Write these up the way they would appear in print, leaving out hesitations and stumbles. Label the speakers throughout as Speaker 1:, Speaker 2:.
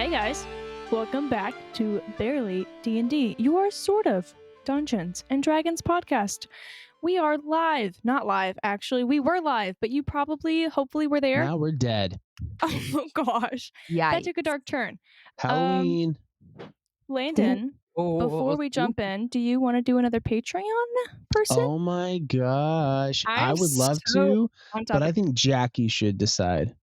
Speaker 1: Hey guys, welcome back to Barely D&D, your sort of Dungeons and Dragons podcast. We are live, not live actually, we were live, but you probably, hopefully were there.
Speaker 2: Now we're dead.
Speaker 1: Oh gosh, that took a dark turn.
Speaker 2: Halloween.
Speaker 1: Landon, before we jump in, do you want to do another Patreon person?
Speaker 2: Oh my gosh. I
Speaker 1: I'm
Speaker 2: would love
Speaker 1: so
Speaker 2: to,
Speaker 1: on
Speaker 2: but I
Speaker 1: topic.
Speaker 2: think Jackie should decide.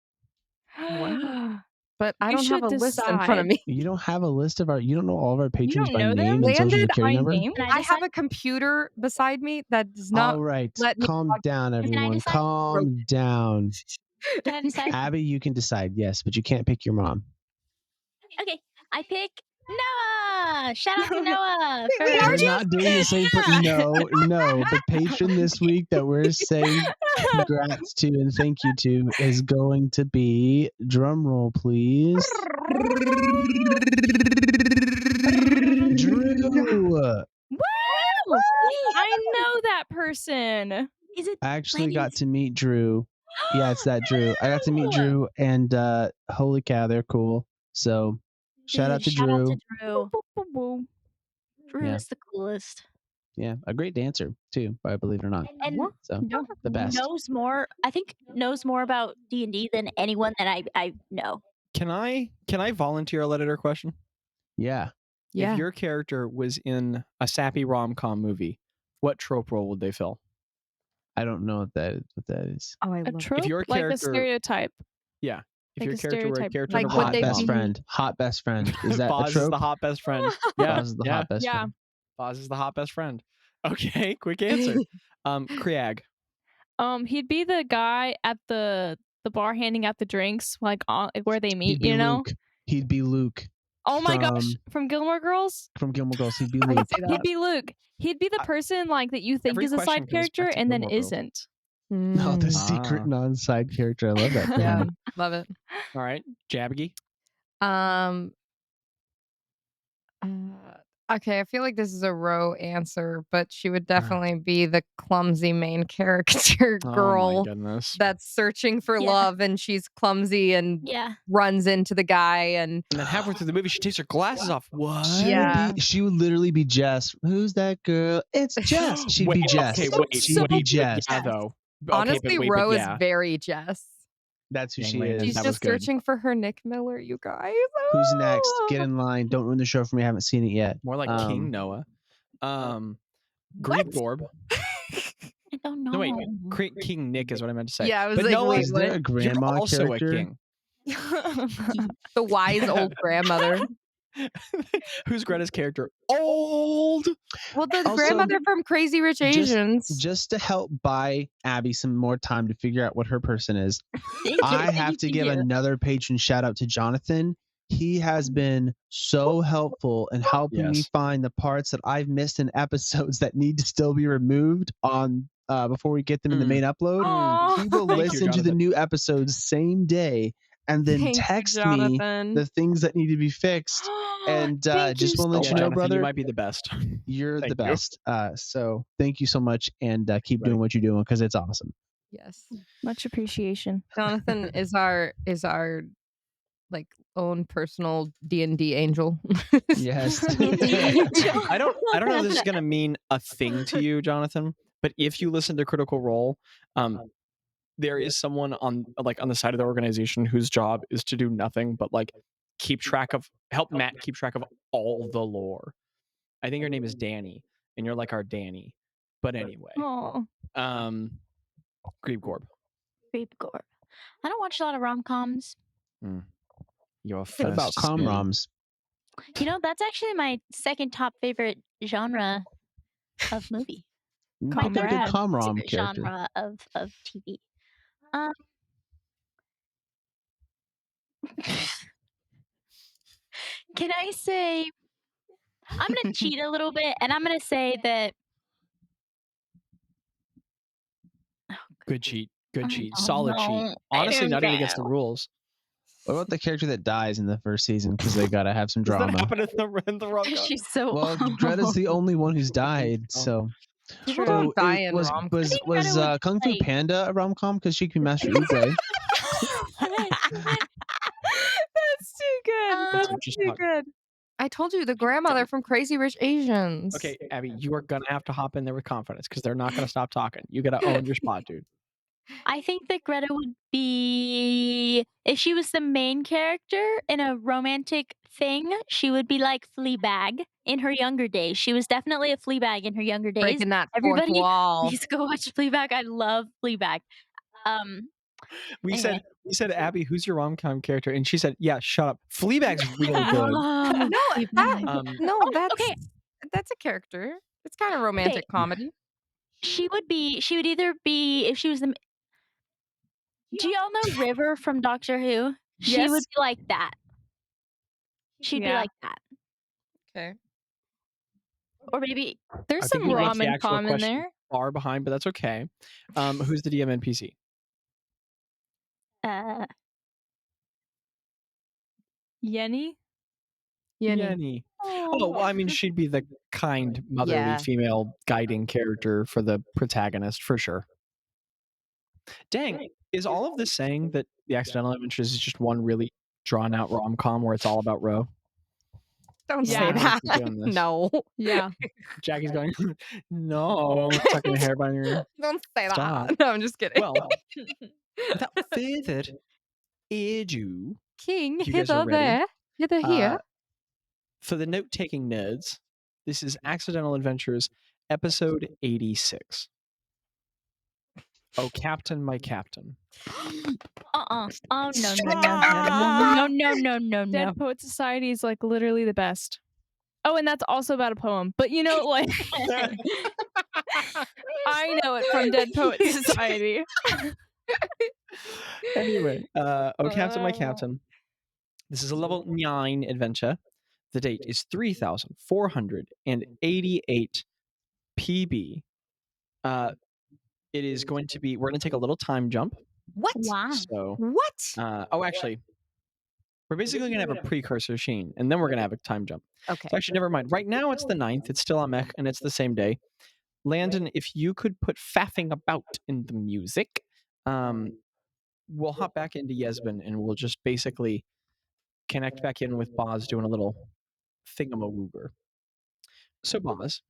Speaker 3: But I
Speaker 1: You
Speaker 3: don't have a
Speaker 1: should
Speaker 3: list in front of me.
Speaker 2: You don't have a list of you don't know all of our patrons
Speaker 1: don't
Speaker 2: by
Speaker 1: know them?
Speaker 2: name and social
Speaker 3: Landon,
Speaker 2: security number?
Speaker 1: Name?
Speaker 3: I have a computer beside me that does not
Speaker 2: All right.
Speaker 3: let me
Speaker 2: Calm
Speaker 3: log-
Speaker 2: down,
Speaker 4: I
Speaker 2: everyone.
Speaker 4: decide?
Speaker 2: Calm down.
Speaker 4: Can I decide?
Speaker 2: Abby, you can decide, yes, but you can't pick your mom.
Speaker 4: Okay, I pick Noah. Shout out to Noah.
Speaker 3: We
Speaker 2: We're
Speaker 3: already
Speaker 2: not doing the same for no. The patron this week that we're saying congrats to and thank you to is going to be, drum roll please, Drew.
Speaker 1: Woo! I know that person.
Speaker 4: Is it?
Speaker 2: I actually got
Speaker 4: Lenny's?
Speaker 2: to meet Drew. Yeah, it's that Drew. I got to meet Drew, and holy cow, they're cool. So shout out to
Speaker 4: Shout
Speaker 2: Drew.
Speaker 4: out to Drew. Drew
Speaker 2: Yeah.
Speaker 4: is the coolest.
Speaker 2: Yeah, a great dancer too, I believe it or not.
Speaker 4: And
Speaker 2: So the best.
Speaker 4: knows more. I think knows more about D&D than anyone that I know.
Speaker 5: Can I volunteer a letter question?
Speaker 2: Yeah.
Speaker 3: Yeah.
Speaker 5: If your character was in a sappy rom-com movie, what trope role would they fill?
Speaker 2: I don't know what that is.
Speaker 3: Oh, I
Speaker 1: A
Speaker 3: love
Speaker 1: trope,
Speaker 5: your
Speaker 1: like a
Speaker 5: character-
Speaker 1: stereotype.
Speaker 5: If
Speaker 1: Like
Speaker 5: your
Speaker 1: a
Speaker 5: character were a
Speaker 1: stereotype.
Speaker 5: character
Speaker 3: Like,
Speaker 5: in a
Speaker 3: would
Speaker 2: Hot
Speaker 3: they
Speaker 5: rom-com,
Speaker 2: best
Speaker 3: be-
Speaker 2: friend. Hot best friend. Is that
Speaker 5: Bazz
Speaker 2: a
Speaker 5: is
Speaker 2: trope?
Speaker 5: the hot best friend. Yeah,
Speaker 2: Bazz is the hot best
Speaker 1: Yeah.
Speaker 2: friend.
Speaker 5: Bazz is the hot best friend. Okay, quick answer. Kriag.
Speaker 1: He'd be the guy at the bar handing out the drinks, like on where they meet.
Speaker 2: He'd be
Speaker 1: You know?
Speaker 2: Luke. He'd be Luke
Speaker 1: Oh my gosh,
Speaker 2: from-
Speaker 1: from Gilmore Girls.
Speaker 2: from Gilmore Girls. He'd be
Speaker 3: I
Speaker 2: Luke.
Speaker 3: see
Speaker 1: He'd
Speaker 3: that.
Speaker 1: be Luke. He'd be the person like that you think
Speaker 5: Every
Speaker 1: is a
Speaker 5: question
Speaker 1: side
Speaker 5: goes back
Speaker 1: character
Speaker 5: to
Speaker 1: and then
Speaker 5: Gilmore Girls.
Speaker 1: isn't.
Speaker 2: No, the
Speaker 3: Mm,
Speaker 2: secret
Speaker 5: Ah.
Speaker 2: non-side character. I love that. for
Speaker 3: yeah,
Speaker 2: him.
Speaker 3: love it.
Speaker 5: All right, Jabby.
Speaker 3: Okay, I feel like this is a row answer, but she would definitely be the clumsy main character
Speaker 5: Oh my
Speaker 3: girl
Speaker 5: goodness.
Speaker 3: that's searching for
Speaker 4: Yeah.
Speaker 3: love, and she's clumsy and
Speaker 4: Yeah.
Speaker 3: runs into the guy, and
Speaker 5: And then halfway through the movie, she takes her glasses off. What?
Speaker 3: Yeah.
Speaker 2: She would literally be Jess. Who's that girl? It's Jess. She'd be
Speaker 5: Wait,
Speaker 2: Jess.
Speaker 5: Okay, wait.
Speaker 2: She would be
Speaker 5: wait,
Speaker 2: Jess.
Speaker 5: Yeah, though. Okay,
Speaker 3: honestly,
Speaker 5: but wait,
Speaker 3: Ro
Speaker 5: but
Speaker 3: is
Speaker 5: yeah.
Speaker 3: very Jess.
Speaker 2: That's who
Speaker 5: Dang,
Speaker 2: she
Speaker 5: Landon,
Speaker 2: is.
Speaker 3: She's
Speaker 5: that was
Speaker 3: just
Speaker 5: good.
Speaker 3: searching for her Nick Miller, you guys.
Speaker 2: Who's next? Get
Speaker 3: Ah.
Speaker 2: in line. Don't ruin the show for me. I haven't seen it yet.
Speaker 5: More like King Noah. Greed Gorb.
Speaker 4: I don't know.
Speaker 5: No, wait. King Nick is what I meant to say.
Speaker 3: Yeah, I was
Speaker 5: but
Speaker 3: like,
Speaker 5: Noah,
Speaker 3: wait,
Speaker 2: Is there a
Speaker 5: you're
Speaker 2: grandma
Speaker 5: also
Speaker 2: character?
Speaker 5: a king.
Speaker 3: The wise old grandmother.
Speaker 5: Who's Gretta's character? Old.
Speaker 3: Well, the
Speaker 2: Also,
Speaker 3: grandmother from Crazy Rich Asians.
Speaker 2: Just to help buy Abby some more time to figure out what her person is,
Speaker 4: Thank you.
Speaker 2: I have to
Speaker 4: Thank
Speaker 2: give
Speaker 4: you.
Speaker 2: another patron shout out to Jonathan. He has been so helpful in helping me
Speaker 5: Yes.
Speaker 2: find the parts that I've missed in episodes that need to still be removed on before we get them in the main upload.
Speaker 1: Aw.
Speaker 2: He will
Speaker 5: Thank you,
Speaker 2: listen to the
Speaker 5: Jonathan.
Speaker 2: new episodes same day and then
Speaker 3: Thank you,
Speaker 2: text me
Speaker 3: Jonathan.
Speaker 2: the things that need to be fixed. And
Speaker 1: Thank
Speaker 2: just
Speaker 1: you
Speaker 2: want to let
Speaker 1: so
Speaker 2: you know,
Speaker 5: Jonathan,
Speaker 2: brother,
Speaker 5: you might be the best.
Speaker 2: you're
Speaker 5: Thank
Speaker 2: the
Speaker 5: you.
Speaker 2: best. So thank you so much, and keep
Speaker 5: Right.
Speaker 2: doing what you're doing because it's awesome.
Speaker 3: Yes,
Speaker 1: Much appreciation.
Speaker 3: Jonathan is our like own personal D&D angel.
Speaker 2: Yes.
Speaker 5: I don't know if this is gonna mean a thing to you, Jonathan, but if you listen to Critical Role, there is someone on the side of the organization whose job is to do nothing but help Matt keep track of all the lore. I think her name is Danny, and you're like our Danny. But anyway,
Speaker 1: Oh,
Speaker 5: Grebe Gorb.
Speaker 4: Babe Gorb. I don't watch a lot of rom-coms.
Speaker 5: Your
Speaker 2: What
Speaker 5: first
Speaker 2: about
Speaker 5: spoon.
Speaker 2: comroms?
Speaker 4: You know, that's actually my second top favorite genre of movie.
Speaker 2: You
Speaker 4: My
Speaker 2: picked a good
Speaker 4: third
Speaker 2: comrom
Speaker 4: favorite
Speaker 2: character.
Speaker 4: genre of TV. Can I say? I'm gonna cheat a little bit, and I'm gonna say that.
Speaker 5: Good cheat. Good
Speaker 4: I
Speaker 5: cheat.
Speaker 4: don't
Speaker 5: Solid
Speaker 4: know.
Speaker 5: cheat.
Speaker 4: I
Speaker 5: Honestly,
Speaker 4: don't
Speaker 5: not even against the
Speaker 4: know.
Speaker 5: rules.
Speaker 2: What about the character that dies in the first season because they gotta have some
Speaker 5: Does that
Speaker 2: drama?
Speaker 5: happen in the rom-com?
Speaker 4: She's so.
Speaker 2: Well, Greta's the only one who's died, so.
Speaker 3: People
Speaker 4: True.
Speaker 3: don't die in
Speaker 2: was
Speaker 3: rom-coms.
Speaker 2: was
Speaker 4: think
Speaker 2: was
Speaker 4: Greta would
Speaker 2: Kung Fu
Speaker 4: like-
Speaker 2: Panda a rom com because she can master Ukulele?
Speaker 1: that's too good. good. That's
Speaker 5: just
Speaker 1: too
Speaker 5: not-
Speaker 1: good.
Speaker 3: I told you the grandmother from Crazy Rich Asians.
Speaker 5: Okay, Abby, you are gonna have to hop in there with confidence because they're not gonna stop talking. You gotta own your spot, dude.
Speaker 4: I think that Greta would be, if she was the main character in a romantic thing, she would be like Fleabag in her younger days. She was definitely a Fleabag in her younger days.
Speaker 3: Breaking that
Speaker 4: Everybody,
Speaker 3: fourth wall.
Speaker 4: please go watch Fleabag. I love Fleabag.
Speaker 5: We
Speaker 4: Anyway.
Speaker 5: said, Abby, who's your rom-com character? And she said, yeah, shut up. Fleabag's really good.
Speaker 4: Oh,
Speaker 3: No,
Speaker 4: Fleabag.
Speaker 3: no, that's
Speaker 4: okay.
Speaker 3: That's a character. It's kind of romantic comedy.
Speaker 4: She would either be, if she was the, do y'all know River from Doctor Who? She would
Speaker 1: Yes.
Speaker 4: be like that. She'd be
Speaker 1: Yeah.
Speaker 4: like that.
Speaker 3: Okay.
Speaker 4: Or maybe,
Speaker 1: There's
Speaker 5: I think
Speaker 1: some
Speaker 5: we left
Speaker 1: rom
Speaker 5: the
Speaker 1: and
Speaker 5: actual
Speaker 1: com in
Speaker 5: question
Speaker 1: there.
Speaker 5: far behind, but that's okay. Who's the DM NPC?
Speaker 1: Yenny.
Speaker 5: Yenny. Oh, well, I mean, she'd be the kind, motherly
Speaker 3: Yeah.
Speaker 5: female guiding character for the protagonist, for sure. Dang, is all of this saying that The Accidental Adventures is just one really drawn-out rom-com where it's all about Ro?
Speaker 3: Don't
Speaker 1: Yeah.
Speaker 3: say
Speaker 5: I don't
Speaker 3: that.
Speaker 5: think we're doing this.
Speaker 3: No.
Speaker 1: Yeah.
Speaker 5: Jackie's going, no, tucking her hair behind your ear.
Speaker 3: Don't say
Speaker 5: Stop.
Speaker 3: that. No, I'm just kidding.
Speaker 5: Well, without further ado,
Speaker 3: King,
Speaker 5: you guys are
Speaker 3: hither
Speaker 5: ready?
Speaker 3: there, hither here.
Speaker 5: For the note-taking nerds, this is Accidental Adventures, episode 86. Oh, Captain, my Captain.
Speaker 4: Oh, no.
Speaker 1: Dead Poet Society is like literally the best. Oh, and that's also about a poem. But you know, like I know it from Dead Poet Society.
Speaker 5: Anyway, Oh, Captain, my Captain. This is a level 9 adventure. The date is 3,488 PB. It is going to be, we're going to take a little time jump.
Speaker 3: What?
Speaker 4: Wow.
Speaker 5: So,
Speaker 3: What?
Speaker 5: actually, we're basically going to have a precursor scene, and then we're going to have a time jump.
Speaker 3: Okay.
Speaker 5: So actually, never mind. Right now, it's the 9th. It's still on Mech, and it's the same day. Landon, if you could put faffing about in the music, we'll hop back into Yesbin, and we'll just basically connect back in with Bazz doing a little thingamawooger. So, Bazz,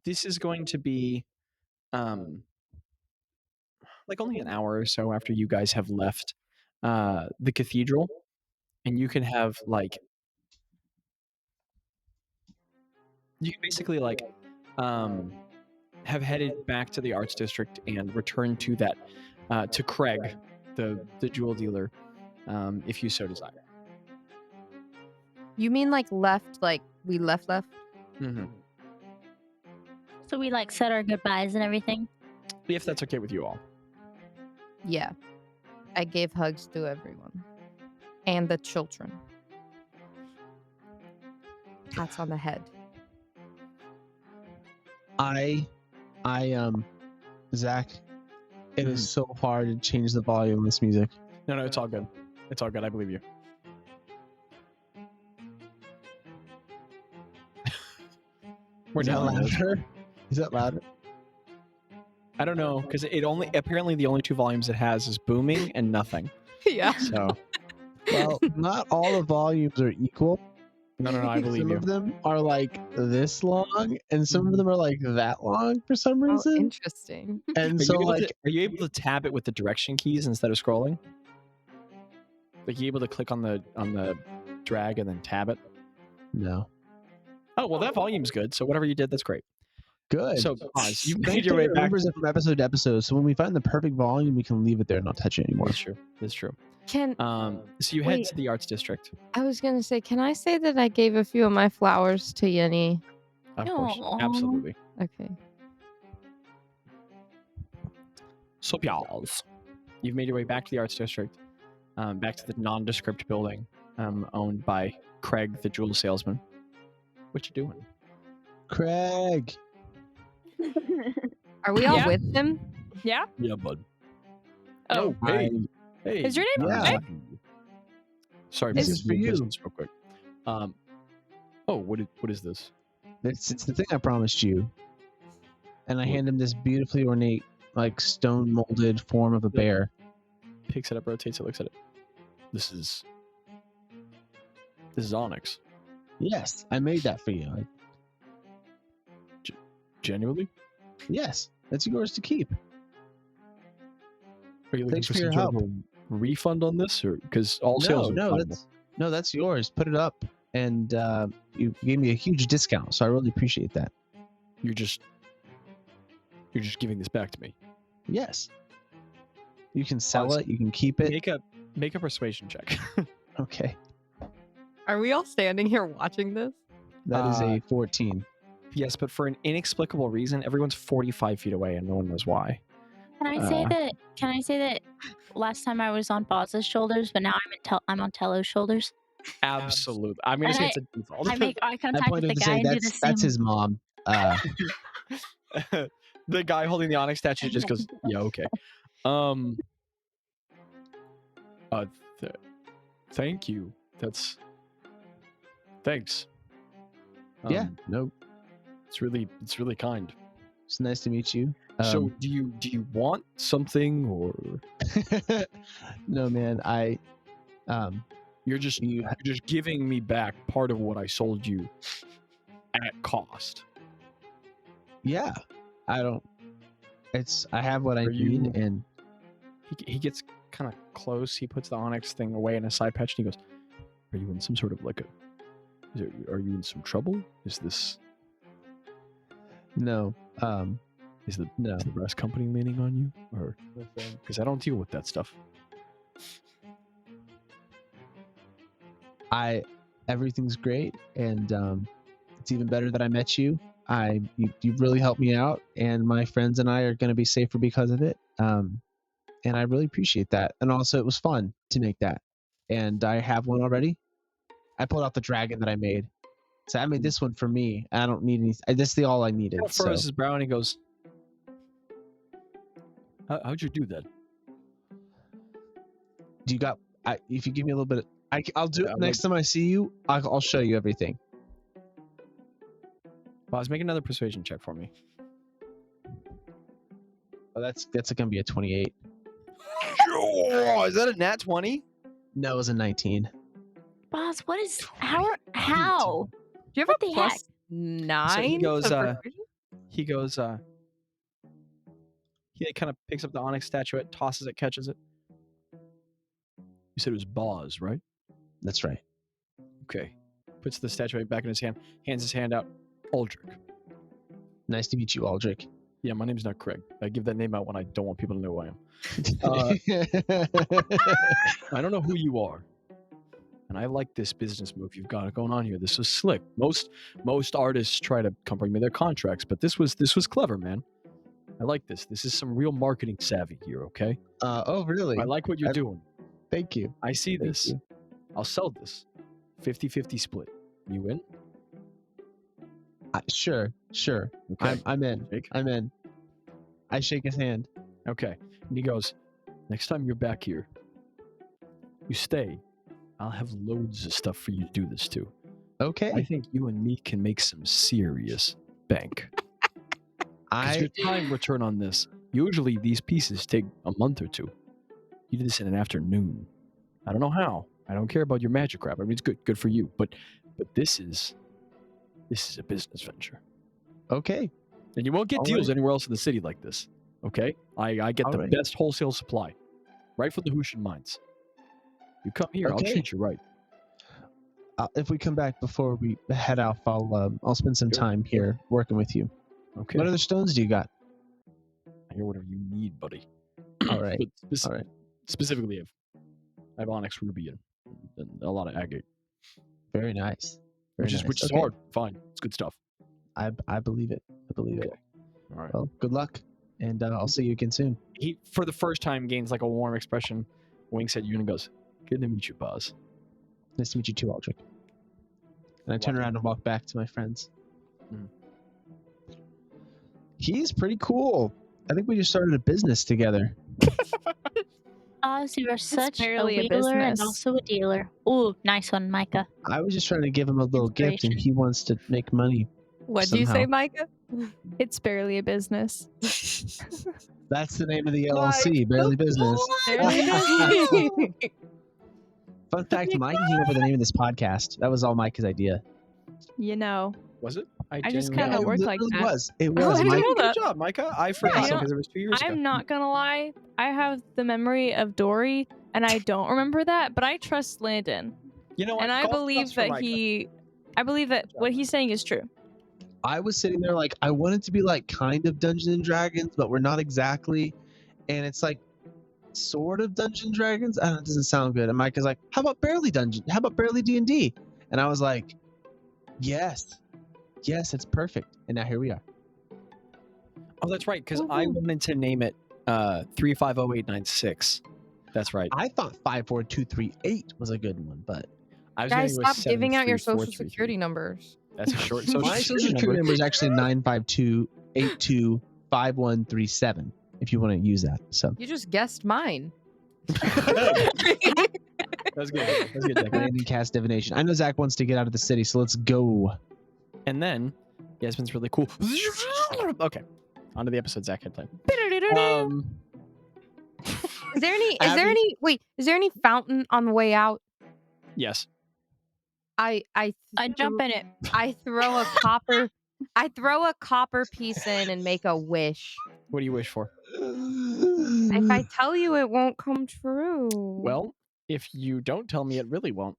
Speaker 5: this is going to be like only an hour or so after you guys have left the cathedral, and you can have like you can basically like have headed back to the arts district and return to that to Craig, the jewel dealer, if you so desire.
Speaker 3: You mean like left? Like we left?
Speaker 5: Mm-hmm.
Speaker 4: So we like said our goodbyes and everything.
Speaker 5: If that's okay with you all.
Speaker 3: Yeah. I gave hugs to everyone. And the children. Pats on the head.
Speaker 2: Zach, it is so hard to change the volume of this music.
Speaker 5: No, it's all good. It's all good. I believe you. We're
Speaker 2: Is that
Speaker 5: done.
Speaker 2: louder? Is that louder?
Speaker 5: I don't know because it only apparently the only two volumes it has is booming and nothing.
Speaker 3: Yeah.
Speaker 5: So
Speaker 2: Well, not all the volumes are equal.
Speaker 5: no, I believe
Speaker 2: Some
Speaker 5: you.
Speaker 2: of them are like this long, and some of them are like that long for some
Speaker 3: Oh,
Speaker 2: reason.
Speaker 3: interesting.
Speaker 2: And
Speaker 5: Are
Speaker 2: so,
Speaker 5: you, able
Speaker 2: like,
Speaker 5: to, are you able to tab it with the direction keys instead of scrolling? Like you able to click on the drag and then tab it?
Speaker 2: no.
Speaker 5: Oh well, that volume's good. So whatever you did, that's great.
Speaker 2: Good.
Speaker 5: So Bazz, you
Speaker 2: Thank
Speaker 5: made your
Speaker 2: you,
Speaker 5: way
Speaker 2: it
Speaker 5: back.
Speaker 2: remembers it from episode to episode. So when we find the perfect volume, we can leave it there and not touch it anymore.
Speaker 5: That's true. That's true.
Speaker 3: Can
Speaker 5: So you head
Speaker 3: Wait.
Speaker 5: to the arts district.
Speaker 3: I was gonna say, can I say that I gave a few of my flowers to Yenny?
Speaker 5: Of course,
Speaker 4: Aw.
Speaker 5: absolutely.
Speaker 3: Okay.
Speaker 5: So y'alls, you've made your way back to the arts district, back to the nondescript building, owned by Craig, the jewel salesman. What you doing?
Speaker 2: Craig.
Speaker 3: Are we all
Speaker 1: Yeah.
Speaker 3: with him?
Speaker 1: Yeah.
Speaker 5: Yeah, bud.
Speaker 1: Oh,
Speaker 5: hey, hey.
Speaker 1: Is your name
Speaker 2: Yeah.
Speaker 1: Craig?
Speaker 5: Sorry,
Speaker 2: This
Speaker 5: but
Speaker 2: is for
Speaker 5: your
Speaker 2: you.
Speaker 5: business real quick. What is this?
Speaker 2: It's the thing I promised you. And I hand him this beautifully ornate, like stone molded form of a bear.
Speaker 5: Picks it up, rotates it, looks at it. This is This is onyx.
Speaker 2: Yes, I made that for you.
Speaker 5: Genuinely?
Speaker 2: Yes, that's yours to keep.
Speaker 5: Are you looking
Speaker 2: Thanks
Speaker 5: for
Speaker 2: for your
Speaker 5: some sort
Speaker 2: help.
Speaker 5: of a refund on this, or because all sales are refundable?
Speaker 2: That's yours. Put it up, and you gave me a huge discount, so I really appreciate that.
Speaker 5: You're just giving this back to me.
Speaker 2: Yes, you can sell it. You can keep it.
Speaker 5: Make a persuasion check.
Speaker 2: Okay,
Speaker 3: Are we all standing here watching this?
Speaker 2: that is a 14.
Speaker 5: Yes, but for an inexplicable reason, everyone's 45 feet away, and no one knows why.
Speaker 4: Can I say that last time I was on Bazz's shoulders, but now I'm on Tello's shoulders?
Speaker 5: Absolutely. I'm gonna
Speaker 4: And
Speaker 5: say it's a default.
Speaker 4: I make eye contact with the
Speaker 2: to
Speaker 4: guy
Speaker 2: say
Speaker 4: and do the same.
Speaker 2: that's his mom.
Speaker 5: The guy holding the onyx statue just goes, "Yeah, okay." Thank you. Thanks.
Speaker 2: Yeah, no,
Speaker 5: It's really kind.
Speaker 2: it's nice to meet you.
Speaker 5: So do you want something, or
Speaker 2: No, man,
Speaker 5: you're just giving me back part of what I sold you at cost?
Speaker 2: yeah, I have what I need, and
Speaker 5: he gets kind of close. He puts the onyx thing away in a side patch, and he goes, "Are you in some sort of are you in some trouble? Is this
Speaker 2: no,
Speaker 5: is the rest company leaning on you, or because I don't deal with that stuff?"
Speaker 2: Everything's great, and it's even better that I met you. You've really helped me out, and my friends and I are going to be safer because of it. And I really appreciate that. And also, it was fun to make that, and I have one already. I pulled out the dragon that I made, so I made this one for me. I don't need any. This is all I needed.
Speaker 5: He furrows his brow and he goes, "How'd you do that?"
Speaker 2: Do you got? If you give me a little bit, I'll do it next time I see you. I'll show you everything.
Speaker 5: Bazz, make another persuasion check for me.
Speaker 2: Oh, that's gonna be a 28.
Speaker 5: Is that a nat 20?
Speaker 2: No, it was a 19.
Speaker 4: Bazz, what is how?
Speaker 3: Do you have
Speaker 4: What
Speaker 3: a
Speaker 4: the
Speaker 3: plus
Speaker 4: heck?
Speaker 3: 9?
Speaker 5: So he goes,
Speaker 3: to persuasion?
Speaker 5: He kind of picks up the onyx statuette, tosses it, catches it. You said it was Bazz, right?
Speaker 2: That's right.
Speaker 5: Okay. Puts the statuette back in his hand, hands his hand out. Aldrich.
Speaker 2: Nice to meet you, Aldrich.
Speaker 5: Yeah, my name's not Craig. I give that name out when I don't want people to know who I am. I don't know who you are, and I like this business move you've got going on here. This was slick. Most artists try to come bring me their contracts, but this was clever, man. I like this. This is some real marketing savvy here. Okay.
Speaker 2: Oh, really?
Speaker 5: I like what you're doing.
Speaker 2: Thank you.
Speaker 5: I see
Speaker 2: Thank
Speaker 5: this.
Speaker 2: you.
Speaker 5: I'll sell this. 50-50 split. You in?
Speaker 2: Sure.
Speaker 5: Okay.
Speaker 2: I'm in.
Speaker 5: Shake.
Speaker 2: I'm in. I shake his hand.
Speaker 5: Okay. And he goes, "Next time you're back here, you stay. I'll have loads of stuff for you to do this to.
Speaker 2: Okay.
Speaker 5: I think you and me can make some serious bank. Because your time return on this, usually these pieces take a month or two. You did this in an afternoon. I don't know how. I don't care about your magic crap. I mean, it's good for you. But this is a business venture.
Speaker 2: Okay.
Speaker 5: And you won't get deals anywhere else in the city like this. Okay? I get the best wholesale supply. Right from the Hushan mines. You come here, I'll treat you right.
Speaker 2: If we come back before we head off, I'll spend some time here working with you.
Speaker 5: Okay.
Speaker 2: What other stones do you got?
Speaker 5: I hear whatever you need, buddy.
Speaker 2: All right.
Speaker 5: All right. Specifically, I have onyx ruby and a lot of agate.
Speaker 2: Very nice.
Speaker 5: Which is hard. Fine. It's good stuff.
Speaker 2: I believe it. All
Speaker 5: right.
Speaker 2: Well, good luck, and I'll see you again soon.
Speaker 5: He, for the first time, gains like a warm expression, winks at you and goes, "Good to meet you, Bazz."
Speaker 2: Nice to meet you too, Aldrich. And I turn around and walk back to my friends. He's pretty cool. I think we just started a business together.
Speaker 4: You are such a
Speaker 1: barely a
Speaker 4: wheeler and
Speaker 1: business.
Speaker 4: also a dealer. Ooh, nice one, Micah.
Speaker 2: I was just trying to give him a little gift, and he wants to make money.
Speaker 3: What'd you say, Micah?
Speaker 1: It's barely a business.
Speaker 2: That's the name of the LLC, Barely Business. Fun fact, Mike came up with the name of this podcast. That was all Mike's idea.
Speaker 1: You know,
Speaker 5: Was it?
Speaker 1: I just
Speaker 5: genuinely-
Speaker 1: kinda
Speaker 2: it
Speaker 1: work like
Speaker 2: literally
Speaker 1: that.
Speaker 2: was. It
Speaker 3: Oh,
Speaker 2: was.
Speaker 3: I
Speaker 2: Mike,
Speaker 3: didn't know
Speaker 5: Good
Speaker 3: that.
Speaker 5: job, Micah. I forgot
Speaker 1: you know,
Speaker 5: because it was 2 years ago.
Speaker 1: I'm not gonna lie. I have the memory of Dory, and I don't remember that, but I trust Landon,
Speaker 5: You know what?
Speaker 1: and I
Speaker 5: Golf
Speaker 1: believe
Speaker 5: clubs for
Speaker 1: that
Speaker 5: Micah.
Speaker 1: I believe that what he's saying is true.
Speaker 2: I was sitting there like, I want it to be like kind of Dungeons and Dragons, but we're not exactly. And it's like sort of Dungeons and Dragons. I don't know, it doesn't sound good. And Mike is like, how about barely Dungeon? How about barely D&D? And I was like, yes, it's perfect. And now here we are.
Speaker 5: Oh, that's right. Because I wanted to name it 350896. That's right.
Speaker 2: I thought 54238 was a good one, but
Speaker 5: I was
Speaker 3: Guys,
Speaker 5: going
Speaker 3: stop giving out your social
Speaker 5: 73433.
Speaker 3: security numbers.
Speaker 5: That's a short social
Speaker 2: my social
Speaker 5: security
Speaker 2: security
Speaker 5: number.
Speaker 2: number is actually 952825137 if you want to use that. So
Speaker 3: You just guessed mine.
Speaker 5: That's good. That's good, Jack.
Speaker 2: Landon cast divination. I know Zach wants to get out of the city, so let's go.
Speaker 5: And then Yasmin's really cool. Okay, on to the episode Zach had planned.
Speaker 3: Is there
Speaker 2: Abby?
Speaker 3: is there any fountain on the way out?
Speaker 5: Yes.
Speaker 3: I
Speaker 4: jump in it.
Speaker 3: I throw a copper piece in and make a wish.
Speaker 5: What do you wish for?
Speaker 3: If I tell you, it won't come true.
Speaker 5: Well, if you don't tell me, it really won't.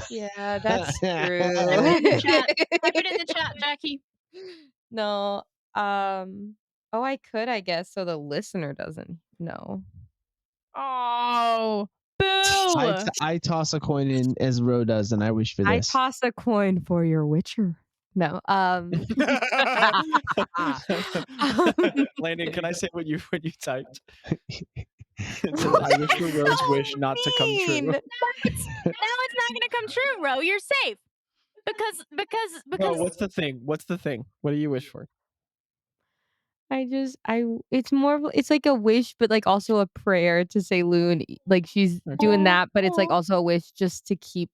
Speaker 3: yeah, that's
Speaker 4: Type it in the
Speaker 3: true.
Speaker 4: chat. Type it in the chat, Jackie.
Speaker 3: No. Oh, I could, I guess, so the listener doesn't know.
Speaker 1: Oh, boo!
Speaker 2: I toss a coin in as Ro does, and I wish for
Speaker 3: I
Speaker 2: this.
Speaker 3: toss a coin for your witcher. No.
Speaker 5: Landon, can I say what you typed? It says, I wish for Ro's wish not to come true.
Speaker 3: mean?
Speaker 4: Now it's not gonna come true, Ro. You're safe. Because
Speaker 5: Bro, what's the thing? What do you wish for?
Speaker 3: It's like a wish, but like also a prayer to say Loon, like she's doing that, but it's like also a wish just to keep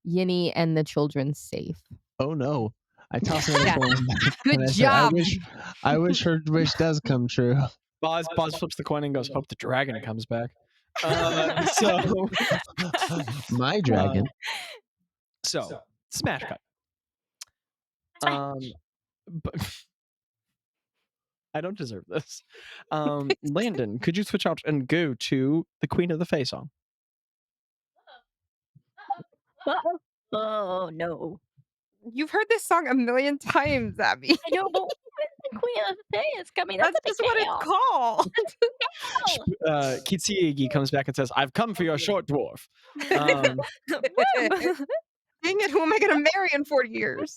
Speaker 3: Yinny and the children safe.
Speaker 2: Oh no. I toss another
Speaker 3: Yeah.
Speaker 2: coin.
Speaker 3: Good
Speaker 2: and I say,
Speaker 3: job.
Speaker 2: I wish her wish does come true.
Speaker 5: Bazz flips the coin and goes, hope the dragon comes back. So
Speaker 2: My dragon.
Speaker 5: So smash cut. But I don't deserve this. Landon, could you switch out and go to the Queen of the Fae song?
Speaker 4: Oh no.
Speaker 3: You've heard this song a million times, Abby.
Speaker 4: I know, but the Queen of the Fae is coming. That's
Speaker 3: That's just what it's called.
Speaker 5: Kitsiegi comes back and says, I've come for your short dwarf.
Speaker 3: Dang it, who am I going to marry in 40 years?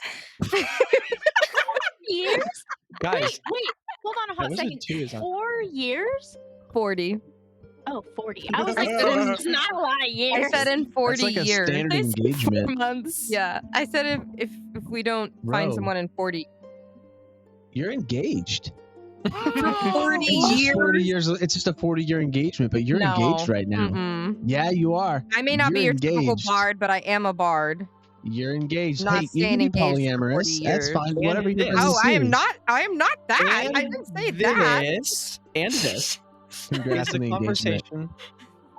Speaker 4: Years?
Speaker 5: Guys,
Speaker 4: Wait, hold on a
Speaker 5: that
Speaker 4: hot
Speaker 5: wasn't
Speaker 4: second.
Speaker 5: 2 years on.
Speaker 4: 4 years?
Speaker 3: 40.
Speaker 4: Oh, 40. I was like, it's not a lot of years.
Speaker 3: I said in 40
Speaker 2: That's like a
Speaker 3: years.
Speaker 2: standard engagement.
Speaker 1: months.
Speaker 3: Yeah, I said if we don't find
Speaker 2: Bro.
Speaker 3: someone in 40
Speaker 2: You're engaged.
Speaker 3: 40
Speaker 2: It's just
Speaker 3: years.
Speaker 2: 40 years. It's just a 40-year engagement, but you're
Speaker 3: No.
Speaker 2: engaged right now.
Speaker 3: Mm-mm.
Speaker 2: Yeah, you are.
Speaker 3: I may not be
Speaker 2: You're
Speaker 3: your typical
Speaker 2: engaged.
Speaker 3: bard, but I am a bard.
Speaker 2: You're engaged.
Speaker 3: Not
Speaker 2: Hey, you
Speaker 3: staying
Speaker 2: can be
Speaker 3: engaged for 40
Speaker 2: polyamorous. That's
Speaker 3: years.
Speaker 2: fine.
Speaker 5: And
Speaker 2: Whatever your
Speaker 5: this.
Speaker 2: business
Speaker 3: Oh, I am
Speaker 2: is.
Speaker 3: not. I am not that. I didn't say that.
Speaker 5: This and this
Speaker 2: Congrats
Speaker 5: is
Speaker 2: on
Speaker 5: the
Speaker 2: the engagement.
Speaker 5: conversation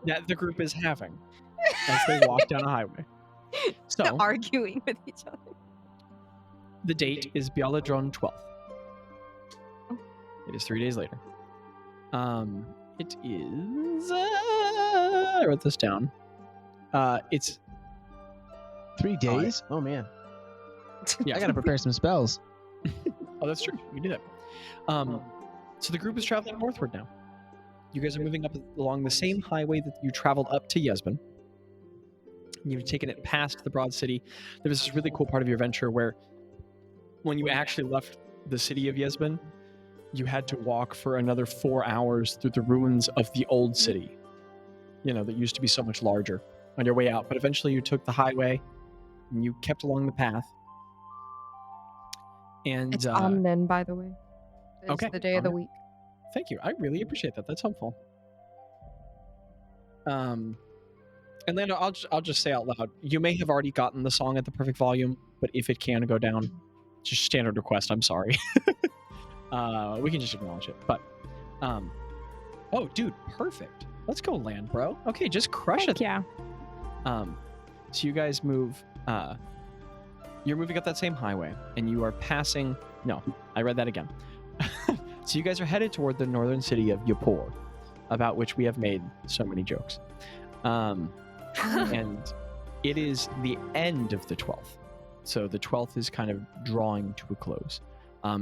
Speaker 5: that the group is having as they walk down a highway. So
Speaker 3: Arguing with each other.
Speaker 5: the date is Bialadron 12th. It is 3 days later. It is. I wrote this down. It's
Speaker 2: 3 days? Oh man,
Speaker 5: yeah.
Speaker 2: I gotta prepare some spells.
Speaker 5: Oh, that's true. You can do that. So the group is traveling northward now. You guys are moving up along the same highway that you traveled up to Yesben. You've taken it past the Broad City. There was this really cool part of your venture where when you actually left the city of Yesben, you had to walk for another 4 hours through the ruins of the old city, that used to be so much larger on your way out. But eventually you took the highway and you kept along the path. And
Speaker 3: It's Omnin, by the way. It's
Speaker 5: okay,
Speaker 3: the day of the
Speaker 5: Omnin.
Speaker 3: week.
Speaker 5: Thank you. I really appreciate that. That's helpful. And then I'll just say out loud, you may have already gotten the song at the perfect volume, but if it can go down, just standard request. I'm sorry. We can just acknowledge it. But, oh, dude, perfect. Let's go land, bro. Okay, just crush
Speaker 1: Heck
Speaker 5: it.
Speaker 1: yeah.
Speaker 5: So you guys move. You're moving up that same highway, and you are passing. No, I read that again. So you guys are headed toward the northern city of Yapor, about which we have made so many jokes. And it is the end of the 12th. So the 12th is kind of drawing to a close.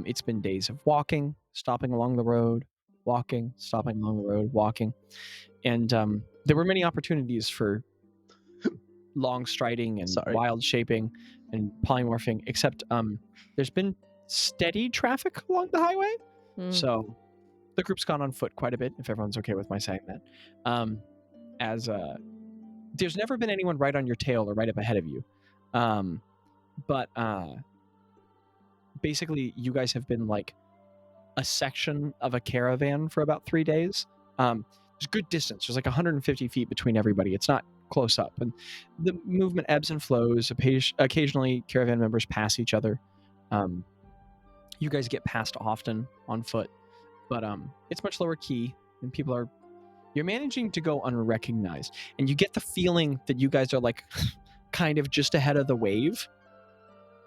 Speaker 5: It's been days of walking, stopping along the road, walking, stopping along the road, walking. And there were many opportunities for long striding and wild shaping and polymorphing, except there's been steady traffic along the highway. So the group's gone on foot quite a bit, if everyone's okay with my saying that. There's never been anyone right on your tail or right up ahead of you. But basically, you guys have been like a section of a caravan for about 3 days. There's good distance. There's like 150 feet between everybody. It's not close up. And the movement ebbs and flows. Occasionally, caravan members pass each other. You guys get passed often on foot. But it's much lower key, and you're managing to go unrecognized. And you get the feeling that you guys are like kind of just ahead of the wave.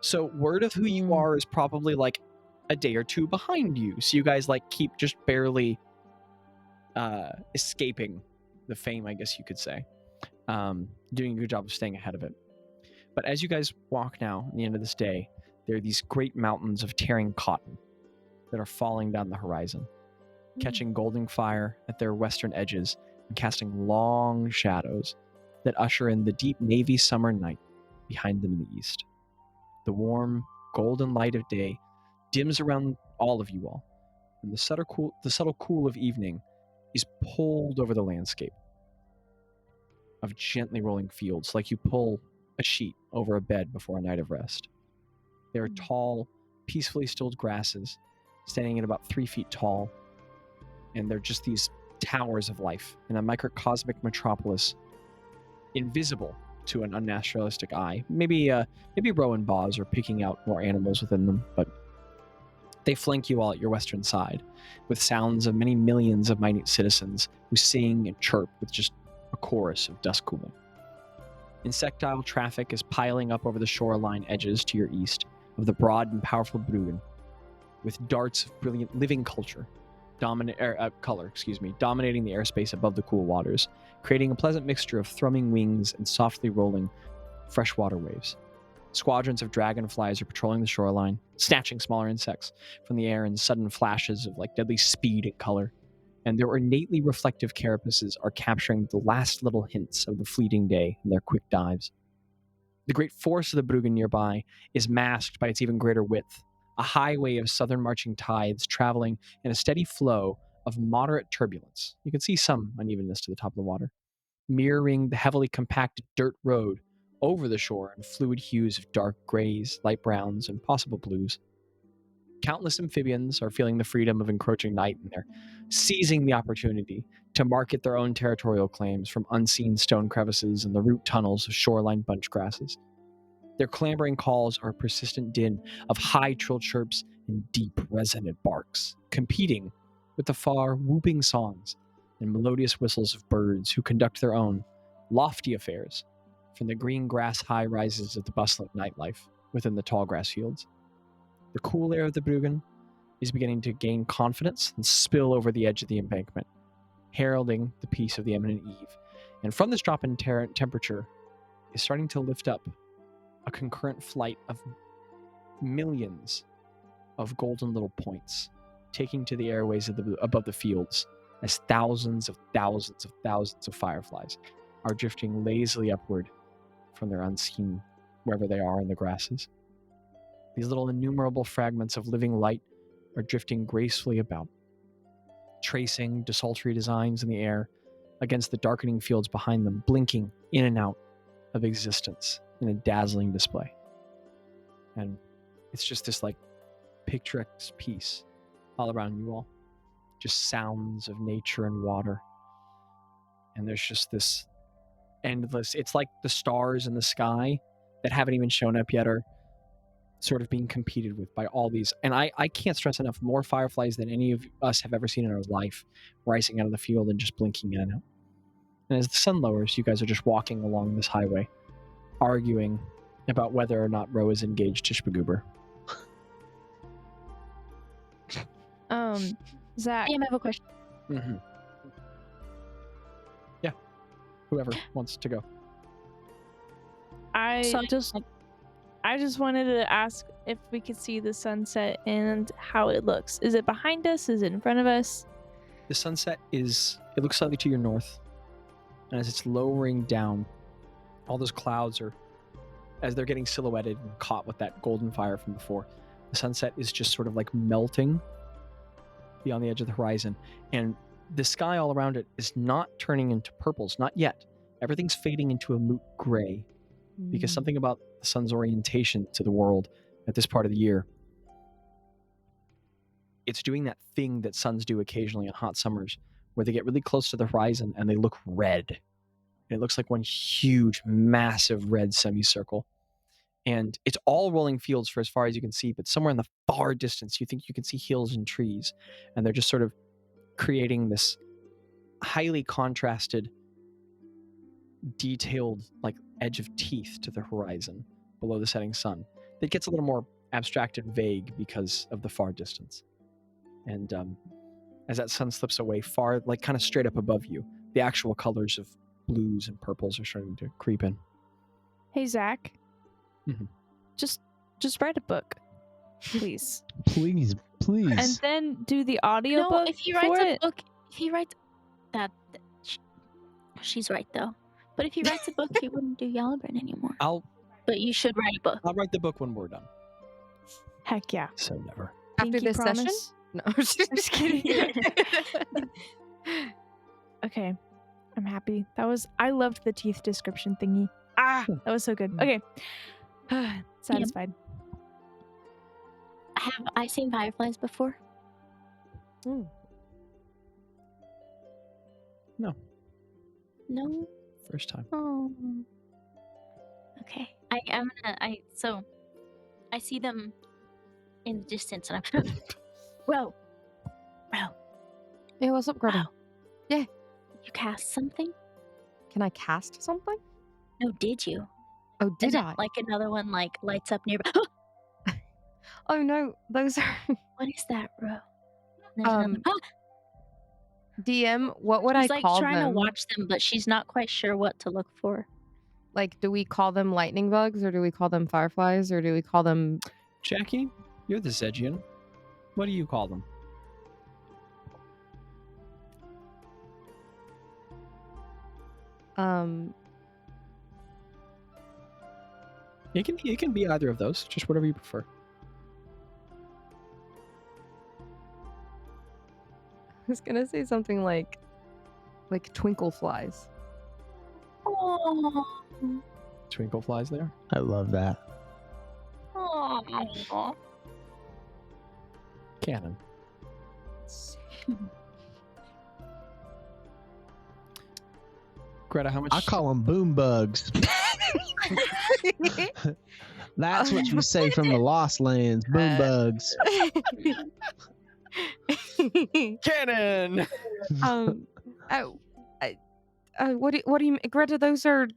Speaker 5: So word of who you are is probably like a day or two behind you. So you guys like keep just barely escaping the fame, I guess you could say. Doing a good job of staying ahead of it. But as you guys walk now, at the end of this day, there are these great mountains of tearing cotton that are falling down the horizon, catching golden fire at their western edges and casting long shadows that usher in the deep navy summer night behind them in the east. The warm, golden light of day dims around all of you all, and the subtle cool of evening is pulled over the landscape of gently rolling fields, like you pull a sheet over a bed before a night of rest. There are tall, peacefully stilled grasses, standing at about 3 feet tall, and they're just these towers of life in a microcosmic metropolis, invisible to an unnaturalistic eye. Maybe Ro and Bazz are picking out more animals within them, but they flank you all at your western side, with sounds of many millions of minute citizens who sing and chirp with just a chorus of dust cooling. Insectile traffic is piling up over the shoreline edges to your east of the broad and powerful Bruggen, with darts of brilliant living dominating the airspace above the cool waters, creating a pleasant mixture of thrumming wings and softly rolling freshwater waves. Squadrons of dragonflies are patrolling the shoreline, snatching smaller insects from the air in sudden flashes of like deadly speed and color. And their innately reflective carapaces are capturing the last little hints of the fleeting day in their quick dives. The great force of the Bruggen nearby is masked by its even greater width, a highway of southern marching tides traveling in a steady flow of moderate turbulence. You can see some unevenness to the top of the water, mirroring the heavily compacted dirt road over the shore in fluid hues of dark grays, light browns, and possible blues. Countless amphibians are feeling the freedom of encroaching night, and they're seizing the opportunity to market their own territorial claims from unseen stone crevices and the root tunnels of shoreline bunch grasses. Their clamoring calls are a persistent din of high trill chirps and deep resonant barks, competing with the far whooping songs and melodious whistles of birds who conduct their own lofty affairs from the green grass high rises of the bustling nightlife within the tall grass fields. The cool air of the Bruggen is beginning to gain confidence and spill over the edge of the embankment, heralding the peace of the imminent eve. And from this drop in temperature is starting to lift up a concurrent flight of millions of golden little points, taking to the airways above the fields as thousands of fireflies are drifting lazily upward from their unseen wherever they are in the grasses. These little innumerable fragments of living light are drifting gracefully about, tracing desultory designs in the air against the darkening fields behind them, blinking in and out of existence in a dazzling display. And it's just this like picturesque piece all around you all. Just sounds of nature and water. And there's just this endless, it's like the stars in the sky that haven't even shown up yet are sort of being competed with by all these. And I can't stress enough, more fireflies than any of us have ever seen in our life, rising out of the field and just blinking in and out. And as the sun lowers, you guys are just walking along this highway, arguing about whether or not Ro is engaged to Shpagoober.
Speaker 1: Zach,
Speaker 4: I have a question.
Speaker 5: Mm-hmm. Yeah. Whoever wants to go.
Speaker 1: I
Speaker 4: So
Speaker 1: just wanted to ask if we could see the sunset and how it looks. Is it behind us? Is it in front of us?
Speaker 5: The sunset it looks slightly to your north. And as it's lowering down, all those clouds as they're getting silhouetted and caught with that golden fire from before, the sunset is just sort of like melting beyond the edge of the horizon. And the sky all around it is not turning into purples, not yet. Everything's fading into a moot gray because something about the sun's orientation to the world at this part of the year, it's doing that thing that suns do occasionally in hot summers where they get really close to the horizon and they look red. And it looks like one huge, massive red semicircle. And it's all rolling fields for as far as you can see, but somewhere in the far distance, you think you can see hills and trees. And they're just sort of creating this highly contrasted, detailed, like edge of teeth to the horizon below the setting sun. It gets a little more abstract and vague because of the far distance. And as that sun slips away far, like kind of straight up above you, the actual colors of blues and purples are starting to creep in.
Speaker 1: Hey, Zach.
Speaker 5: Mhm.
Speaker 1: Just write a book, please.
Speaker 2: Please.
Speaker 1: And then do the audiobook
Speaker 4: No, if he writes
Speaker 1: for
Speaker 4: a
Speaker 1: it.
Speaker 4: book, if he writes she's right though. But if he writes a book, he wouldn't do Yellowburn anymore. But you should write a book.
Speaker 5: I'll write the book when we're done.
Speaker 1: Heck yeah.
Speaker 5: So never.
Speaker 3: After
Speaker 1: Pinky
Speaker 3: this session?
Speaker 1: promise?
Speaker 3: No, just kidding.
Speaker 1: Okay. I'm happy. I loved the teeth description thingy. That was so good. Okay. Satisfied.
Speaker 4: Have I seen fireflies before?
Speaker 5: No.
Speaker 4: No.
Speaker 5: First time.
Speaker 4: Oh. Okay. So I see them in the distance, and I'm Ro.
Speaker 3: Hey, what's up, Gretta?
Speaker 4: You cast something?
Speaker 3: Can I cast something?
Speaker 4: No, did you?
Speaker 3: Oh, did
Speaker 4: And then,
Speaker 3: I?
Speaker 4: like another one lights up nearby.
Speaker 3: Oh no, those are
Speaker 4: What is that, Ro? There's another one.
Speaker 3: DM. What would
Speaker 4: She's
Speaker 3: I
Speaker 4: like
Speaker 3: call
Speaker 4: trying
Speaker 3: them?
Speaker 4: to watch them, but she's not quite sure what to look for.
Speaker 3: Like, do we call them lightning bugs, or do we call them fireflies, or do we call them?
Speaker 5: Jackie, you're the Zegian. What do you call them? It can be either of those, just whatever you prefer.
Speaker 3: I was gonna say something like twinkle flies.
Speaker 4: Oh.
Speaker 5: Twinkle flies there.
Speaker 2: I love that.
Speaker 4: Oh.
Speaker 5: Canon. Greta, how much?
Speaker 2: I call them boom bugs. That's what you say from the Lost Lands. Boom bugs.
Speaker 5: Canon.
Speaker 3: What do you, Greta? Those are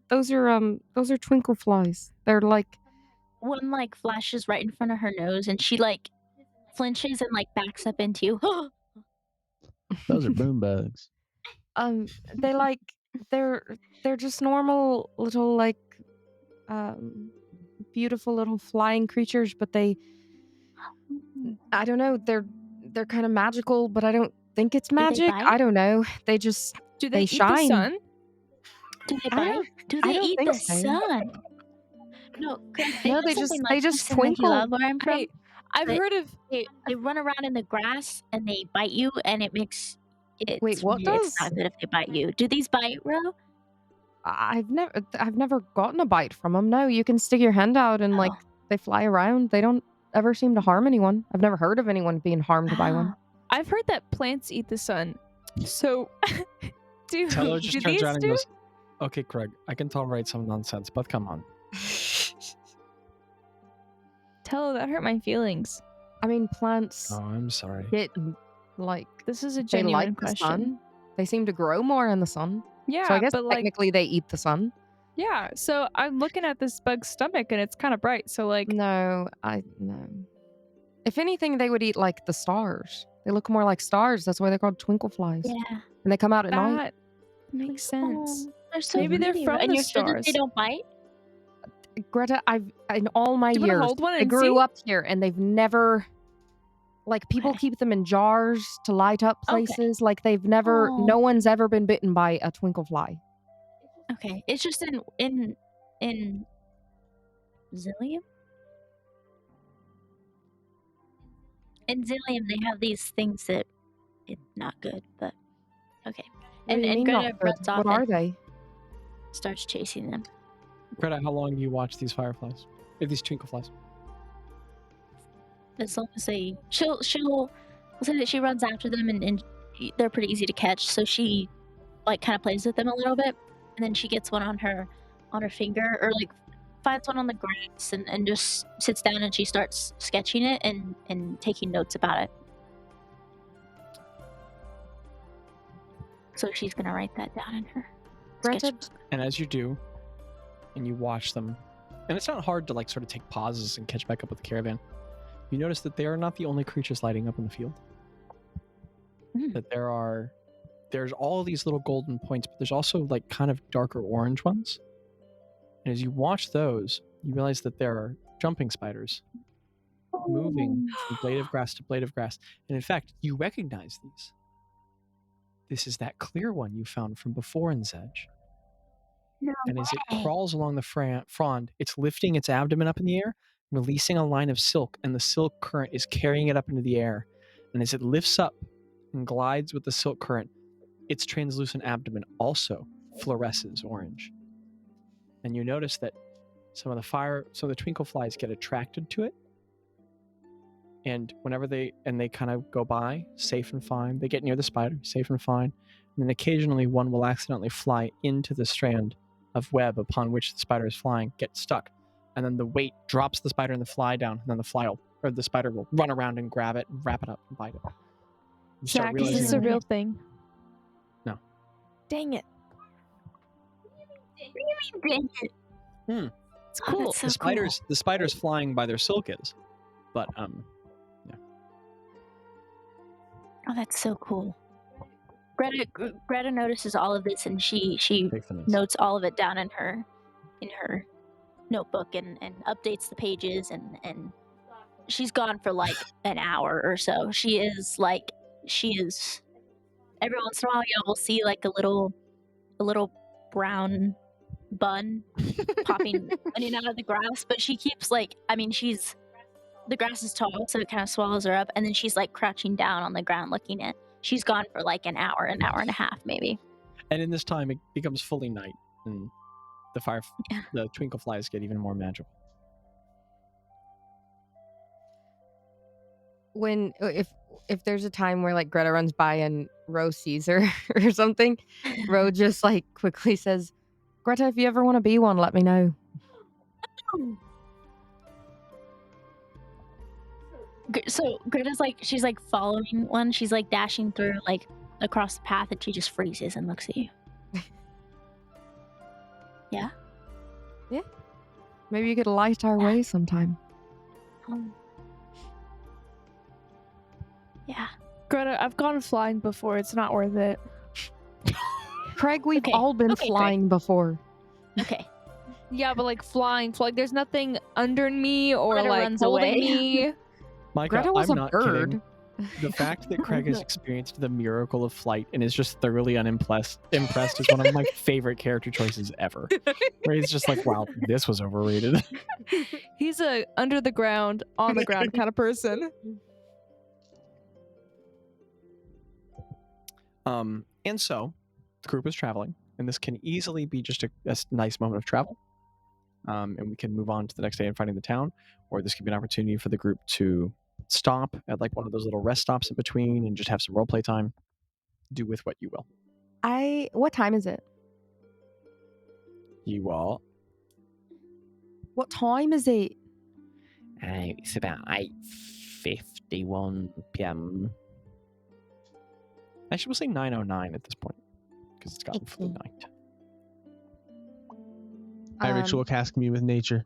Speaker 3: twinkle flies. They're like
Speaker 4: One flashes right in front of her nose, and she flinches and backs up into you.
Speaker 2: Those are boom bugs.
Speaker 3: they're just normal little beautiful little flying creatures, but I don't know, they're kind of magical, but I don't think it's magic.
Speaker 4: bite?
Speaker 3: I don't know. They just
Speaker 1: Do they eat
Speaker 3: shine.
Speaker 1: the sun?
Speaker 4: Do they
Speaker 3: I
Speaker 4: bite?
Speaker 3: don't-
Speaker 4: Do
Speaker 3: I
Speaker 4: they
Speaker 3: don't
Speaker 4: eat
Speaker 3: think
Speaker 4: the
Speaker 3: so.
Speaker 4: sun? No,
Speaker 3: No, they just twinkle.
Speaker 4: Love where I'm from.
Speaker 1: Hey, I've
Speaker 4: But-
Speaker 1: heard of
Speaker 4: They run around in the grass and they bite you, and it makes it.
Speaker 3: Wait, what
Speaker 4: It's
Speaker 3: does?
Speaker 4: not good if they bite you. Do these bite, Ro?
Speaker 3: I've never gotten a bite from them. No, you can stick your hand out and
Speaker 4: Oh.
Speaker 3: they fly around. They don't ever seem to harm anyone. I've never heard of anyone being harmed by one.
Speaker 1: I've heard that plants eat the sun. So do
Speaker 5: Teller just
Speaker 1: do
Speaker 5: turns
Speaker 1: these
Speaker 5: around and
Speaker 1: do?
Speaker 5: goes, "Okay, Craig, I can tolerate some nonsense, but come on."
Speaker 1: Tell that hurt my feelings.
Speaker 3: I mean, plants
Speaker 5: Oh, I'm sorry.
Speaker 3: get
Speaker 1: This is a
Speaker 3: they
Speaker 1: genuine
Speaker 3: like the
Speaker 1: question.
Speaker 3: sun. They seem to grow more in the sun.
Speaker 1: Yeah,
Speaker 3: So I guess
Speaker 1: but
Speaker 3: technically they eat the sun.
Speaker 1: Yeah, so I'm looking at this bug's stomach and it's kind of bright. So like,
Speaker 3: No. If anything, they would eat like the stars. They look more like stars. That's why they're called twinkle flies.
Speaker 4: Yeah.
Speaker 3: And they come out at night.
Speaker 1: that makes sense.
Speaker 4: Oh, they're so
Speaker 1: Maybe they're
Speaker 4: pretty.
Speaker 1: from
Speaker 4: And
Speaker 1: the
Speaker 4: you're sure that they
Speaker 1: stars.
Speaker 4: don't bite?
Speaker 3: Greta, in all my
Speaker 1: Do you wanna
Speaker 3: years,
Speaker 1: hold one
Speaker 3: I
Speaker 1: and
Speaker 3: grew
Speaker 1: see?
Speaker 3: up here and they've never, like, people
Speaker 4: Okay.
Speaker 3: keep them in jars to light up
Speaker 4: Okay.
Speaker 3: places. Like, they've never,
Speaker 4: Oh.
Speaker 3: no one's ever been bitten by a twinkle fly.
Speaker 4: Okay. It's just in Zillium? In Zillium, they have these things that it's not good, but okay.
Speaker 3: What do you
Speaker 4: And
Speaker 3: mean
Speaker 4: Greta
Speaker 3: not good?
Speaker 4: runs off
Speaker 3: What are
Speaker 4: and
Speaker 3: they?
Speaker 4: starts chasing them.
Speaker 5: Greta, how long do you watch these fireflies? These twinkle flies?
Speaker 4: As long as she'll say that she runs after them and they're pretty easy to catch, so she like kind of plays with them a little bit, and then she gets one on her finger, or like finds one on the grass and just sits down and she starts sketching it and taking notes about it. So she's gonna write that down in her
Speaker 3: Greta,
Speaker 4: sketchbook.
Speaker 5: And as you do, and you watch them, and it's not hard to like sort of take pauses and catch back up with the caravan, you notice that they are not the only creatures lighting up in the field. That there's all these little golden points, but there's also like kind of darker orange ones. And as you watch those, you realize that there are jumping spiders moving from blade of grass to blade of grass. And in fact, you recognize these. This is that clear one you found from before in Zedge.
Speaker 4: No
Speaker 5: And as it
Speaker 4: way.
Speaker 5: crawls along the frond, it's lifting its abdomen up in the air, releasing a line of silk, and the silk current is carrying it up into the air. And as it lifts up and glides with the silk current, its translucent abdomen also fluoresces orange. And you notice that some of the twinkle flies get attracted to it. And whenever they kind of go by, safe and fine, they get near the spider, safe and fine. And then occasionally one will accidentally fly into the strand of web upon which the spider is flying, get stuck. And then the weight drops the spider and the fly down, and then the spider will run around and grab it, and wrap it up, and bite it. You start
Speaker 1: Zach, is this
Speaker 5: realizing
Speaker 1: a real thing?
Speaker 5: No.
Speaker 1: Dang it.
Speaker 4: Dang it.
Speaker 1: It's cool.
Speaker 4: That's so
Speaker 5: the spiders flying by their silk is, but
Speaker 4: Oh, that's so cool. Greta notices all of this and she notes all of it down in her notebook and updates the pages and she's gone for like an hour or so. She is every once in a while we'll see like a little brown bun popping in and out of the grass, but she keeps the grass is tall, so it kind of swallows her up, and then she's like crouching down on the ground looking at. She's gone for like an hour and a half maybe.
Speaker 5: And in this time, it becomes fully night, and the twinkle flies get even more magical.
Speaker 3: If there's a time where like Greta runs by and Ro sees her or something, Ro just like quickly says, "Greta, if you ever want to be one, let me know."
Speaker 4: So Greta's she's like following one. She's like dashing through like across the path, and she just freezes and looks at you. Yeah.
Speaker 3: Yeah. Maybe you could light our way sometime.
Speaker 4: Yeah.
Speaker 1: Greta, I've gone flying before. It's not worth it.
Speaker 3: Craig, we've
Speaker 4: Okay.
Speaker 3: all been
Speaker 4: Okay,
Speaker 3: flying before.
Speaker 4: Okay.
Speaker 1: Yeah, but like flying, there's nothing under me or
Speaker 4: Greta
Speaker 1: like
Speaker 4: runs
Speaker 1: holding
Speaker 4: away.
Speaker 1: me.
Speaker 5: Micah,
Speaker 3: Greta was
Speaker 5: I'm
Speaker 3: a
Speaker 5: not
Speaker 3: bird.
Speaker 5: kidding. The fact that Craig has experienced the miracle of flight and is just thoroughly impressed is one of my favorite character choices ever. Where he's just like, wow, this was overrated.
Speaker 1: He's a under the ground, on the ground kind of person.
Speaker 5: And so the group is traveling, and this can easily be just a nice moment of travel. And we can move on to the next day and finding the town, or this could be an opportunity for the group to stop at like one of those little rest stops in between and just have some roleplay time. Do with what you will.
Speaker 3: What time is it?
Speaker 5: You all.
Speaker 3: What time is it?
Speaker 5: It's about 8:51 p.m. Actually, we'll say 9:09 at this point because it's gotten fully night.
Speaker 2: I ritual cast commune with nature.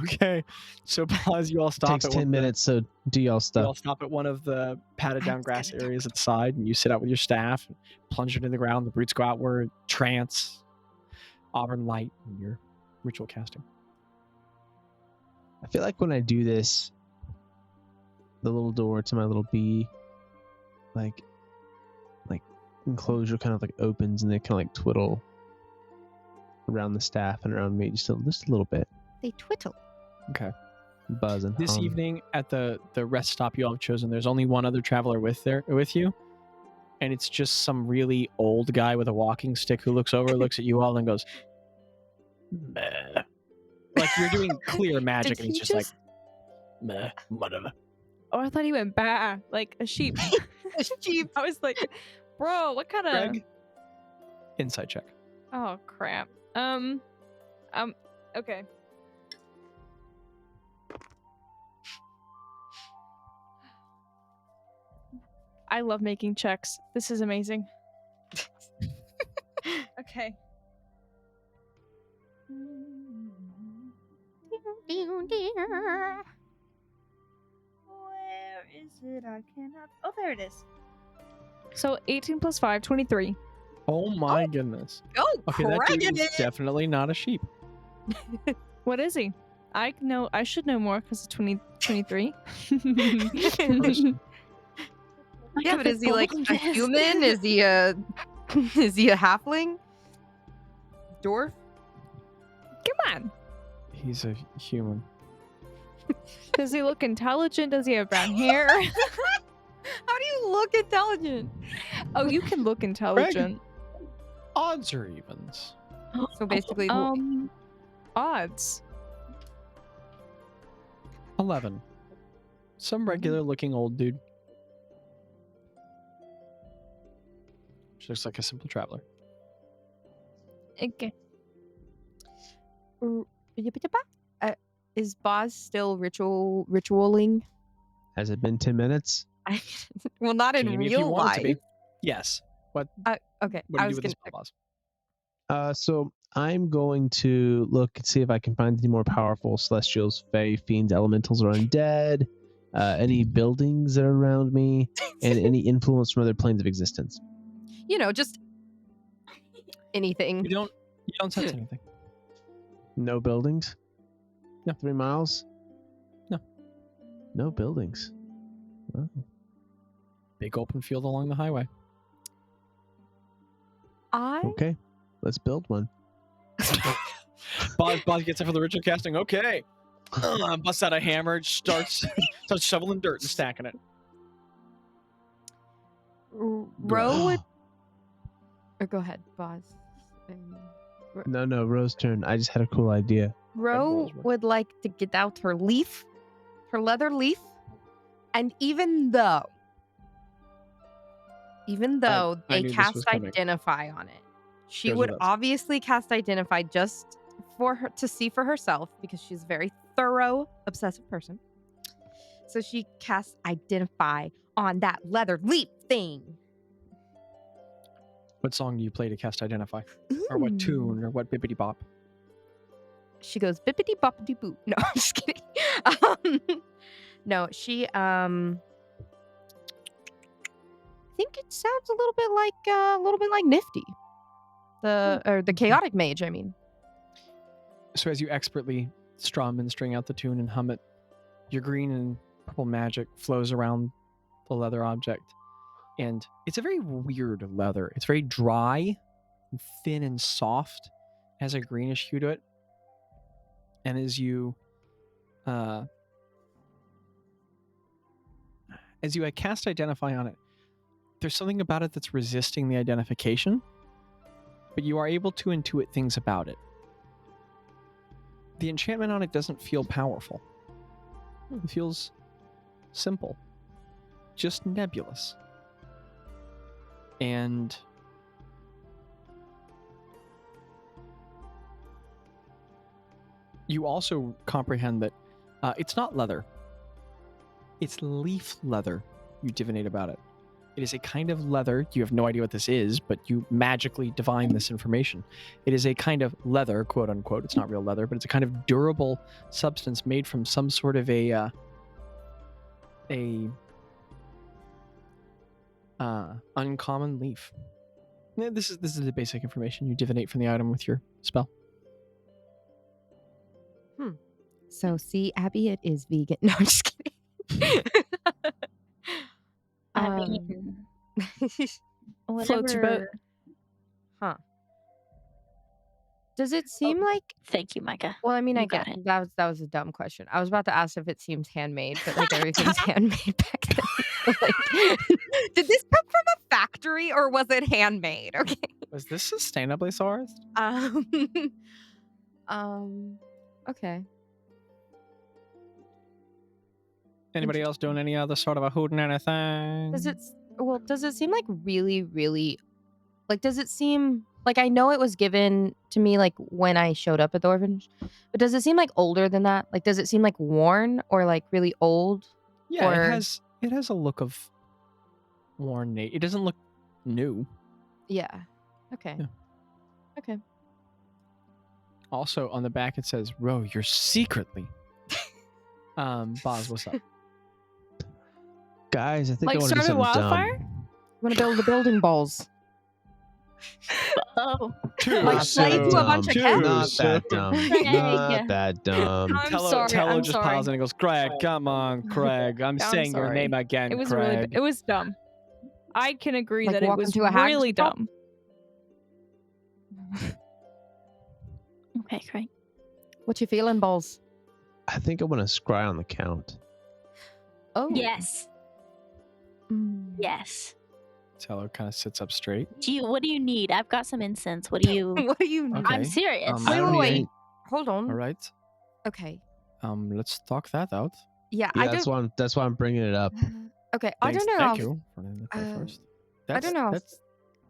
Speaker 5: Okay, so pause. You all stop.
Speaker 2: Takes 10 minutes, so do y'all
Speaker 5: You all
Speaker 2: stuff.
Speaker 5: stop at one of the padded down
Speaker 3: was
Speaker 5: grass
Speaker 3: gonna do
Speaker 5: areas at the side, and you sit out with your staff, and plunge it in the ground. The roots go outward, trance, auburn light, and your ritual casting.
Speaker 2: I feel like when I do this, the little door to my little bee, like enclosure kind of like opens and they kind of like twiddle around the staff and around me just a little bit.
Speaker 3: They twiddle.
Speaker 5: Okay.
Speaker 2: Buzz and
Speaker 5: This
Speaker 2: hum.
Speaker 5: evening at the rest stop you all have chosen, there's only one other traveler with you, and it's just some really old guy with a walking stick who looks over, looks at you all, and goes, meh. Like you're doing clear magic, and he's just like, meh, whatever.
Speaker 1: Oh, I thought he went bah, like a sheep.
Speaker 3: A sheep.
Speaker 1: I was like, bro, what kind of?
Speaker 5: Greg, insight check.
Speaker 1: Oh crap. Okay. I love making checks. This is amazing. Okay. Where is it? I cannot. Oh, there it is. So 18 plus 5, 23.
Speaker 5: Oh my goodness.
Speaker 3: Oh,
Speaker 5: Okay, that dude
Speaker 3: Craig
Speaker 5: is definitely not a sheep.
Speaker 1: What is he? I should know more because it's 23.
Speaker 3: Yeah, but is he like a human? Is he a halfling? Dwarf?
Speaker 1: Come on.
Speaker 5: He's a human.
Speaker 1: Does he look intelligent? Does he have brown hair?
Speaker 3: How do you look intelligent?
Speaker 1: Oh, you can look intelligent.
Speaker 5: Odds or evens?
Speaker 3: So basically,
Speaker 1: Odds.
Speaker 5: 11. Some regular looking old dude. She looks like a simple traveler.
Speaker 1: Okay.
Speaker 3: is Bazz still ritualing?
Speaker 2: Has it been 10 minutes?
Speaker 3: Well, not in
Speaker 5: Maybe if you
Speaker 3: real
Speaker 5: want it to be.
Speaker 3: life.
Speaker 5: Yes. What
Speaker 3: Okay,
Speaker 5: do
Speaker 3: I
Speaker 5: you
Speaker 3: was
Speaker 5: do with
Speaker 3: gonna.
Speaker 5: the spell, Bazz?
Speaker 2: So I'm going to look and see if I can find any more powerful celestials, fae, fiends, elementals, or undead. Any buildings that are around me, and any influence from other planes of existence.
Speaker 3: Just anything.
Speaker 5: You don't sense anything.
Speaker 2: No buildings?
Speaker 5: No.
Speaker 2: 3 miles?
Speaker 5: No.
Speaker 2: No buildings. Oh.
Speaker 5: Big open field along the highway.
Speaker 2: Okay, let's build one.
Speaker 5: Bazz gets up for the ritual casting. Okay. Busts out a hammer, starts shoveling dirt and stacking it.
Speaker 3: Ro would. Or go ahead, Bazz.
Speaker 2: No, Ro's turn. I just had a cool idea.
Speaker 3: Ro would like to get out her leaf, her leather leaf, and even though
Speaker 5: I
Speaker 3: they
Speaker 5: knew this
Speaker 3: cast
Speaker 5: was coming.
Speaker 3: Identify on it, she
Speaker 5: Goes
Speaker 3: would
Speaker 5: with us.
Speaker 3: obviously cast Identify just for her to see for herself because she's a very thorough, obsessive person. So she casts Identify on that leather leaf thing.
Speaker 5: What song do you play to cast Identify? Or what tune? Or what bippity bop?
Speaker 3: She goes bippity boppity boo. No, I'm just kidding. No, she I think it sounds a little bit like Nifty. The chaotic mage, I mean.
Speaker 5: So as you expertly strum and string out the tune and hum it, your green and purple magic flows around the leather object. And it's a very weird leather. It's very dry, and thin and soft. It has a greenish hue to it. And as you cast Identify on it, there's something about it that's resisting the identification, but you are able to intuit things about it. The enchantment on it doesn't feel powerful. It feels simple, just nebulous. And you also comprehend that it's not leather. It's leaf leather. You divinate about it. It is a kind of leather. You have no idea what this is, but you magically divine this information. It is a kind of leather, quote unquote. It's not real leather, but it's a kind of durable substance made from some sort of a uncommon leaf. Yeah, this is the basic information. You divinate from the item with your spell.
Speaker 3: So, see, Abby, it is vegan. No, I'm just kidding.
Speaker 4: I
Speaker 3: Um,
Speaker 4: mean,
Speaker 1: Floats your boat.
Speaker 4: whatever.
Speaker 3: Huh. Does it seem like?
Speaker 4: Thank you, Micah.
Speaker 3: Well, I mean, I
Speaker 4: You got
Speaker 3: get
Speaker 4: it.
Speaker 3: that was a dumb question. I was about to ask if it seems handmade, but like everything's handmade back then. Like, did this come from a factory or was it handmade? Okay.
Speaker 5: Was this sustainably sourced?
Speaker 3: Okay.
Speaker 5: Anybody else doing any other sort of a hooting anything?
Speaker 3: Does it seem like really, really, like, does it seem like, I know it was given to me like when I showed up at the orphanage, but does it seem like older than that? Like, does it seem like worn or like really old?
Speaker 5: Yeah,
Speaker 3: or-
Speaker 5: it has a look of worn. It doesn't look new.
Speaker 3: Yeah. Okay.
Speaker 5: Yeah.
Speaker 3: Okay.
Speaker 5: Also on the back it says, "Ro, you're secretly." Bazz, what's up?
Speaker 2: Guys, I think
Speaker 1: Like
Speaker 2: I want to do
Speaker 1: start a
Speaker 2: something
Speaker 1: wildfire?
Speaker 2: dumb.
Speaker 3: You want to build the building balls?
Speaker 4: Oh,
Speaker 3: Like slay to a bunch of cats?
Speaker 2: Not that dumb.
Speaker 4: Craig.
Speaker 2: Not that dumb.
Speaker 1: I'm sorry.
Speaker 5: Tello
Speaker 1: I'm
Speaker 5: just
Speaker 1: sorry.
Speaker 5: pauses and he goes, "Craig, come on, Craig. I'm
Speaker 1: I'm
Speaker 5: saying your
Speaker 1: sorry.
Speaker 5: name again,
Speaker 1: It was
Speaker 5: Craig."
Speaker 1: it was dumb. I can agree
Speaker 3: Like
Speaker 1: that it
Speaker 3: walk
Speaker 1: was
Speaker 3: into a hag's
Speaker 1: really
Speaker 3: shop?
Speaker 1: dumb.
Speaker 4: okay, Craig.
Speaker 3: What you feeling, balls?
Speaker 2: I think I want to scry on the count.
Speaker 3: Oh.
Speaker 4: Yes.
Speaker 3: Mm.
Speaker 4: Yes.
Speaker 5: Tello kind of sits up straight.
Speaker 4: What do you need? I've got some incense. What do you?
Speaker 3: What do you need?
Speaker 5: Okay.
Speaker 4: I'm serious.
Speaker 2: I don't need
Speaker 3: wait.
Speaker 2: any-
Speaker 3: Hold on.
Speaker 5: All right.
Speaker 3: Okay.
Speaker 5: Let's talk that out.
Speaker 3: Yeah,
Speaker 2: Yeah,
Speaker 3: I
Speaker 2: that's why I'm bringing it up.
Speaker 3: don't. Okay, I
Speaker 5: Thanks,
Speaker 3: don't know.
Speaker 5: Thank you for letting that go first.
Speaker 3: I don't know.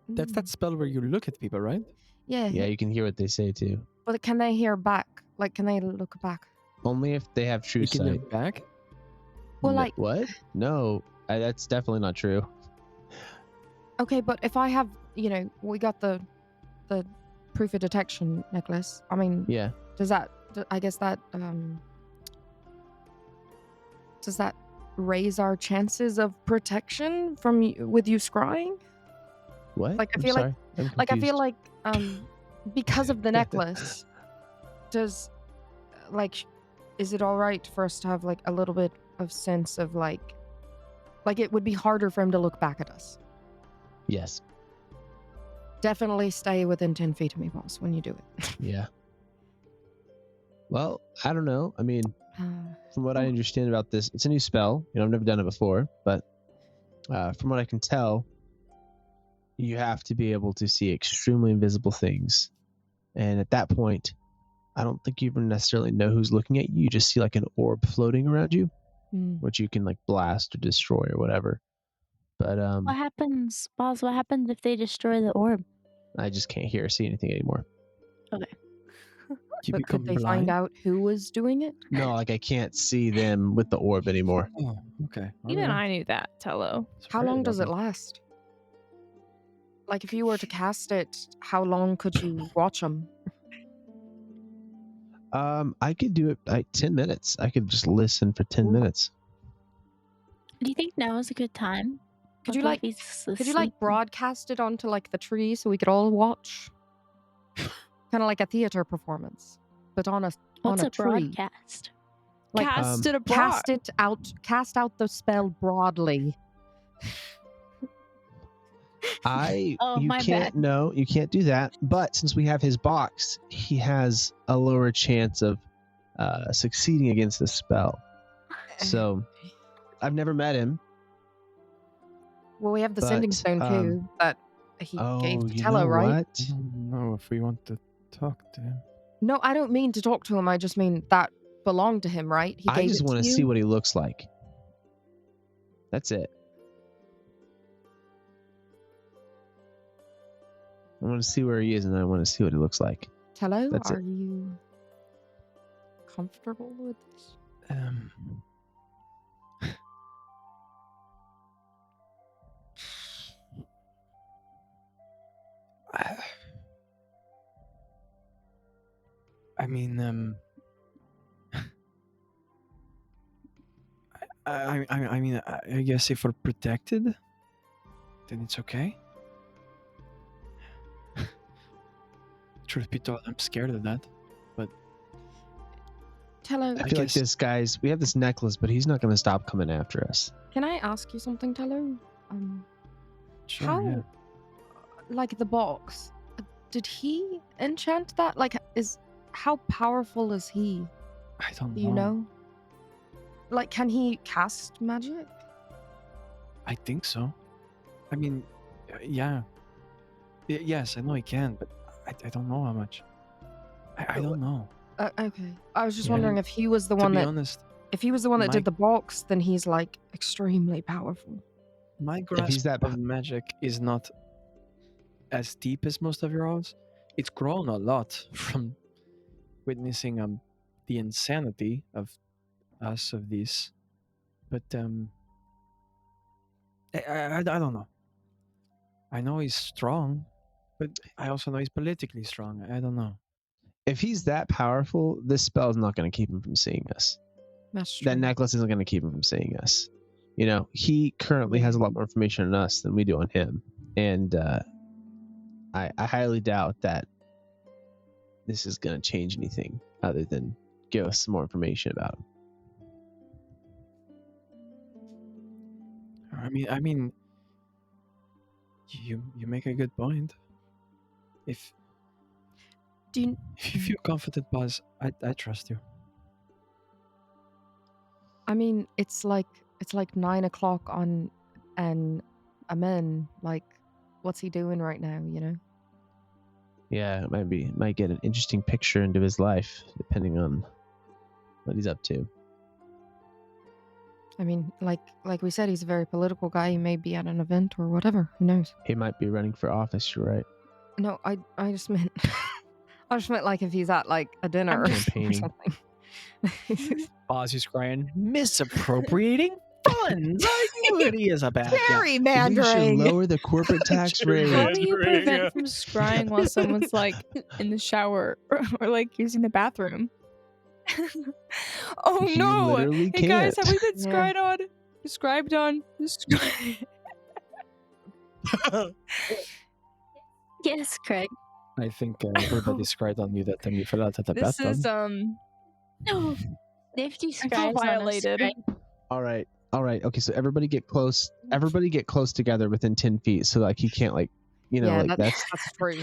Speaker 5: That's that spell where you look at people, right?
Speaker 3: Yeah.
Speaker 2: Yeah, you can hear what they say too.
Speaker 3: But can they hear back? Like, can they look back?
Speaker 2: Only if they have true
Speaker 5: You can
Speaker 2: sight.
Speaker 5: look back.
Speaker 3: Well,
Speaker 2: No-
Speaker 3: like-
Speaker 2: what? No, that's definitely not true.
Speaker 3: Okay, but if I have, we got the proof of detection necklace. I mean,
Speaker 2: Yeah.
Speaker 3: does that? I guess that does that raise our chances of protection from with you scrying?
Speaker 2: What?
Speaker 3: Like, I
Speaker 2: I'm
Speaker 3: feel like-
Speaker 2: sorry. I'm
Speaker 3: Like, I feel
Speaker 2: confused.
Speaker 3: like because of the necklace, does is it all right for us to have like a little bit of sense of like it would be harder for him to look back at us?
Speaker 2: Yes.
Speaker 3: Definitely stay within 10 feet of me, boss, when you do it.
Speaker 2: Yeah. Well, I don't know. I mean, from what I understand about this, it's a new spell. I've never done it before, but from what I can tell, you have to be able to see extremely invisible things. And at that point, I don't think you even necessarily know who's looking at you. You just see like an orb floating around you, which you can like blast or destroy or whatever. But
Speaker 4: What happens, Bazz? What happens if they destroy the orb?
Speaker 2: I just can't hear or see anything anymore.
Speaker 5: You
Speaker 3: But
Speaker 5: become
Speaker 3: could they find
Speaker 5: blind?
Speaker 3: out who was doing it?
Speaker 2: No, like I can't see them with the orb anymore.
Speaker 5: Oh, okay.
Speaker 1: Even
Speaker 5: Alright.
Speaker 1: I knew that, Tello.
Speaker 3: How
Speaker 5: Sorry
Speaker 3: long
Speaker 5: about
Speaker 3: does it
Speaker 5: that.
Speaker 3: last? Like, if you were to cast it, how long could you watch them?
Speaker 2: I could do it like 10 minutes. I could just listen for 10
Speaker 3: Ooh.
Speaker 2: minutes.
Speaker 4: Do you think now is a good time?
Speaker 3: Could you
Speaker 4: What
Speaker 3: like
Speaker 4: if he's
Speaker 3: Could you like
Speaker 4: asleep?
Speaker 3: broadcast it onto like the tree so we could all watch? Kind of like a theater performance, but on a
Speaker 4: What's
Speaker 3: on
Speaker 4: a
Speaker 3: a tree.
Speaker 4: broadcast?
Speaker 3: Like,
Speaker 1: Cast it abroad.
Speaker 3: Cast out the spell broadly.
Speaker 4: Oh,
Speaker 2: You
Speaker 4: my
Speaker 2: can't
Speaker 4: bad.
Speaker 2: no, you can't do that. But since we have his box, he has a lower chance of succeeding against the spell. So I've never met him.
Speaker 3: Well, we have the sending
Speaker 2: But,
Speaker 3: stone too that he gave to
Speaker 2: you
Speaker 3: Tello,
Speaker 2: know
Speaker 3: right?
Speaker 2: what?
Speaker 5: I don't know if we want to talk to him.
Speaker 3: No, I don't mean to talk to him. I just mean that belonged to him, right? He
Speaker 2: I
Speaker 3: gave
Speaker 2: just
Speaker 3: it
Speaker 2: want to
Speaker 3: you.
Speaker 2: see what he looks like. That's it. I want to see where he is, and I want to see what he looks like.
Speaker 3: Tello,
Speaker 2: That's it.
Speaker 3: are you comfortable with this?
Speaker 5: I mean, I guess if we're protected, then it's okay. Truth be told, I'm scared of that.
Speaker 3: Tello,
Speaker 2: I feel like
Speaker 5: guess-
Speaker 2: this guy's. We have this necklace, but he's not going to stop coming after us.
Speaker 3: can I ask you something, Tello?
Speaker 5: Sure,
Speaker 3: How,
Speaker 5: yeah.
Speaker 3: like the box, did he enchant that? Like, how powerful is he?
Speaker 5: I don't
Speaker 3: Do you know? Like, can he cast magic?
Speaker 5: I think so. I mean, yeah. Yes, I know he can, but I don't know how much. I don't know.
Speaker 3: Okay. I was just
Speaker 5: Yeah.
Speaker 3: wondering if he was the
Speaker 5: To
Speaker 3: one
Speaker 5: be
Speaker 3: that
Speaker 5: honest,
Speaker 3: if he was the one that
Speaker 5: my-
Speaker 3: did the box, then he's like extremely powerful.
Speaker 5: my
Speaker 2: he's
Speaker 5: grasp
Speaker 2: that
Speaker 5: of magic is not as deep as most of yours. It's grown a lot from witnessing the insanity of us of this, but I don't know. I know he's strong, but I also know he's politically strong. I don't know.
Speaker 2: If he's that powerful, this spell's not going to keep him from seeing us.
Speaker 3: That's true.
Speaker 2: That necklace isn't going to keep him from seeing us. You know, he currently has a lot more information on us than we do on him, and I highly doubt that this is going to change anything other than give us some more information about him.
Speaker 5: I mean, you make a good point. If
Speaker 3: Do you,
Speaker 5: you feel confident, Buzz, I trust you.
Speaker 3: I mean, it's like 9 o'clock on an Amen. Like, what's he doing right now? You know.
Speaker 2: Yeah, it might get an interesting picture into his life depending on what he's up to.
Speaker 3: I mean, like we said, he's a very political guy. He may be at an event or whatever. Who knows?
Speaker 2: He might be running for office. You're right.
Speaker 3: No, I just meant I just meant like if he's at like a dinner or
Speaker 2: campaigning.
Speaker 3: something.
Speaker 5: Buzz is crying, misappropriating funds. I knew it. He is a bad guy.
Speaker 2: We should
Speaker 3: Gerrymandering.
Speaker 2: lower the corporate tax rate.
Speaker 1: How do you
Speaker 5: Gerrymandering.
Speaker 1: prevent from scrying while someone's like in the shower or like using the bathroom? Oh
Speaker 2: You
Speaker 1: no!
Speaker 2: literally
Speaker 1: Hey guys,
Speaker 2: can't.
Speaker 1: have we been
Speaker 3: Yeah.
Speaker 1: Described on?
Speaker 4: Yes, Craig.
Speaker 5: I think everybody's cried on you that time you fell out at the
Speaker 1: This
Speaker 5: bathtub.
Speaker 1: is
Speaker 4: No. Nifty
Speaker 1: I feel
Speaker 4: scries on us,
Speaker 1: violated.
Speaker 4: Craig.
Speaker 2: All right. Okay, so everybody get close. Everybody get close together within 10 feet, so like he can't like,
Speaker 3: Yeah,
Speaker 2: like that's.
Speaker 3: that's true.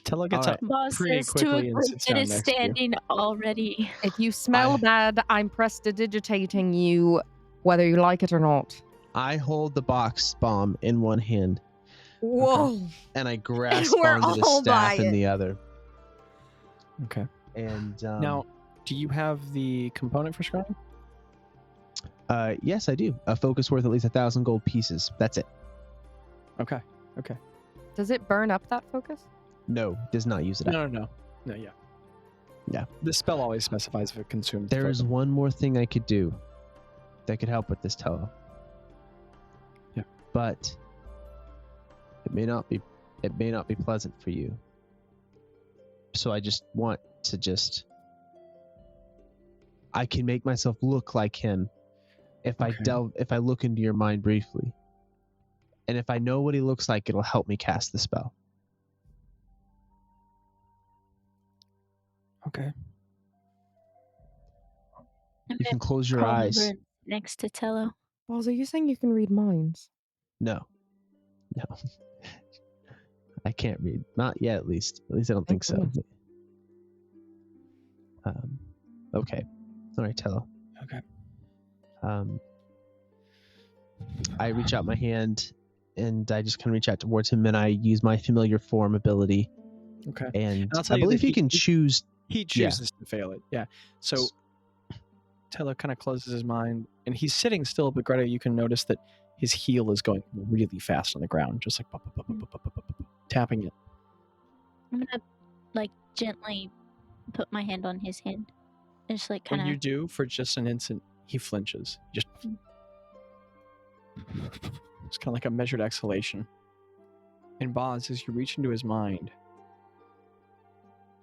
Speaker 5: Tella gets
Speaker 2: Alright.
Speaker 5: up
Speaker 4: Boss
Speaker 5: pretty
Speaker 4: says to a
Speaker 5: quickly and
Speaker 4: group
Speaker 5: sits
Speaker 4: that
Speaker 5: down
Speaker 4: is
Speaker 5: next to you.
Speaker 4: standing already.
Speaker 3: If you smell bad, I'm prestidigitating you, whether you like it or not.
Speaker 2: I hold the box bomb in one hand
Speaker 3: Whoa!
Speaker 2: and I grasp
Speaker 3: We're
Speaker 2: onto the
Speaker 3: all by
Speaker 2: staff in
Speaker 3: it.
Speaker 2: the other.
Speaker 5: Okay.
Speaker 2: And
Speaker 5: Now, do you have the component for scrying?
Speaker 2: yes, I do. A focus worth at least 1,000 gold pieces. That's it.
Speaker 5: Okay.
Speaker 3: Does it burn up that focus?
Speaker 2: No, does not use it up.
Speaker 5: No, yeah.
Speaker 2: Yeah.
Speaker 5: The spell always specifies if it consumes.
Speaker 2: There is
Speaker 5: focus.
Speaker 2: one more thing I could do that could help with this Tello.
Speaker 5: Yeah.
Speaker 2: But it may not be pleasant for you. So I just want to I can make myself look like him if
Speaker 5: Okay.
Speaker 2: if I look into your mind briefly. And if I know what he looks like, it'll help me cast the spell.
Speaker 5: Okay.
Speaker 4: I'm
Speaker 2: You can close your
Speaker 4: crawl
Speaker 2: eyes.
Speaker 4: over next to Tello.
Speaker 3: Balls, are you saying you can read minds?
Speaker 2: No. I can't read. Not yet, at least. At least I don't think so.
Speaker 3: goodness.
Speaker 2: Okay. All right, Tello.
Speaker 5: Okay.
Speaker 2: I reach out my hand and I just kind of reach out towards him and I use my familiar form ability.
Speaker 5: Okay.
Speaker 2: And
Speaker 5: I'll tell
Speaker 2: I
Speaker 5: you that
Speaker 2: believe he can choose.
Speaker 5: He chooses to fail it. Yeah. So Tella kind of closes his mind and he's sitting still, but Greta, you can notice that his heel is going really fast on the ground, just like tapping it.
Speaker 4: I'm gonna like gently put my hand on his hand. And just like
Speaker 5: When
Speaker 4: kind
Speaker 5: you
Speaker 4: of
Speaker 5: do, for just an instant, he flinches. Just it's kind of like a measured exhalation. And Bazz, as you reach into his mind,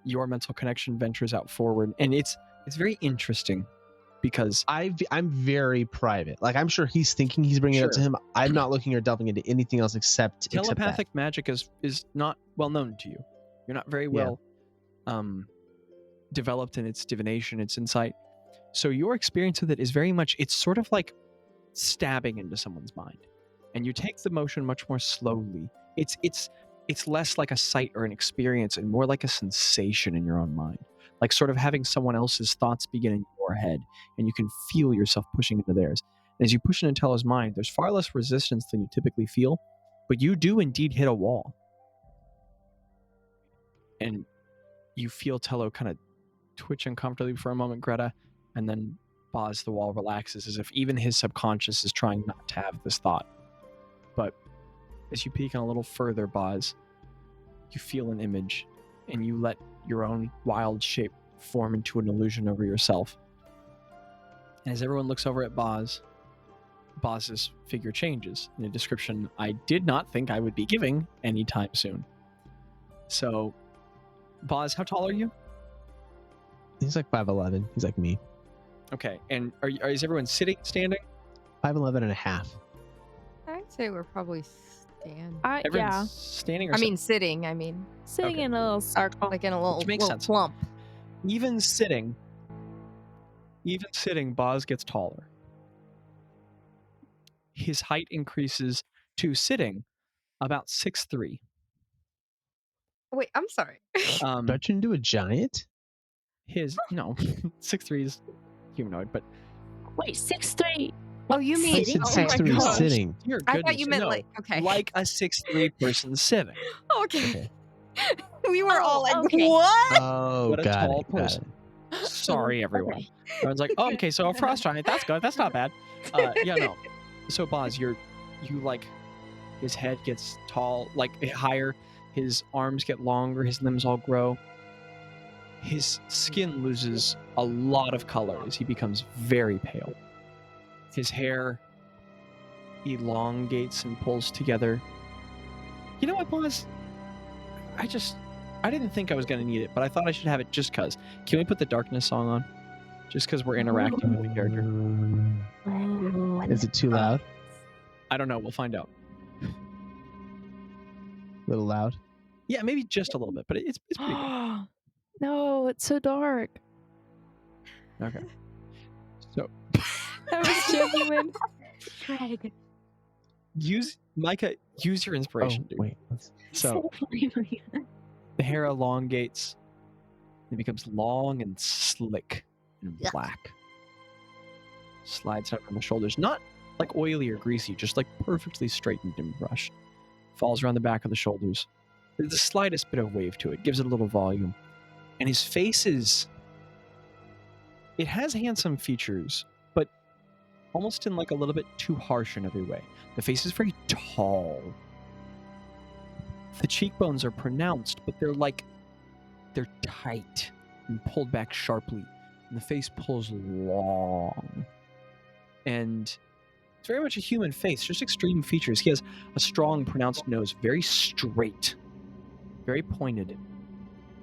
Speaker 5: your mental connection ventures out forward, and it's very interesting because
Speaker 2: I'm very private. Like, I'm sure he's thinking he's bringing it up to
Speaker 5: Sure.
Speaker 2: him. I'm not looking or delving into anything else except
Speaker 5: telepathic
Speaker 2: that.
Speaker 5: magic is not well known to you. You're not very well developed in its divination, its insight. So your experience with it is very much, it's sort of like stabbing into someone's mind, and you take the motion much more slowly. It's less like a sight or an experience and more like a sensation in your own mind, like sort of having someone else's thoughts begin in your head, and you can feel yourself pushing into theirs. And as you push into Tello's mind, there's far less resistance than you typically feel, but you do indeed hit a wall. And you feel Tello kind of twitch uncomfortably for a moment, Greta, and then Bazz, the wall relaxes as if even his subconscious is trying not to have this thought. But as you peek in a little further, Bazz, you feel an image, and you let your own wild shape form into an illusion over yourself. And as everyone looks over at Bazz's figure changes in a description I did not think I would be giving anytime soon. So, Bazz, how tall are you?
Speaker 2: He's like 5'11". He's like me.
Speaker 5: Okay, and is everyone sitting, standing?
Speaker 2: 5'11 and a half.
Speaker 3: I'd say we're probably standing.
Speaker 5: Everyone's standing or
Speaker 3: I mean, sitting. I mean,
Speaker 1: sitting
Speaker 5: okay.
Speaker 1: in a little circle.
Speaker 3: like in a little,
Speaker 5: Which makes
Speaker 3: little
Speaker 5: sense.
Speaker 3: clump.
Speaker 5: even sitting, Bazz gets taller. His height increases to sitting about 6'3".
Speaker 3: Wait, I'm sorry.
Speaker 2: Stretch into a giant?
Speaker 5: No, 6'3" is humanoid, but
Speaker 4: Wait, 6'3".
Speaker 3: Oh, you
Speaker 2: I
Speaker 3: mean
Speaker 2: said
Speaker 3: oh my
Speaker 2: 6'3"
Speaker 3: gosh.
Speaker 2: sitting.
Speaker 5: Your
Speaker 3: I
Speaker 5: goodness,
Speaker 3: thought you meant
Speaker 5: no.
Speaker 3: like okay.
Speaker 5: Like a 6'3" person sitting.
Speaker 3: Okay. We were all like,
Speaker 4: okay.
Speaker 3: what?
Speaker 2: Oh,
Speaker 5: But a
Speaker 2: got
Speaker 5: tall
Speaker 2: it, got
Speaker 5: person. Sorry, everyone.
Speaker 4: Okay.
Speaker 5: Everyone's like, oh, okay, so a frost giant, that's good, that's not bad. Yeah, no. So Bazz, you like, his head gets tall, like higher, his arms get longer, his limbs all grow. His skin loses a lot of color as he becomes very pale. His hair elongates and pulls together. You know what, Bazz? I didn't think I was going to need it, but I thought I should have it just because. Can we put the darkness song on? Just because we're interacting with the character.
Speaker 2: Is it too loud?
Speaker 5: I don't know. We'll find out.
Speaker 2: A little loud?
Speaker 5: Yeah, maybe just a little bit, but it's pretty good.
Speaker 1: No, it's so dark.
Speaker 5: Okay. So
Speaker 1: That was genuine.
Speaker 4: Greg.
Speaker 5: Micah, use your inspiration, dude.
Speaker 2: Wait.
Speaker 5: So the hair elongates. It becomes long and slick and black. Slides out from the shoulders. Not like oily or greasy, just like perfectly straightened and brushed. Falls around the back of the shoulders. There's the slightest bit of wave to it. Gives it a little volume. And his face it has handsome features, but almost in like a little bit too harsh in every way. The face is very tall. The cheekbones are pronounced, but they're tight and pulled back sharply. And the face pulls long. And it's very much a human face, just extreme features. He has a strong, pronounced nose, very straight, very pointed.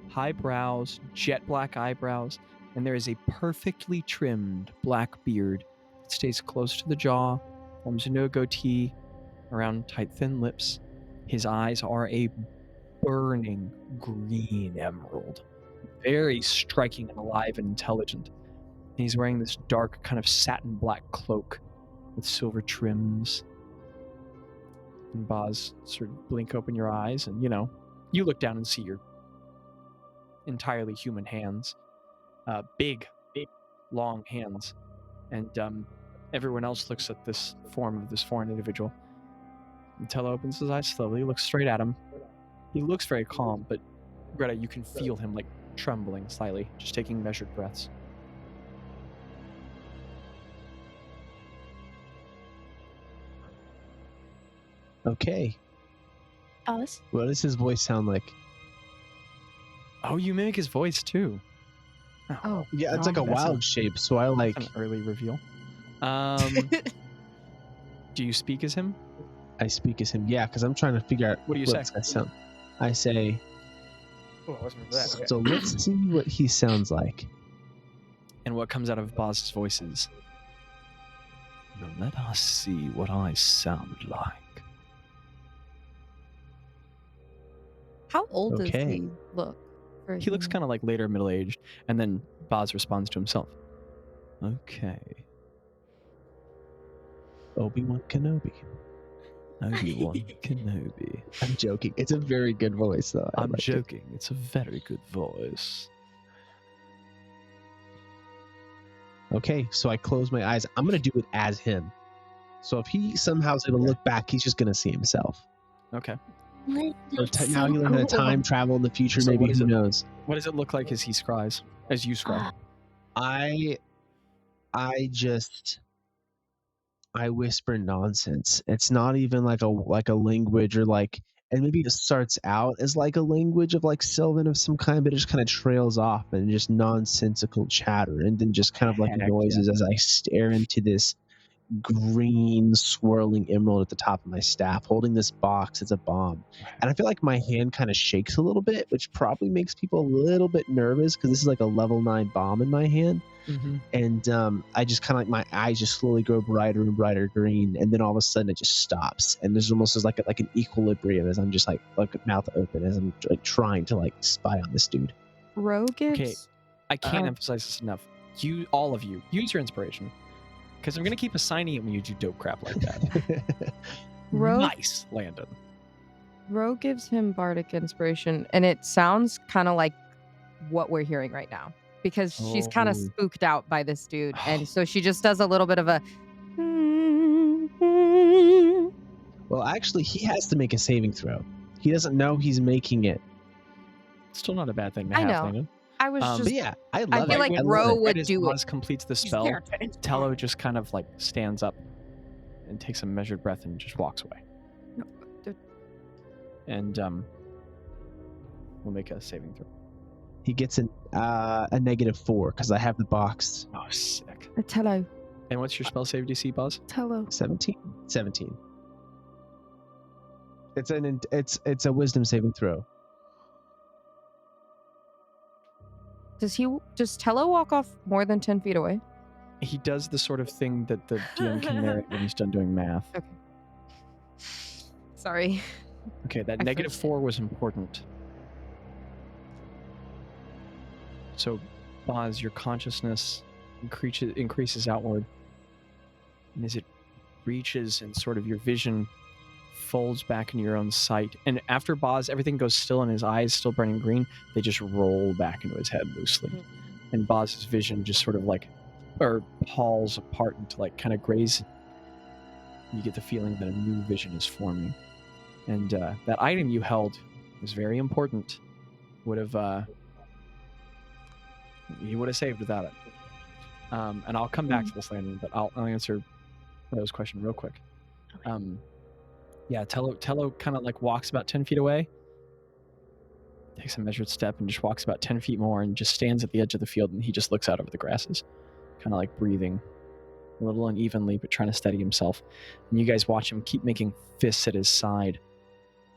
Speaker 5: High brows, jet black eyebrows, and there is a perfectly trimmed black beard that stays close to the jaw, forms into a goatee, around tight, thin lips. His eyes are a burning green emerald, very striking and alive and intelligent. And he's wearing this dark kind of satin black cloak with silver trims. And Bazz, sort of blink open your eyes, and you look down and see your entirely human hands, big, long hands, and everyone else looks at this form of this foreign individual. And Tello opens his eyes slowly, looks straight at him. He looks very calm, but Greta, you can feel him like trembling slightly, just taking measured breaths.
Speaker 2: Okay.
Speaker 4: Us?
Speaker 2: What does his voice sound like?
Speaker 5: Oh, you mimic his voice too.
Speaker 3: Oh,
Speaker 2: Yeah, it's like a
Speaker 5: That's
Speaker 2: wild shape, so I like...
Speaker 5: an early reveal. Do you speak as him?
Speaker 2: I speak as him. Yeah, because I'm trying to figure out
Speaker 5: What do you
Speaker 2: I sound. I say,
Speaker 5: Oh, I wasn't for that. Okay.
Speaker 2: So let's see what he sounds like.
Speaker 5: And what comes out of Bazz's voice is, "Now let us see what I sound like."
Speaker 3: How old does
Speaker 2: Okay.
Speaker 3: he look?
Speaker 5: He looks kind of like later middle-aged, and then Bazz responds to himself. Okay.
Speaker 2: Obi-Wan Kenobi.
Speaker 5: Obi-Wan Kenobi.
Speaker 2: I'm joking. It's a very good voice, though. I
Speaker 5: I'm
Speaker 2: liked it.
Speaker 5: joking. It's a very good voice.
Speaker 2: Okay, so I close my eyes. I'm going to do it as him. So if he somehow is going to look back, he's just going to see himself.
Speaker 5: Okay.
Speaker 2: Or now he learned how to time travel in the future.
Speaker 5: So
Speaker 2: maybe,
Speaker 5: what is
Speaker 2: who
Speaker 5: it?
Speaker 2: knows?
Speaker 5: What does it look like as he scries? As you scry?
Speaker 2: I whisper nonsense. It's not even like a language or like, and maybe it starts out as like a language of like Sylvan of some kind, but it just kind of trails off and just nonsensical chatter, and then just kind of like
Speaker 5: Heck
Speaker 2: noises as I stare into this green swirling emerald at the top of my staff, holding this box. It's a bomb, and I feel like my hand kind of shakes a little bit, which probably makes people a little bit nervous because this is like a level 9 bomb in my hand.
Speaker 5: Mm-hmm.
Speaker 2: And I just kind of like my eyes just slowly grow brighter and brighter green, and then all of a sudden it just stops, and there's almost like an equilibrium as I'm just like mouth open as I'm like trying to like spy on this dude.
Speaker 3: Ro gives.
Speaker 5: Okay, I can't emphasize this enough. You, all of you, use your inspiration, because I'm gonna keep assigning it when you do dope crap like that.
Speaker 3: Ro,
Speaker 5: Nice, Landon.
Speaker 3: Ro gives him bardic inspiration, and it sounds kind of like what we're hearing right now, because she's kind of
Speaker 2: Oh.
Speaker 3: spooked out by this dude, and so she just does a little bit of a.
Speaker 2: Well, actually, he has to make a saving throw. He doesn't know he's making it.
Speaker 5: Still not a bad thing to
Speaker 3: I
Speaker 5: have,
Speaker 3: know.
Speaker 5: Landon.
Speaker 3: I was
Speaker 5: But
Speaker 3: just.
Speaker 2: But yeah, I love
Speaker 3: feel
Speaker 2: it.
Speaker 3: like
Speaker 2: I love
Speaker 3: Ro
Speaker 2: it.
Speaker 3: would
Speaker 5: right as
Speaker 3: do it.
Speaker 5: Bazz completes the spell, Tello just kind of like stands up and takes a measured breath and just walks away.
Speaker 3: No,
Speaker 5: And we'll make a saving throw.
Speaker 2: He gets a -4 because I have the box.
Speaker 5: Oh, sick.
Speaker 3: Tello.
Speaker 5: And what's your spell save DC, Bazz?
Speaker 1: Hello.
Speaker 2: 17. It's a wisdom saving throw.
Speaker 3: Does Tello walk off more than 10 feet away?
Speaker 5: He does the sort of thing that the DM can narrate when he's done doing math.
Speaker 3: Okay. Sorry.
Speaker 5: Okay, that
Speaker 3: I
Speaker 5: -4 was important. So, Bazz, your consciousness increases outward. And as it reaches and sort of your vision folds back into your own sight. And after Bazz, everything goes still and his eyes still burning green. They just roll back into his head loosely. And Bazz's vision just sort of like, or pulls apart into like kind of grays. You get the feeling that a new vision is forming. And that item you held was very important. He would have saved without it. And I'll come back to this, Landon, but I'll answer Ro's question real quick.
Speaker 4: Okay.
Speaker 5: Yeah, Tello kind of like walks about 10 feet away, takes a measured step and just walks about 10 feet more and just stands at the edge of the field, and he just looks out over the grasses, kind of like breathing a little unevenly, but trying to steady himself. And you guys watch him keep making fists at his side,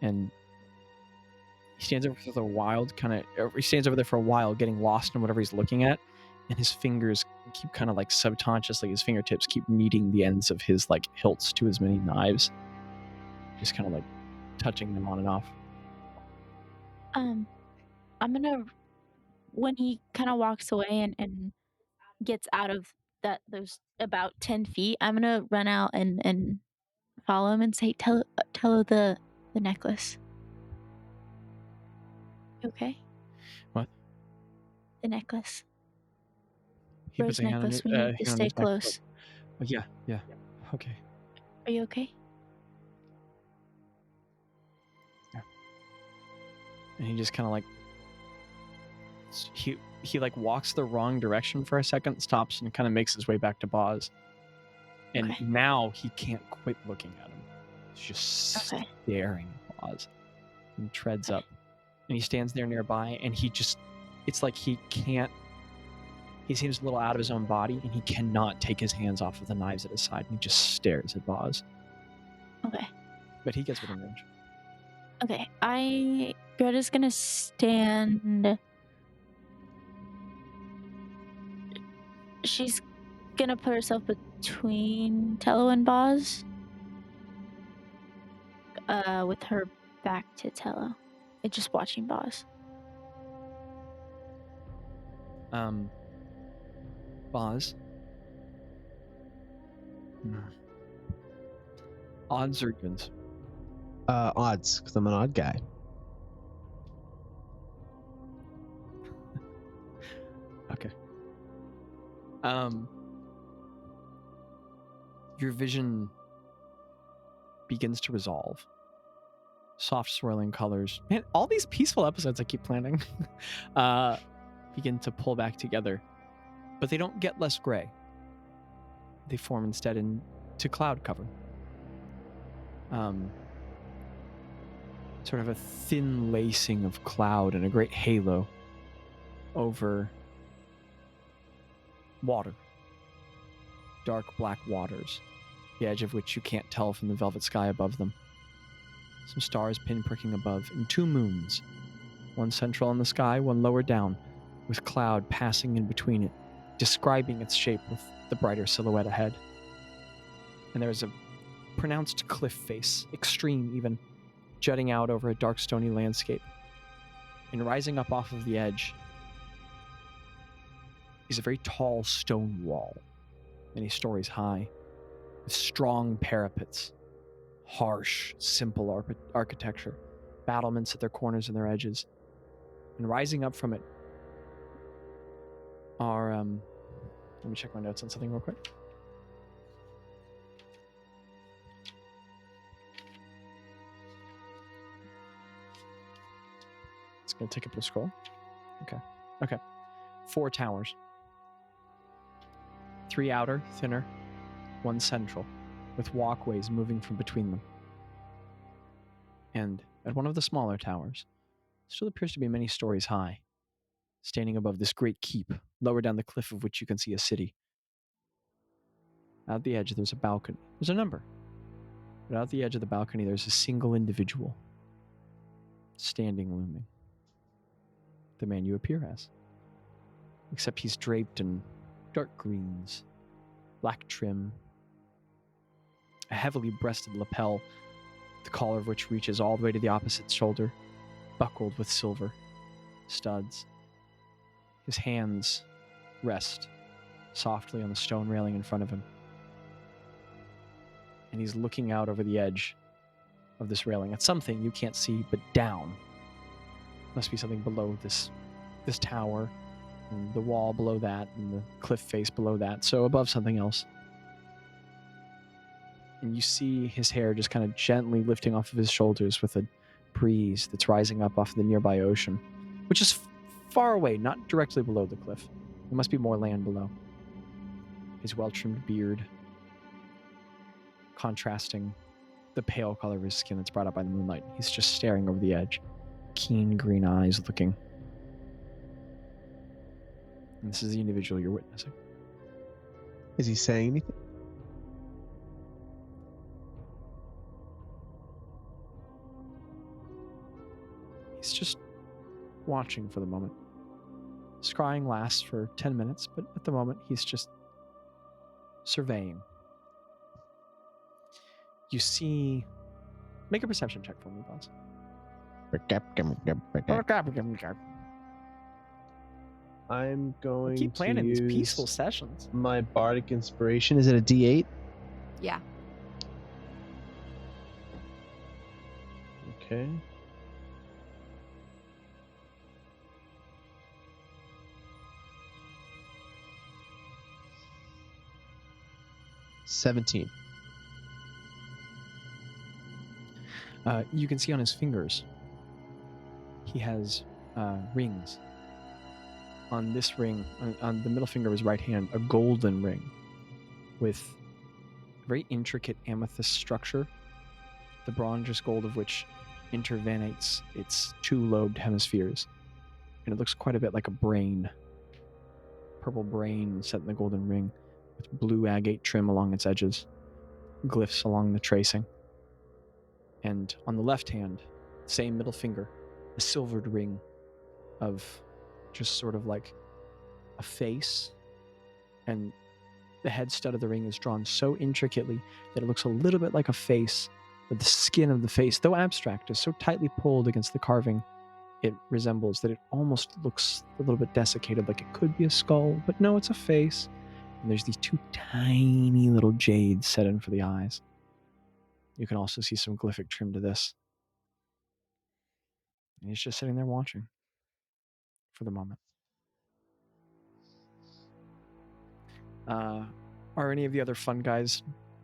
Speaker 5: and he stands over there for a while, getting lost in whatever he's looking at, and his fingers keep kind of like subconsciously, his fingertips keep kneading the ends of his like hilts to his many knives, just kind of like touching them on and off.
Speaker 4: I'm gonna, when he kind of walks away and gets out of those about 10 feet, I'm gonna run out and follow him and say, tell the necklace. You okay?
Speaker 5: What?
Speaker 4: The necklace.
Speaker 5: He
Speaker 4: Rose
Speaker 5: puts a hand on
Speaker 4: necklace.
Speaker 5: it-
Speaker 4: We
Speaker 5: hand
Speaker 4: need
Speaker 5: on
Speaker 4: to
Speaker 5: his
Speaker 4: stay
Speaker 5: neck.
Speaker 4: close.
Speaker 5: Oh, yeah. Okay.
Speaker 4: Are you okay?
Speaker 5: And he just kind of like he like walks the wrong direction for a second, stops, and kind of makes his way back to Bazz. And
Speaker 4: Okay.
Speaker 5: now he can't quit looking at him. He's just
Speaker 4: Okay.
Speaker 5: staring at Bazz and treads up. And he stands there nearby, and it's like he seems a little out of his own body, and he cannot take his hands off of the knives at his side, and he just stares at Bazz.
Speaker 4: Okay.
Speaker 5: But he gets within range.
Speaker 4: Okay, Greta's gonna stand. She's gonna put herself between Tello and Bazz. With her back to Tello. And just watching Bazz.
Speaker 5: Bazz. Odds or evens?
Speaker 2: Odds, because I'm an odd guy.
Speaker 5: Okay. Your vision begins to resolve. Soft swirling colors. Man, all these peaceful episodes I keep planning begin to pull back together. But they don't get less gray. They form instead into cloud cover. Sort of a thin lacing of cloud and a great halo over water. Dark black waters, the edge of which you can't tell from the velvet sky above them. Some stars pinpricking above, and 2 moons, one central in the sky, one lower down, with cloud passing in between it, describing its shape with the brighter silhouette ahead. And there's a pronounced cliff face, extreme even, jutting out over a dark stony landscape. And rising up off of the edge is a very tall stone wall, many stories high, with strong parapets, harsh, simple architecture, battlements at their corners and their edges. And rising up from it are, let me check my notes on something real quick. It's going to take up the scroll. Okay. 4 towers. 3 outer, thinner, 1 central, with walkways moving from between them. And at one of the smaller towers, still appears to be many stories high, standing above this great keep, lower down the cliff of which you can see a city. Out the edge, there's a balcony. There's a number. But out the edge of the balcony, there's a single individual, standing looming. The man you appear as. Except he's draped in dark greens, black trim, a heavily breasted lapel, the collar of which reaches all the way to the opposite shoulder, buckled with silver studs. His hands rest softly on the stone railing in front of him. And he's looking out over the edge of this railing at something you can't see, but down. Must be something below this tower, and the wall below that, and the cliff face below that, so above something else. And you see his hair just kind of gently lifting off of his shoulders with a breeze that's rising up off of the nearby ocean, which is far away, not directly below the cliff. There must be more land below. His well-trimmed beard contrasting the pale color of his skin that's brought up by the moonlight. He's just staring over the edge, keen green eyes looking. And this is the individual you're witnessing.
Speaker 2: Is he saying anything?
Speaker 5: He's just watching for the moment. Scrying lasts for 10 minutes, but at the moment he's just surveying. You see... Make a perception check for me, Bazz.
Speaker 2: I'm going
Speaker 5: Keep planning
Speaker 2: to
Speaker 5: these
Speaker 2: use
Speaker 5: peaceful sessions.
Speaker 2: my bardic inspiration. Is it a D8?
Speaker 3: Yeah.
Speaker 2: Okay. $17.
Speaker 5: You can see on his fingers, he has rings. On this ring, on the middle finger of his right hand, a golden ring with a very intricate amethyst structure, the bronzest gold of which intervenates its 2-lobed hemispheres. And it looks quite a bit like a brain. Purple brain set in the golden ring with blue agate trim along its edges, glyphs along the tracing. And on the left hand, same middle finger, a silvered ring of just sort of like a face, and the head stud of the ring is drawn so intricately that it looks a little bit like a face, but the skin of the face, though abstract, is so tightly pulled against the carving it resembles that it almost looks a little bit desiccated, like it could be a skull, but no, it's a face. And there's these 2 tiny little jades set in for the eyes. You can also see some glyphic trim to this. And he's just sitting there watching for the moment. Are any of the other fun guys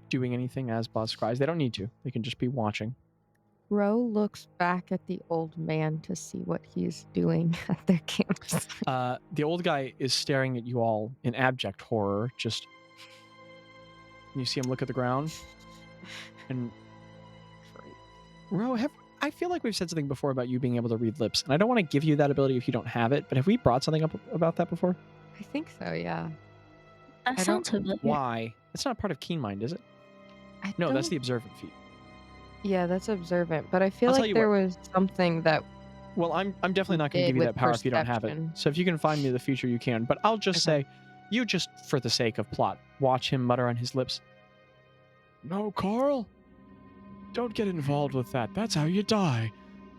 Speaker 5: doing anything as Bazz scries? They don't need to. They can just be watching.
Speaker 3: Ro looks back at the old man to see what he's doing at their camps.
Speaker 5: The old guy is staring at you all in abject horror. Just, you see him look at the ground. And Ro, I feel like we've said something before about you being able to read lips, and I don't want to give you that ability if you don't have it, but have we brought something up about that before?
Speaker 3: I think so, yeah.
Speaker 4: That sounds familiar.
Speaker 5: Why? It's not part of Keen Mind, is it? No, that's the observant feat.
Speaker 3: Yeah, that's observant, but I feel
Speaker 5: I'll tell
Speaker 3: like
Speaker 5: you
Speaker 3: there
Speaker 5: what.
Speaker 3: was something that
Speaker 5: Well, I'm definitely not going to
Speaker 3: did
Speaker 5: give you
Speaker 3: with
Speaker 5: that power if you don't have it.
Speaker 3: perception.
Speaker 5: So if you can find me the feature, you can. But I'll just say, you just, for the sake of plot, watch him mutter on his lips, "No, Carl, don't get involved with that. That's how you die."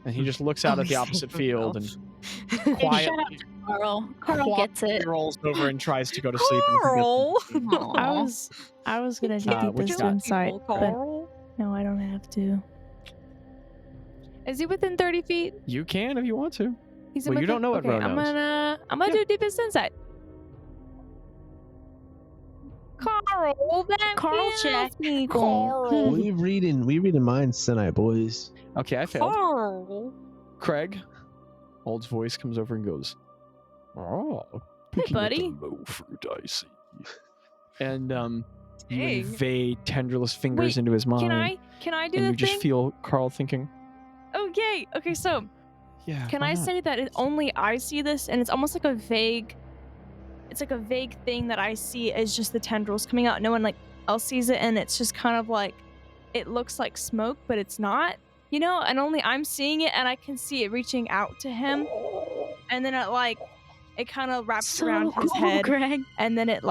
Speaker 5: And he just looks out at the opposite field and
Speaker 4: Hey,
Speaker 5: quietly,
Speaker 4: shut up, Carl. Carl gets it.
Speaker 5: rolls over and tries to go to sleep.
Speaker 3: Carl!
Speaker 4: Aw.
Speaker 1: I was gonna do
Speaker 5: what you
Speaker 1: deepest
Speaker 5: got?
Speaker 1: insight, but
Speaker 3: Carl.
Speaker 1: no, I don't have to. Is he within 30 feet?
Speaker 5: You can if you want to.
Speaker 1: He's
Speaker 5: Well, you
Speaker 1: within-
Speaker 5: don't know what
Speaker 1: okay,
Speaker 5: Ro knows.
Speaker 1: I'm gonna do deepest insight. Carl, that
Speaker 4: Carl
Speaker 1: kills
Speaker 4: check.
Speaker 1: me,
Speaker 2: We reading minds tonight, boys.
Speaker 5: Okay, I failed.
Speaker 3: Carl.
Speaker 5: Craig, Old's voice comes over and goes, "Oh, picking at
Speaker 1: buddy.
Speaker 5: the low fruit, I see." And you
Speaker 3: Dang.
Speaker 5: invade tenderless fingers
Speaker 1: Wait,
Speaker 5: into his mind,
Speaker 1: Can I do
Speaker 5: and
Speaker 1: the
Speaker 5: you just
Speaker 1: thing?
Speaker 5: feel Carl thinking,
Speaker 1: Okay, so
Speaker 5: "Yeah."
Speaker 1: can
Speaker 5: why
Speaker 1: I
Speaker 5: not?"
Speaker 1: say that only I see this, and it's almost like a vague. It's like a vague thing that I see as just the tendrils coming out. No one else sees it, and it's just kind of like it looks like smoke, but it's not. You know, and only I'm seeing it, and I can see it reaching out to him, and then it kind of wraps
Speaker 4: So
Speaker 1: around his
Speaker 4: cool,
Speaker 1: head,
Speaker 4: Greg.
Speaker 1: and then it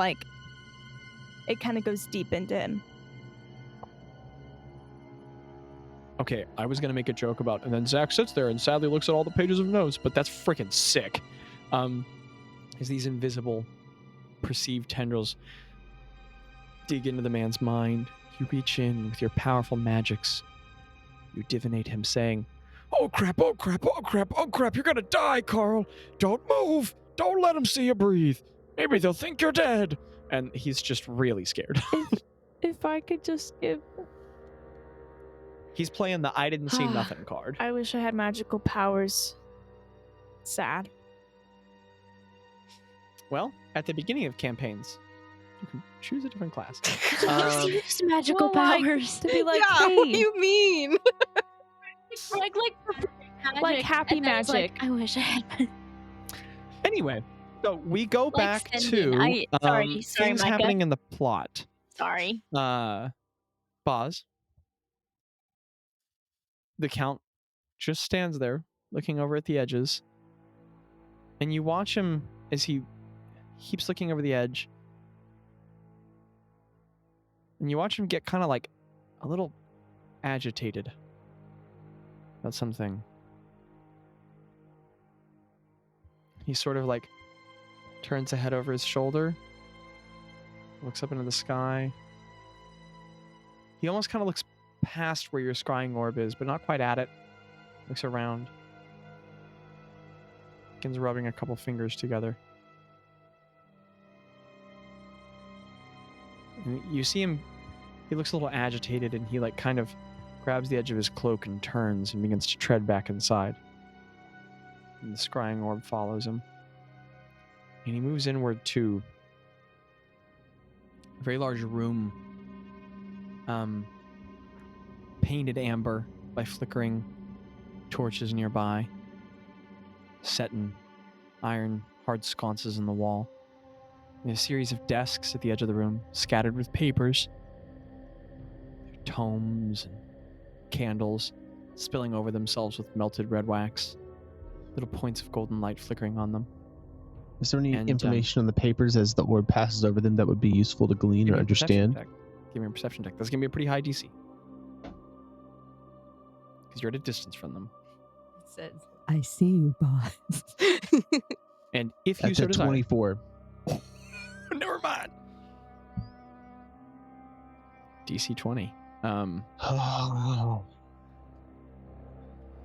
Speaker 1: kind of goes deep into him.
Speaker 5: Okay, I was gonna make a joke about, and then Zach sits there and sadly looks at all the pages of notes, but that's freaking sick. As these invisible, perceived tendrils dig into the man's mind, you reach in with your powerful magics. You divinate him, saying, "Oh crap, oh crap, oh crap, oh crap, you're gonna die, Carl! Don't move! Don't let him see you breathe! Maybe they'll think you're dead!" And he's just really scared.
Speaker 1: If I could just give,
Speaker 5: He's playing the I didn't see nothing card.
Speaker 1: I wish I had magical powers. Sad.
Speaker 5: Well, at the beginning of campaigns, you can choose a different class.
Speaker 4: Let's use magical
Speaker 1: well, like,
Speaker 4: powers.
Speaker 1: To be like,
Speaker 3: yeah,
Speaker 1: hey,
Speaker 3: what do you mean?
Speaker 4: like magic,
Speaker 1: happy
Speaker 4: and then it's like,
Speaker 1: magic.
Speaker 4: I wish I had.
Speaker 5: Anyway, so we go
Speaker 4: Like
Speaker 5: back
Speaker 4: sending-
Speaker 5: to
Speaker 4: sorry,
Speaker 5: things
Speaker 4: Micah.
Speaker 5: happening in the plot.
Speaker 4: Sorry.
Speaker 5: Bazz. The Count just stands there, looking over at the edges, and you watch him as he keeps looking over the edge, and you watch him get kind of like a little agitated about something. He sort of like turns a head over his shoulder, looks up into the sky. He almost kind of looks past where your scrying orb is, but not quite at it. Looks around. Begins rubbing a couple fingers together. And you see him, he looks a little agitated, and he like kind of grabs the edge of his cloak and turns and begins to tread back inside. And the scrying orb follows him. And he moves inward to a very large room, painted amber by flickering torches nearby, set in iron hard sconces in the wall. And a series of desks at the edge of the room, scattered with papers, tomes and candles. spilling over themselves with melted red wax, little points of golden light flickering on them.
Speaker 2: Is there any
Speaker 5: And,
Speaker 2: information on the papers as the orb passes over them that would be useful to glean
Speaker 5: Give
Speaker 2: or
Speaker 5: me a perception
Speaker 2: understand?
Speaker 5: check. Give me a perception check. That's going to be a pretty high DC. Because you're at a distance from them.
Speaker 3: It says, I see you, boss.
Speaker 5: And if you
Speaker 2: That's
Speaker 5: so
Speaker 2: a
Speaker 5: desire...
Speaker 2: 24.
Speaker 5: Never mind. DC 20.
Speaker 2: Oh,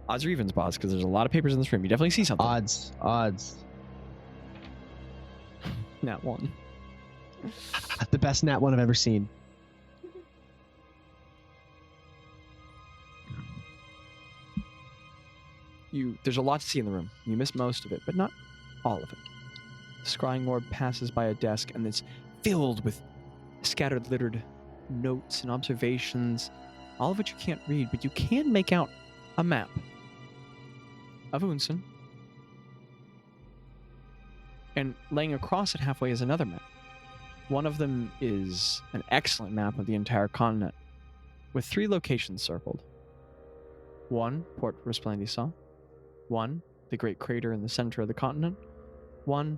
Speaker 5: Odds or evens, Bazz, because there's a lot of papers in this room. You definitely see something.
Speaker 2: odds.
Speaker 5: Nat 1.
Speaker 2: The best nat one I've ever seen.
Speaker 5: There's a lot to see in the room. You miss most of it, but not all of it. The scrying orb passes by a desk, and it's filled with scattered, littered notes and observations, all of which you can't read, but you can make out a map of Unsen. And laying across it halfway is another map. One of them is an excellent map of the entire continent, with 3 locations circled. 1, Port Resplendissant. 1, the great crater in the center of the continent. 1,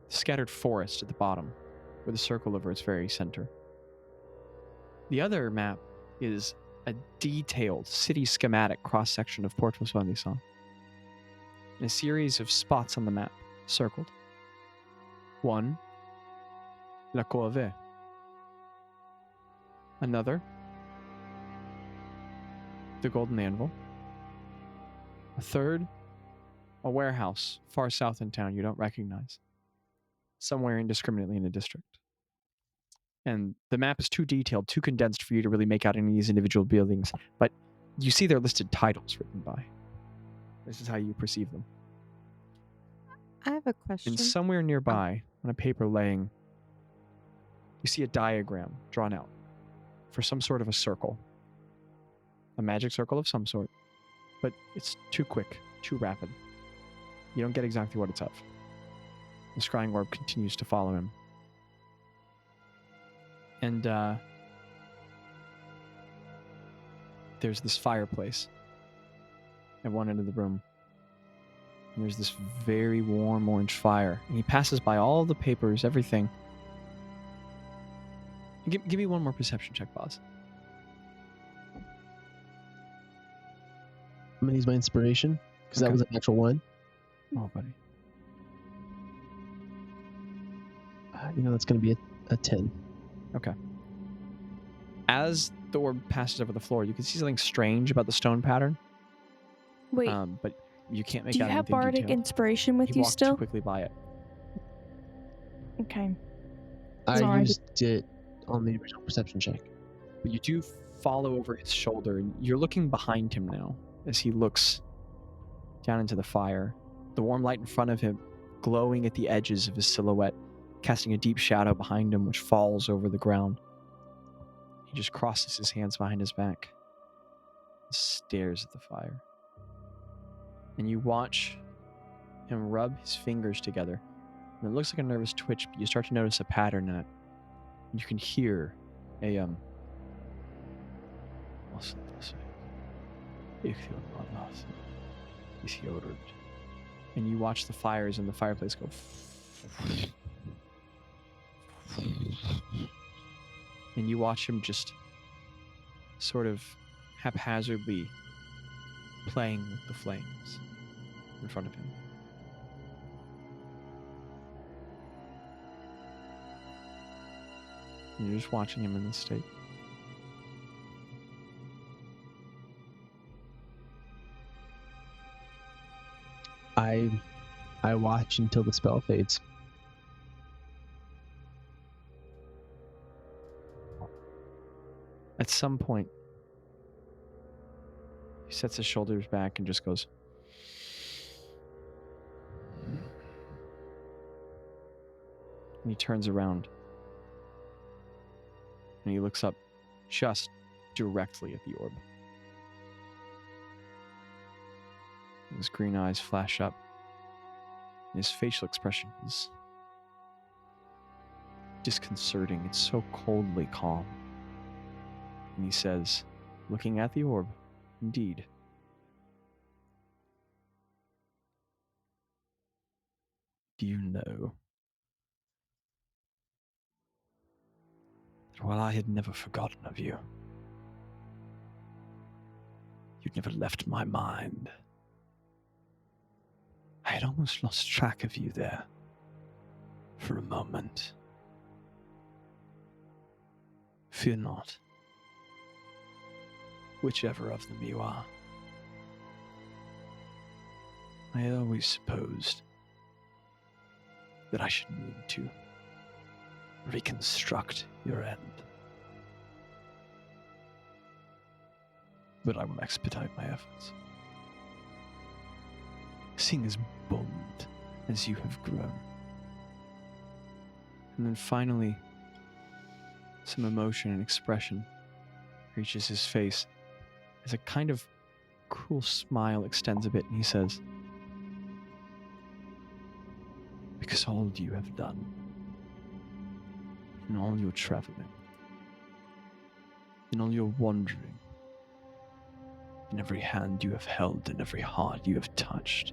Speaker 5: scattered forest at the bottom, with a circle over its very center. The other map is a detailed city schematic cross-section of Port Resplendissant, and a series of spots on the map, circled. 1, La Corvée. Another, the Golden Anvil. A third, a warehouse far south in town you don't recognize, somewhere indiscriminately in a district. And the map is too detailed, too condensed for you to really make out any of these individual buildings, but you see their listed titles written by. This is how you perceive them.
Speaker 3: I have a question.
Speaker 5: And somewhere nearby, on a paper laying, you see a diagram drawn out for some sort of a circle. A magic circle of some sort. But it's too quick, too rapid. You don't get exactly what it's of. The scrying orb continues to follow him. And there's this fireplace at one end of the room. And there's this very warm orange fire. And he passes by all the papers, everything. Give me one more perception check, Bazz.
Speaker 2: I'm going to use my inspiration, because
Speaker 5: Okay.
Speaker 2: that was a natural 1.
Speaker 5: Oh, buddy.
Speaker 2: That's going to be a 10.
Speaker 5: Okay. As the orb passes over the floor, you can see something strange about the stone pattern.
Speaker 1: Wait,
Speaker 5: But you can't make
Speaker 1: do you
Speaker 5: out
Speaker 1: have
Speaker 5: anything
Speaker 1: bardic
Speaker 5: detailed.
Speaker 1: inspiration with
Speaker 5: He
Speaker 1: you
Speaker 5: walked
Speaker 1: still?
Speaker 5: too quickly by it.
Speaker 1: Okay.
Speaker 2: I
Speaker 1: Sorry.
Speaker 2: used it on the original perception check.
Speaker 5: But you do follow over his shoulder, and you're looking behind him now as he looks down into the fire. The warm light in front of him glowing at the edges of his silhouette, casting a deep shadow behind him which falls over the ground. He just crosses his hands behind his back and stares at the fire. And you watch him rub his fingers together. And it looks like a nervous twitch, but you start to notice a pattern in it. You can hear a and you watch the fires in the fireplace go. And you watch him just sort of haphazardly playing with the flames in front of him. And you're just watching him in this state.
Speaker 2: I watch until the spell fades.
Speaker 5: At some point, he sets his shoulders back and just goes. And he turns around. And he looks up just directly at the orb. His green eyes flash up. And his facial expression is disconcerting. It's so coldly calm. And he says, looking at the orb, Indeed. Do you know that while I had never forgotten of you, you'd never left my mind. I had almost lost track of you there for a moment. Fear not. Whichever of them you are. I had always supposed that I should need to reconstruct your end. But I will expedite my efforts. Seeing as bold as you have grown. And then finally, some emotion and expression reaches his face as a kind of cruel smile extends a bit, and he says, because all you have done, in all your traveling, in all your wandering, in every hand you have held, in every heart you have touched,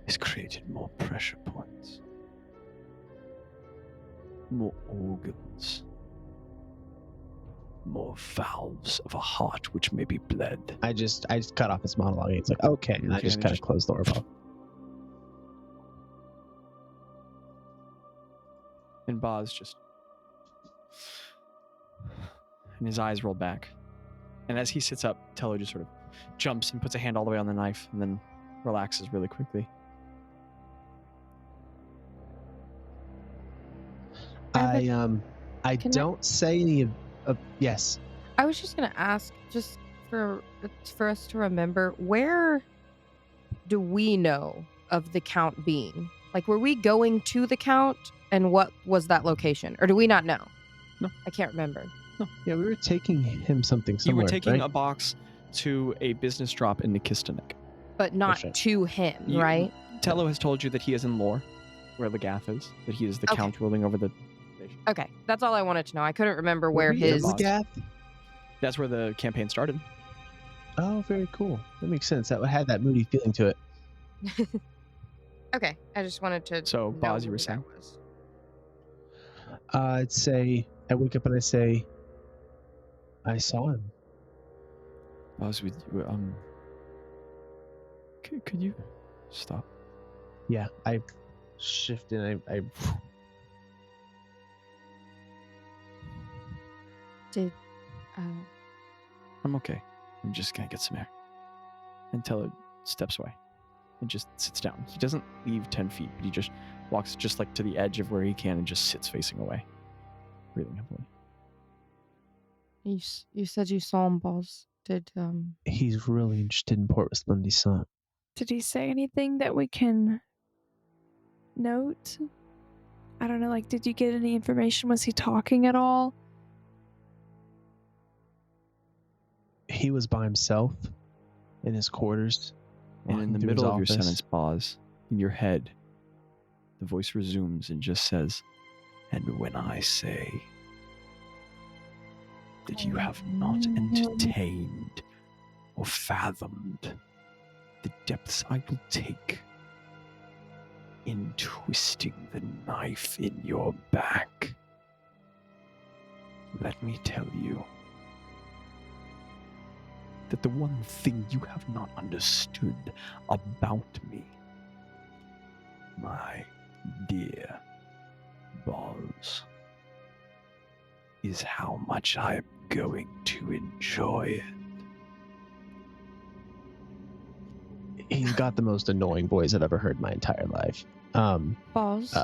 Speaker 5: has created more pressure points, more organs, more valves of a heart which may be bled.
Speaker 2: I just cut off his monologue. It's like, okay, and I just kind of closed the door above.
Speaker 5: And Bazz just... and his eyes roll back. And as he sits up, Tello just sort of jumps and puts a hand all the way on the knife and then relaxes really quickly.
Speaker 2: I don't say any of yes.
Speaker 3: I was just gonna ask, just for us to remember, where do we know of the Count being? Like, were we going to the Count, and what was that location, or do we not know?
Speaker 5: No,
Speaker 3: I can't remember.
Speaker 5: No.
Speaker 2: Yeah, we were taking him something somewhere.
Speaker 5: You were taking
Speaker 2: right?
Speaker 5: a box to a business drop in Nikistanik.
Speaker 3: But not
Speaker 2: right.
Speaker 3: to him, right?
Speaker 5: Tello has told you that he is in lore, where Lagath is, that he is the Count ruling over the nation.
Speaker 3: Okay, that's all I wanted to know. I couldn't remember where
Speaker 2: Were we in
Speaker 3: his...
Speaker 2: Lagath?
Speaker 5: That's where the campaign started.
Speaker 2: Oh, very cool. That makes sense. That had that moody feeling to it.
Speaker 3: Okay, I just wanted to
Speaker 5: So,
Speaker 3: know
Speaker 5: Bazz, you were
Speaker 3: where
Speaker 5: saying?
Speaker 3: that was.
Speaker 2: I'd say, I wake up and I say, I saw him.
Speaker 5: Bazz, could you stop?
Speaker 2: Yeah, I shift and I
Speaker 3: Did,
Speaker 5: I'm okay. I'm just gonna get some air. And Tello steps away and just sits down. He doesn't leave 10 feet, but he just walks just like to the edge of where he can and just sits facing away, breathing heavily.
Speaker 3: you said you saw him, Bazz. Did,
Speaker 2: he's really interested in Port Resplendi's son.
Speaker 1: Did he say anything that we can note? I don't know, like, did you get any information? Was he talking at all?
Speaker 2: He was by himself in his quarters.
Speaker 5: And in the middle of your sentence, Bazz, in your head, the voice resumes and just says, and when I say that you have not entertained or fathomed the depths I will take in twisting the knife in your back, let me tell you that the one thing you have not understood about me, my dear Bazz, is how much I am going to enjoy it.
Speaker 2: He's got the most annoying voice I've ever heard in my entire life.
Speaker 3: Bazz?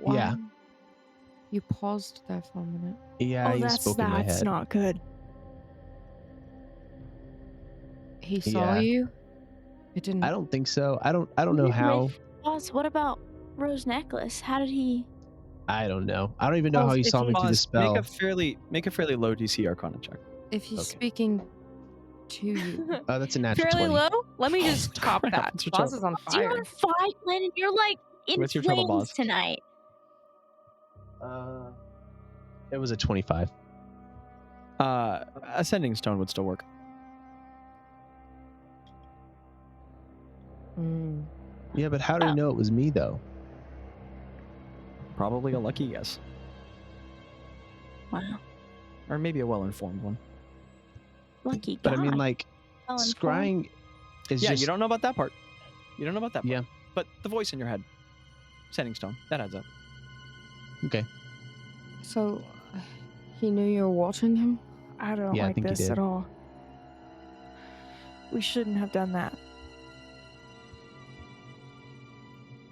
Speaker 2: Yeah.
Speaker 3: You paused there for a minute.
Speaker 2: Yeah, he spoke in my
Speaker 1: that's
Speaker 2: head.
Speaker 1: not good.
Speaker 3: He saw
Speaker 2: Yeah.
Speaker 3: you? It didn't...
Speaker 2: I don't think so. I don't know how.
Speaker 4: Bazz, what about Rose Necklace? How did he...
Speaker 2: I don't know. I don't even know how he
Speaker 3: If
Speaker 2: saw
Speaker 3: you-
Speaker 2: me through the
Speaker 5: Bazz,
Speaker 2: spell.
Speaker 5: make a fairly low DC Arcana check.
Speaker 3: If he's
Speaker 2: Okay.
Speaker 3: speaking to you...
Speaker 2: That's a natural
Speaker 1: Fairly
Speaker 2: 20.
Speaker 1: low? Let me just top
Speaker 5: Crap,
Speaker 1: that.
Speaker 5: it's your
Speaker 3: Bazz
Speaker 5: trouble.
Speaker 3: is on
Speaker 4: Do you
Speaker 3: fire.
Speaker 4: want to fight, Landon? You're like in
Speaker 5: What's your trouble,
Speaker 4: flames
Speaker 5: Bazz?
Speaker 4: tonight.
Speaker 2: It was a 25.
Speaker 5: Ascending Stone would still work.
Speaker 2: Yeah, but how do we know it was me though?
Speaker 5: Probably a lucky guess,
Speaker 4: Wow.
Speaker 5: or maybe a well-informed one.
Speaker 4: Lucky
Speaker 2: But
Speaker 4: guy.
Speaker 2: I mean, like,
Speaker 4: Well-informed.
Speaker 2: scrying is
Speaker 5: Yeah,
Speaker 2: just
Speaker 5: you don't know about that part. You don't know about that part.
Speaker 2: Yeah.
Speaker 5: But the voice in your head, setting stone, that adds up.
Speaker 2: okay.
Speaker 3: So, he knew you were watching him?
Speaker 1: I don't
Speaker 2: Yeah, I
Speaker 1: like
Speaker 2: think he
Speaker 1: this
Speaker 2: did.
Speaker 1: at all. We shouldn't have done that.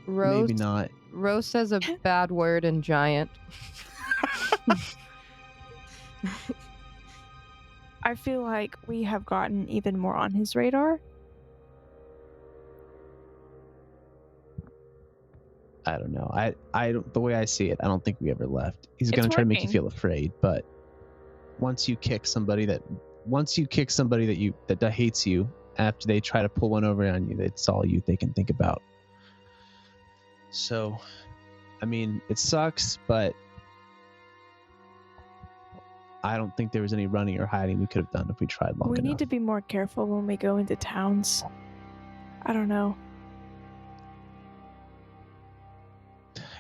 Speaker 3: Rose,
Speaker 2: Maybe not.
Speaker 3: Rose says a bad word in giant.
Speaker 1: I feel like we have gotten even more on his radar.
Speaker 2: I don't know. I don't. The way I see it, I don't think we ever left. He's
Speaker 1: It's
Speaker 2: gonna try to make you
Speaker 1: working.
Speaker 2: feel afraid, but once you kick somebody that hates you after they try to pull one over on you, that's all they can think about. So, I mean, it sucks, but I don't think there was any running or hiding we could have done if we tried long
Speaker 1: We
Speaker 2: enough.
Speaker 1: need to be more careful when we go into towns. I don't know.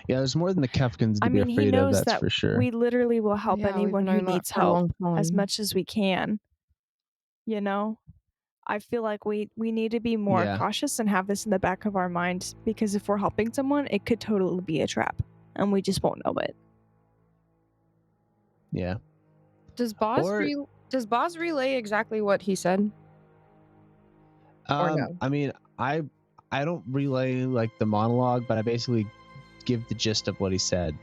Speaker 2: Yeah, there's more than the Kefkins to
Speaker 1: I
Speaker 2: be
Speaker 1: mean, he
Speaker 2: afraid of,
Speaker 1: knows
Speaker 2: that's
Speaker 1: that
Speaker 2: for sure.
Speaker 1: we literally will help
Speaker 3: Yeah, we've
Speaker 1: anyone who
Speaker 3: known that
Speaker 1: needs
Speaker 3: for a long
Speaker 1: help as
Speaker 3: time.
Speaker 1: much as we can. You know? I feel like we need to be more
Speaker 2: Yeah.
Speaker 1: cautious and have this in the back of our mind, because if we're helping someone, it could totally be a trap and we just won't know it.
Speaker 2: Yeah.
Speaker 3: Does Bazz relay exactly what he said? Or no?
Speaker 2: I mean, I don't relay like the monologue, but I basically give the gist of what he said.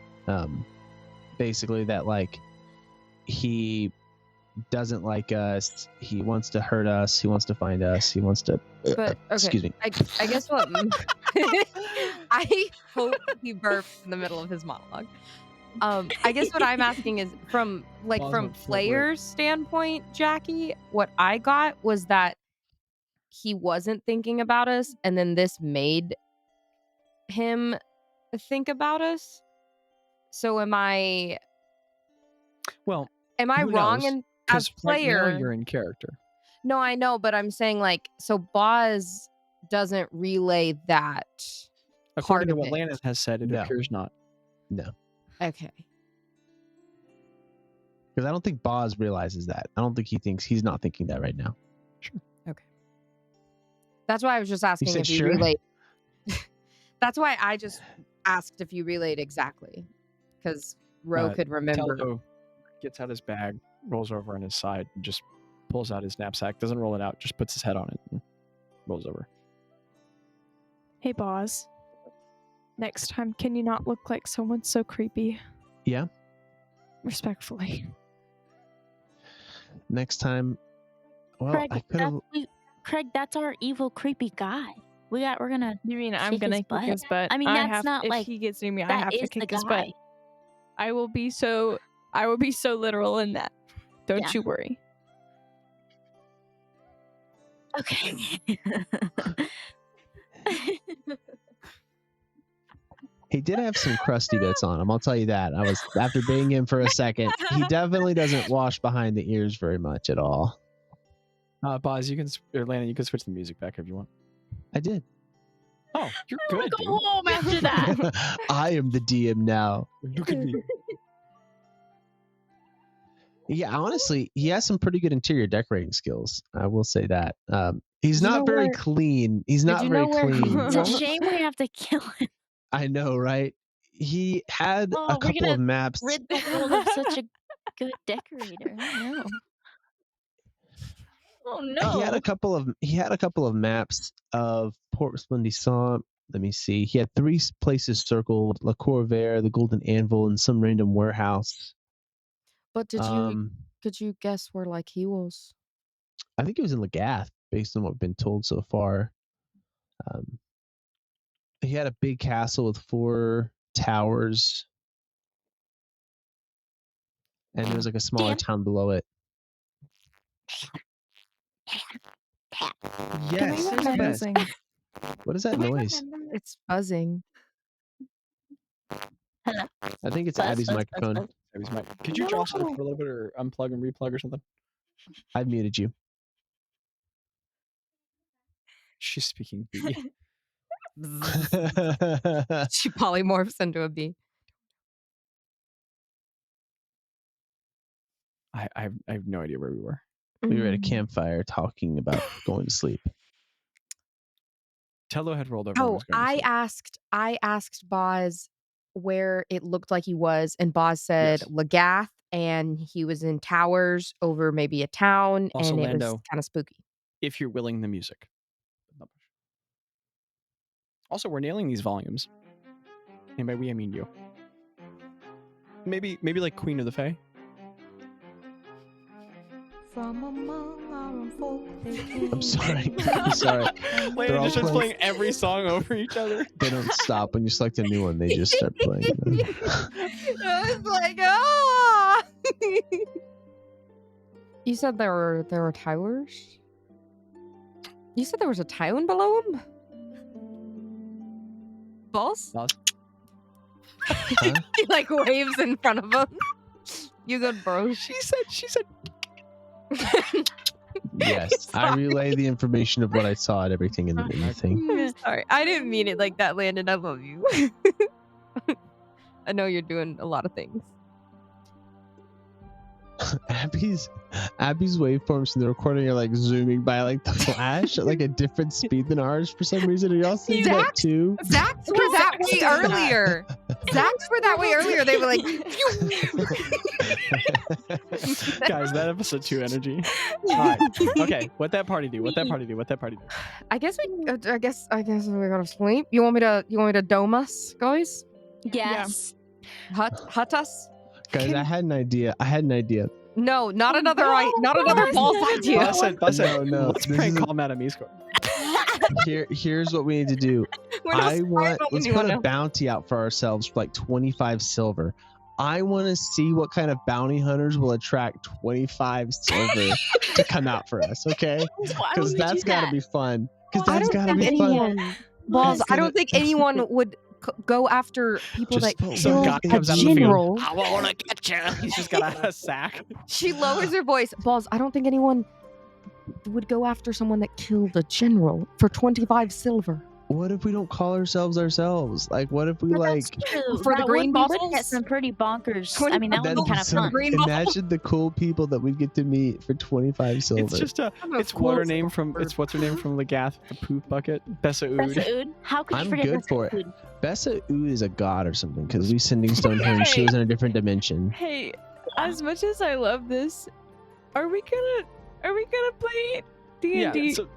Speaker 2: Basically that like he doesn't like us, he wants to hurt us, he wants to find us, he wants to
Speaker 3: But okay,
Speaker 2: excuse me.
Speaker 3: I guess what I hope he burped in the middle of his monologue. I guess what I'm asking is from
Speaker 5: Bazz went for it.
Speaker 3: player's standpoint, Jackie, what I got was that he wasn't thinking about us, and then this made him think about us. So am I
Speaker 5: Well,
Speaker 3: wrong?
Speaker 5: knows?
Speaker 3: And
Speaker 5: because
Speaker 3: as player,
Speaker 5: right now you're in character.
Speaker 3: no, I know, but I'm saying like, so Bazz doesn't relay that.
Speaker 5: According to
Speaker 3: of
Speaker 5: what
Speaker 3: it.
Speaker 5: Landon has said, it
Speaker 2: No.
Speaker 5: appears not.
Speaker 2: No.
Speaker 3: Okay.
Speaker 2: Because I don't think Bazz realizes that. I don't think he's not thinking that right now.
Speaker 3: That's why I was just asking
Speaker 2: said
Speaker 3: if you
Speaker 2: sure?
Speaker 3: relayed. That's why I just asked if you relayed exactly. Because Ro could remember.
Speaker 5: Telco gets out his bag, rolls over on his side, and just pulls out his knapsack. Doesn't roll it out, just puts his head on it and rolls over.
Speaker 1: Hey, Bazz. Next time, can you not look like someone so creepy?
Speaker 2: Yeah.
Speaker 1: Respectfully.
Speaker 2: Next time, well,
Speaker 4: Craig,
Speaker 2: I could have.
Speaker 4: Craig, that's our evil, creepy guy. We're gonna.
Speaker 1: You mean I'm
Speaker 4: Kick
Speaker 1: gonna
Speaker 4: his
Speaker 1: kick
Speaker 4: butt.
Speaker 1: his butt?
Speaker 4: I mean, that's not
Speaker 1: if
Speaker 4: like-
Speaker 1: he gets near me, I
Speaker 4: that
Speaker 1: have to
Speaker 4: is the
Speaker 1: kick his butt.
Speaker 4: guy.
Speaker 1: I will be so literal in that. Don't
Speaker 4: Yeah.
Speaker 1: you worry.
Speaker 4: Okay.
Speaker 2: He did have some crusty bits on him. I'll tell you that. I was after being him for a second. He definitely doesn't wash behind the ears very much at all.
Speaker 5: Bazz, or Landon, you can switch the music back if you want.
Speaker 2: I did.
Speaker 5: Oh, you're
Speaker 4: I wanna
Speaker 5: good,
Speaker 4: go
Speaker 5: dude.
Speaker 4: home after that.
Speaker 2: I am the DM now.
Speaker 5: Look at me.
Speaker 2: Yeah, honestly, he has some pretty good interior decorating skills. I will say that. He's
Speaker 3: Did you
Speaker 2: not
Speaker 3: know
Speaker 2: very
Speaker 3: where-
Speaker 2: clean. He's not
Speaker 3: you
Speaker 2: very
Speaker 3: know where he
Speaker 2: clean.
Speaker 4: It's a
Speaker 3: What?
Speaker 4: shame we have to kill him.
Speaker 2: I know, right? He had
Speaker 4: Oh,
Speaker 2: a
Speaker 4: we're
Speaker 2: couple
Speaker 4: gonna
Speaker 2: of maps.
Speaker 4: Rid the world of such a good decorator. Oh, no. Oh no.
Speaker 2: He had a couple of maps of Port Splendissant. Let me see. He had 3 places circled: La Corvaire, the Golden Anvil, and some random warehouse.
Speaker 3: But could you guess where like he was?
Speaker 2: I think it was in Lagath, based on what we've been told so far. He had a big castle with 4 towers, and there was like a smaller
Speaker 4: Damn.
Speaker 2: town below it.
Speaker 5: Yes,
Speaker 1: Am I
Speaker 5: there's a best.
Speaker 1: buzzing?
Speaker 2: What is that noise?
Speaker 3: It's buzzing.
Speaker 4: Hello.
Speaker 2: I think it's
Speaker 4: Buzz,
Speaker 2: Abby's
Speaker 4: buzz,
Speaker 2: microphone.
Speaker 4: buzz,
Speaker 5: Abby's mic. Could you jostle it for a little bit, or unplug and replug or something?
Speaker 2: I've muted you.
Speaker 5: She's speaking B.
Speaker 3: She polymorphs into a bee.
Speaker 5: I have no idea where we were.
Speaker 2: We were at a campfire talking about going to sleep.
Speaker 5: Tello had rolled over. and
Speaker 3: Oh,
Speaker 5: was going to sleep.
Speaker 3: I asked Bazz where it looked like he was, and Bazz said
Speaker 5: Yes.
Speaker 3: Lagath, and he was in towers over maybe a town,
Speaker 5: Also,
Speaker 3: and it was
Speaker 5: Lando.
Speaker 3: kind of spooky.
Speaker 5: If you're willing, the music. Also, we're nailing these volumes. And by we, I mean you. Maybe like Queen of the Fae.
Speaker 3: From among our own folk,
Speaker 2: I'm sorry. I'm sorry.
Speaker 5: Landon
Speaker 2: all
Speaker 5: just starts
Speaker 2: playing-
Speaker 5: playing every song over each other.
Speaker 2: They don't stop when you select a new one. They just start playing them.
Speaker 3: I was like, ah! You said there were towers? You said there was a town below him? Balls?
Speaker 5: Bazz?
Speaker 2: Huh?
Speaker 3: He like waves in front of him. You good, bro?
Speaker 5: She said.
Speaker 2: Yes, I relay the information of what I saw and everything in the thing.
Speaker 3: Sorry, I didn't mean it like that, Landon. I love you. I know you're doing a lot of things.
Speaker 2: Abby's waveforms in the recording are like zooming by like the flash at like a different speed than ours for some reason. Are y'all seeing that too?
Speaker 3: Zach's were that way earlier. Zach's were that way earlier. They were like,
Speaker 5: Guys, that episode 2 energy. Alright. Okay, what that party do?
Speaker 3: I guess we gotta sleep. You want me to dome us, guys?
Speaker 4: Yes.
Speaker 3: Hut us?
Speaker 2: Guys, I had an idea.
Speaker 3: No, not another Balls idea.
Speaker 5: Bazz said,
Speaker 2: No,
Speaker 5: let's
Speaker 2: this
Speaker 5: prank
Speaker 2: is-
Speaker 5: call Madame Eastcourt.
Speaker 2: Here's what we need to do.
Speaker 3: We're not
Speaker 2: Let's put a bounty out for ourselves for like 25 silver. I want to see what kind of bounty hunters will attract 25 silver to come out for us, okay? Because that's got to be fun. Because
Speaker 3: I
Speaker 2: that's
Speaker 3: don't
Speaker 2: got to
Speaker 3: think
Speaker 2: be fun.
Speaker 3: anyone, Balls, I don't think anyone would go after people
Speaker 2: Just
Speaker 3: that
Speaker 2: some
Speaker 3: kill
Speaker 2: guy
Speaker 3: a
Speaker 5: comes out of the field.
Speaker 3: general.
Speaker 5: I wanna get you. He's just got a sack.
Speaker 3: She lowers her voice. Balls, I don't think anyone would go after someone that killed a general for 25 silver.
Speaker 2: What if we don't call ourselves? Like, what if we
Speaker 4: But
Speaker 2: like?
Speaker 4: that's true.
Speaker 3: For the
Speaker 4: That
Speaker 3: green
Speaker 4: would be looking
Speaker 3: bottles?
Speaker 4: at some pretty bonkers. I mean, that would
Speaker 2: that'd
Speaker 4: be
Speaker 2: be
Speaker 4: kind of
Speaker 2: some-
Speaker 4: fun.
Speaker 3: Green bottle.
Speaker 2: Imagine the cool people that we get to meet for 25 silver.
Speaker 5: It's just
Speaker 3: I'm a
Speaker 5: it's what her
Speaker 3: cool
Speaker 5: name from
Speaker 3: silver.
Speaker 5: it's what's her name from Lagath, the poop bucket. Bessa Ood.
Speaker 4: Bessa Ood. How could you
Speaker 2: I'm
Speaker 4: forget
Speaker 2: good
Speaker 4: Bessa
Speaker 2: for it.
Speaker 4: Ood?
Speaker 2: Bessa Ood is a god or something because we sending stone her and she was in a different dimension.
Speaker 1: Hey, as much as I love this, are we gonna play D&D?
Speaker 5: Yeah, so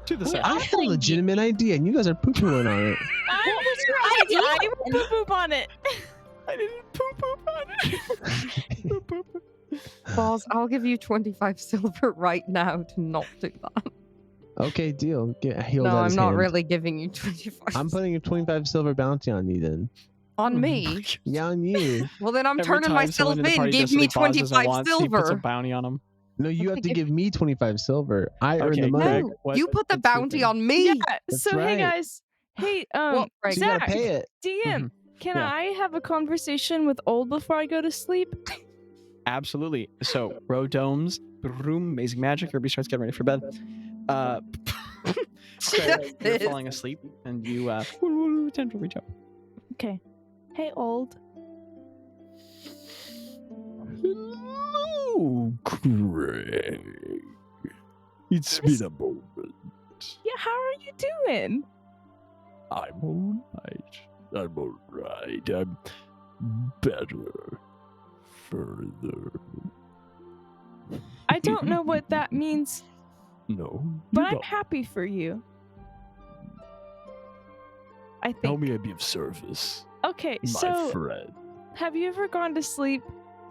Speaker 5: to the side.
Speaker 2: I had a legitimate idea and you guys are poo-pooing on it.
Speaker 1: I will poop on it.
Speaker 5: I didn't poop on it.
Speaker 3: Balls, I'll give you 25 silver right now to not do that.
Speaker 2: Okay, deal. Get healed
Speaker 3: No,
Speaker 2: out
Speaker 3: I'm
Speaker 2: his
Speaker 3: not
Speaker 2: hand.
Speaker 3: really giving you 25
Speaker 2: I'm putting a 25 silver bounty on you then.
Speaker 3: on me.
Speaker 2: Yeah, on you.
Speaker 3: Well, then I'm
Speaker 5: Every
Speaker 3: turning
Speaker 5: time
Speaker 3: myself
Speaker 5: someone in the
Speaker 3: in.
Speaker 5: party
Speaker 3: Give
Speaker 5: does
Speaker 3: me
Speaker 5: something Bazz doesn't
Speaker 3: 25
Speaker 5: want, he puts a
Speaker 3: silver.
Speaker 5: bounty on him.
Speaker 2: No, you
Speaker 3: I'm
Speaker 2: have to
Speaker 3: gonna
Speaker 2: give me 25 silver. I earned
Speaker 5: Okay,
Speaker 2: the money.
Speaker 5: Greg,
Speaker 3: No,
Speaker 5: what-
Speaker 3: you put the
Speaker 5: what's your
Speaker 3: bounty
Speaker 5: thing?
Speaker 3: on me.
Speaker 1: Yeah.
Speaker 2: That's
Speaker 1: So
Speaker 2: right.
Speaker 1: hey guys, hey
Speaker 3: Well, Greg,
Speaker 2: So you gotta
Speaker 1: Zach,
Speaker 2: pay it.
Speaker 1: DM, can
Speaker 5: Yeah.
Speaker 1: I have a conversation with Old before I go to sleep?
Speaker 5: Absolutely. So row domes, boom, amazing magic. Everybody starts getting ready for bed. Greg, you're falling asleep, and you tend to reach up.
Speaker 1: Okay. Hey Old.
Speaker 6: Hello, Craig. It's been a moment.
Speaker 1: Yeah, how are you doing?
Speaker 6: I'm alright. I'm better. Further.
Speaker 1: I don't know what that means,
Speaker 6: No.
Speaker 1: but
Speaker 6: you
Speaker 1: I'm
Speaker 6: don't.
Speaker 1: happy for you. I
Speaker 6: Tell
Speaker 1: think.
Speaker 6: me I'd be of service,
Speaker 1: Okay,
Speaker 6: my
Speaker 1: so
Speaker 6: friend.
Speaker 1: have you ever gone to sleep?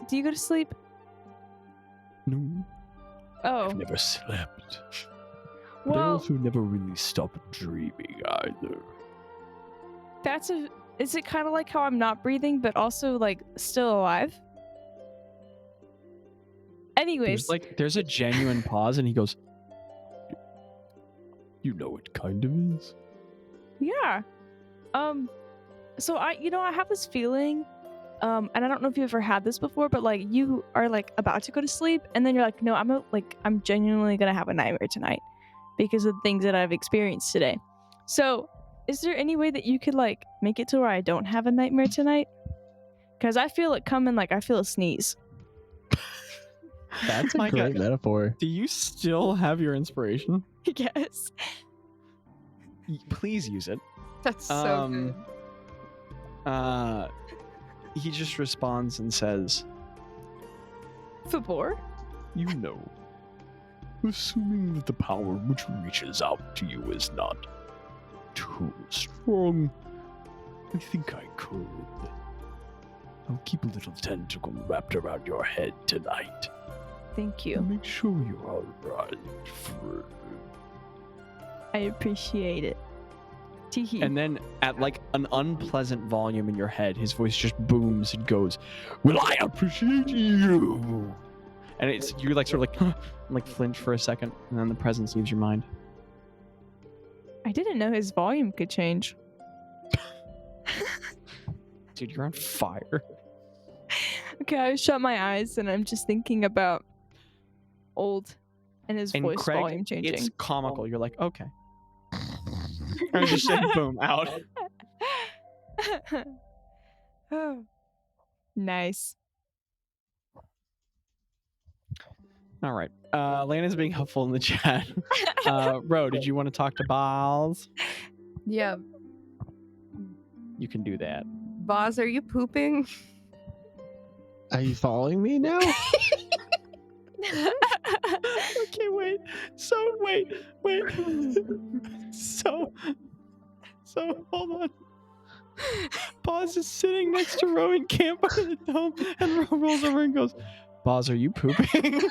Speaker 1: Do you go to sleep?
Speaker 6: No,
Speaker 1: Oh,
Speaker 6: I've never slept. But I
Speaker 1: well,
Speaker 6: also never really stopped dreaming either.
Speaker 1: is it kind of like how I'm not breathing, but also like still alive? Anyways,
Speaker 5: There's a genuine pause, and he goes,
Speaker 6: You know it kind of is.
Speaker 1: yeah. So I have this feeling, and I don't know if you've ever had this before, but like you are like about to go to sleep, and then you're like, no, I'm genuinely gonna have a nightmare tonight because of the things that I've experienced today. So is there any way that you could like make it to where I don't have a nightmare tonight? Because I feel it coming, like I feel a sneeze.
Speaker 2: That's a
Speaker 5: Mika,
Speaker 2: great metaphor.
Speaker 5: do you still have your inspiration?
Speaker 1: Yes.
Speaker 5: Please use it.
Speaker 3: That's so good.
Speaker 5: He just responds and says,
Speaker 1: Fabor?
Speaker 6: You know, assuming that the power which reaches out to you is not too strong, I think I could. I'll keep a little tentacle wrapped around your head tonight.
Speaker 1: Thank
Speaker 6: To
Speaker 1: you.
Speaker 6: make sure you're alright, friend.
Speaker 1: I appreciate it. Teehee.
Speaker 5: and then at like an unpleasant volume in your head, his voice just booms and goes,
Speaker 6: Well, I appreciate you.
Speaker 5: and it's you like sort of like, and, like flinch for a second, and then the presence leaves your mind.
Speaker 1: I didn't know his volume could change.
Speaker 5: Dude, you're on fire.
Speaker 1: Okay, I shut my eyes and I'm just thinking about old and his
Speaker 5: And
Speaker 1: voice
Speaker 5: Craig,
Speaker 1: volume changing.
Speaker 5: it's comical. You're like, okay. And just said, boom, out.
Speaker 1: Oh. Nice.
Speaker 5: All right. Landon's being helpful in the chat. Ro, did you want to talk to Bazz?
Speaker 3: Yeah.
Speaker 5: You can do that.
Speaker 3: Bazz, are you pooping?
Speaker 2: Are you following me now?
Speaker 5: Okay, wait. Wait. So, hold on. Bazz is sitting next to Ro in camp by the dome, and Ro rolls over and goes, Bazz, are you pooping?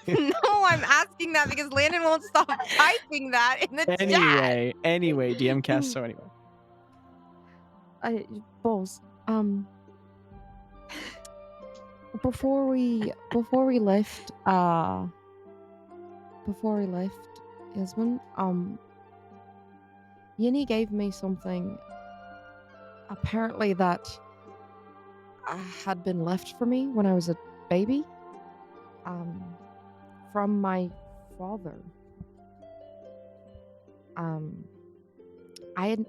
Speaker 3: No, I'm asking that because Landon won't stop typing that in the chat.
Speaker 5: Anyway, DM cast, so anyway.
Speaker 7: Balls. Before we left Yasmin, Yinny gave me something apparently that had been left for me when I was a baby, from my father. I've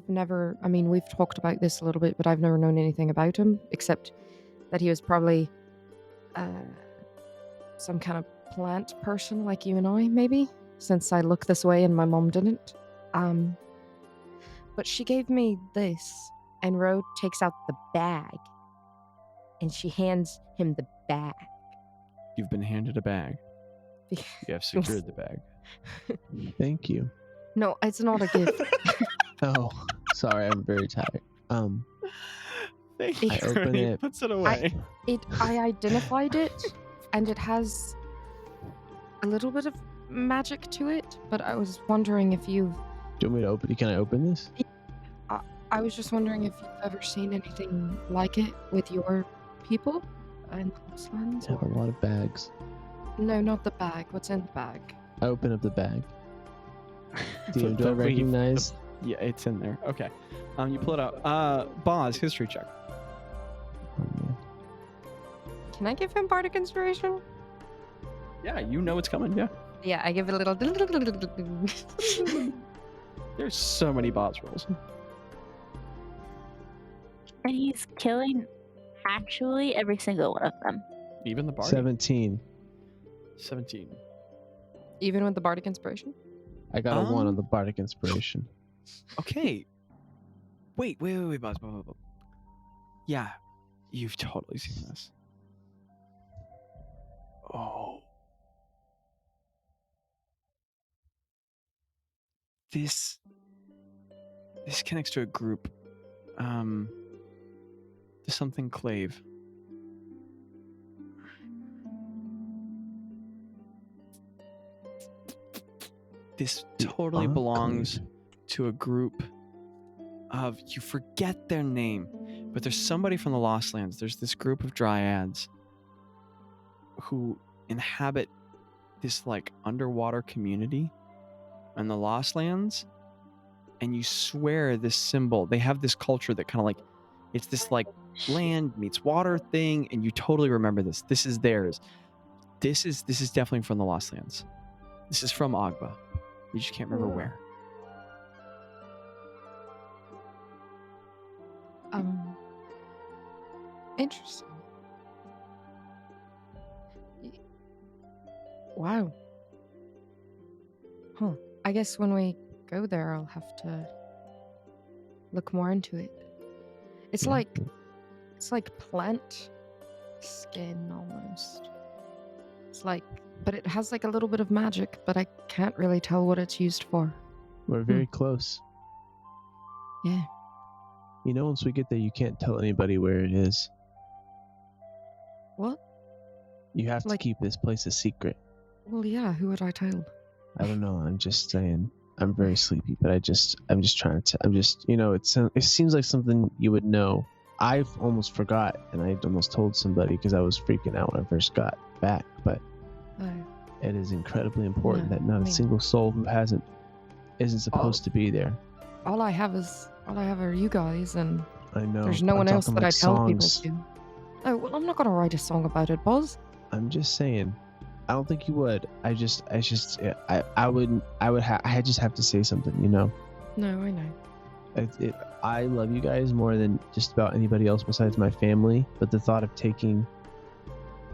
Speaker 7: never, I mean, we've talked about this a little bit, but I've never known anything about him except that he was probably some kind of plant person like you and I, maybe, since I look this way and my mom didn't. But she gave me this, and Ro takes out the bag, and she hands him the bag.
Speaker 5: You've been handed a bag. You have secured the bag.
Speaker 2: Thank you.
Speaker 7: No, it's not a gift.
Speaker 2: Oh, sorry, I'm very tired.
Speaker 5: Thank you.
Speaker 2: I open
Speaker 5: He
Speaker 2: it.
Speaker 5: puts it away.
Speaker 7: I identified it, and it has a little bit of magic to it, but I was wondering if you've...
Speaker 2: Do you want me to open it? Can I open this?
Speaker 7: I was just wondering if you've ever seen anything like it with your people in the Coastlands?
Speaker 2: I have a lot of bags.
Speaker 7: No, not the bag. What's in the bag?
Speaker 2: I open up the bag.
Speaker 5: The-
Speaker 2: Do I
Speaker 5: the leaf,
Speaker 2: recognize?
Speaker 5: Yeah, it's in there. Okay. You pull it out. Bazz, history check.
Speaker 2: Oh, man.
Speaker 3: Can I give him bardic inspiration?
Speaker 5: Yeah, you know it's coming. Yeah.
Speaker 3: Yeah, I give it a little.
Speaker 5: There's so many Bazz rolls.
Speaker 4: And he's killing actually every single one of them.
Speaker 5: Even the bard.
Speaker 2: 17.
Speaker 5: 17.
Speaker 3: Even with the bardic inspiration?
Speaker 2: I got a 1 on the bardic inspiration.
Speaker 5: Okay. Wait, Bazz. Yeah, you've totally seen this. Oh. This connects to a group. To something clave. This totally belongs to a group of, you forget their name, but there's somebody from the Lost Lands. There's this group of dryads who inhabit this like underwater community in the Lost Lands, and you swear this symbol, they have this culture that kind of like, it's this like land meets water thing, and you totally remember this. This is theirs. This is definitely from the Lost Lands. This is from Agba. You just can't remember where.
Speaker 7: Interesting. Wow. Huh. I guess when we go there, I'll have to look more into it. It's
Speaker 2: Yeah.
Speaker 7: like plant skin almost. It's like, but it has like a little bit of magic, but I can't really tell what it's used for.
Speaker 2: We're very close.
Speaker 7: Yeah.
Speaker 2: You know, once we get there, you can't tell anybody where it is.
Speaker 7: What?
Speaker 2: You have to
Speaker 7: Like-
Speaker 2: keep this place a secret.
Speaker 7: Well, yeah. Who would I tell?
Speaker 2: I don't know. I'm just saying. I'm very sleepy, but I'm just trying to. You know, it seems like something you would know. I've almost forgot, and I almost told somebody because I was freaking out when I first got back. But
Speaker 7: Oh.
Speaker 2: it is incredibly important
Speaker 7: Yeah,
Speaker 2: that not
Speaker 7: I
Speaker 2: a
Speaker 7: mean-
Speaker 2: single soul who isn't supposed to be there.
Speaker 7: All I have are you guys, and
Speaker 2: I know.
Speaker 7: there's no
Speaker 2: I'm
Speaker 7: one else
Speaker 2: talking
Speaker 7: that I
Speaker 2: like
Speaker 7: tell
Speaker 2: songs.
Speaker 7: people to. Oh, well, I'm not gonna write a song about it, Bazz.
Speaker 2: I'm just saying. I don't think you would. I just just have to say something, you know.
Speaker 7: No, I know.
Speaker 2: I love you guys more than just about anybody else besides my family, but the thought of taking,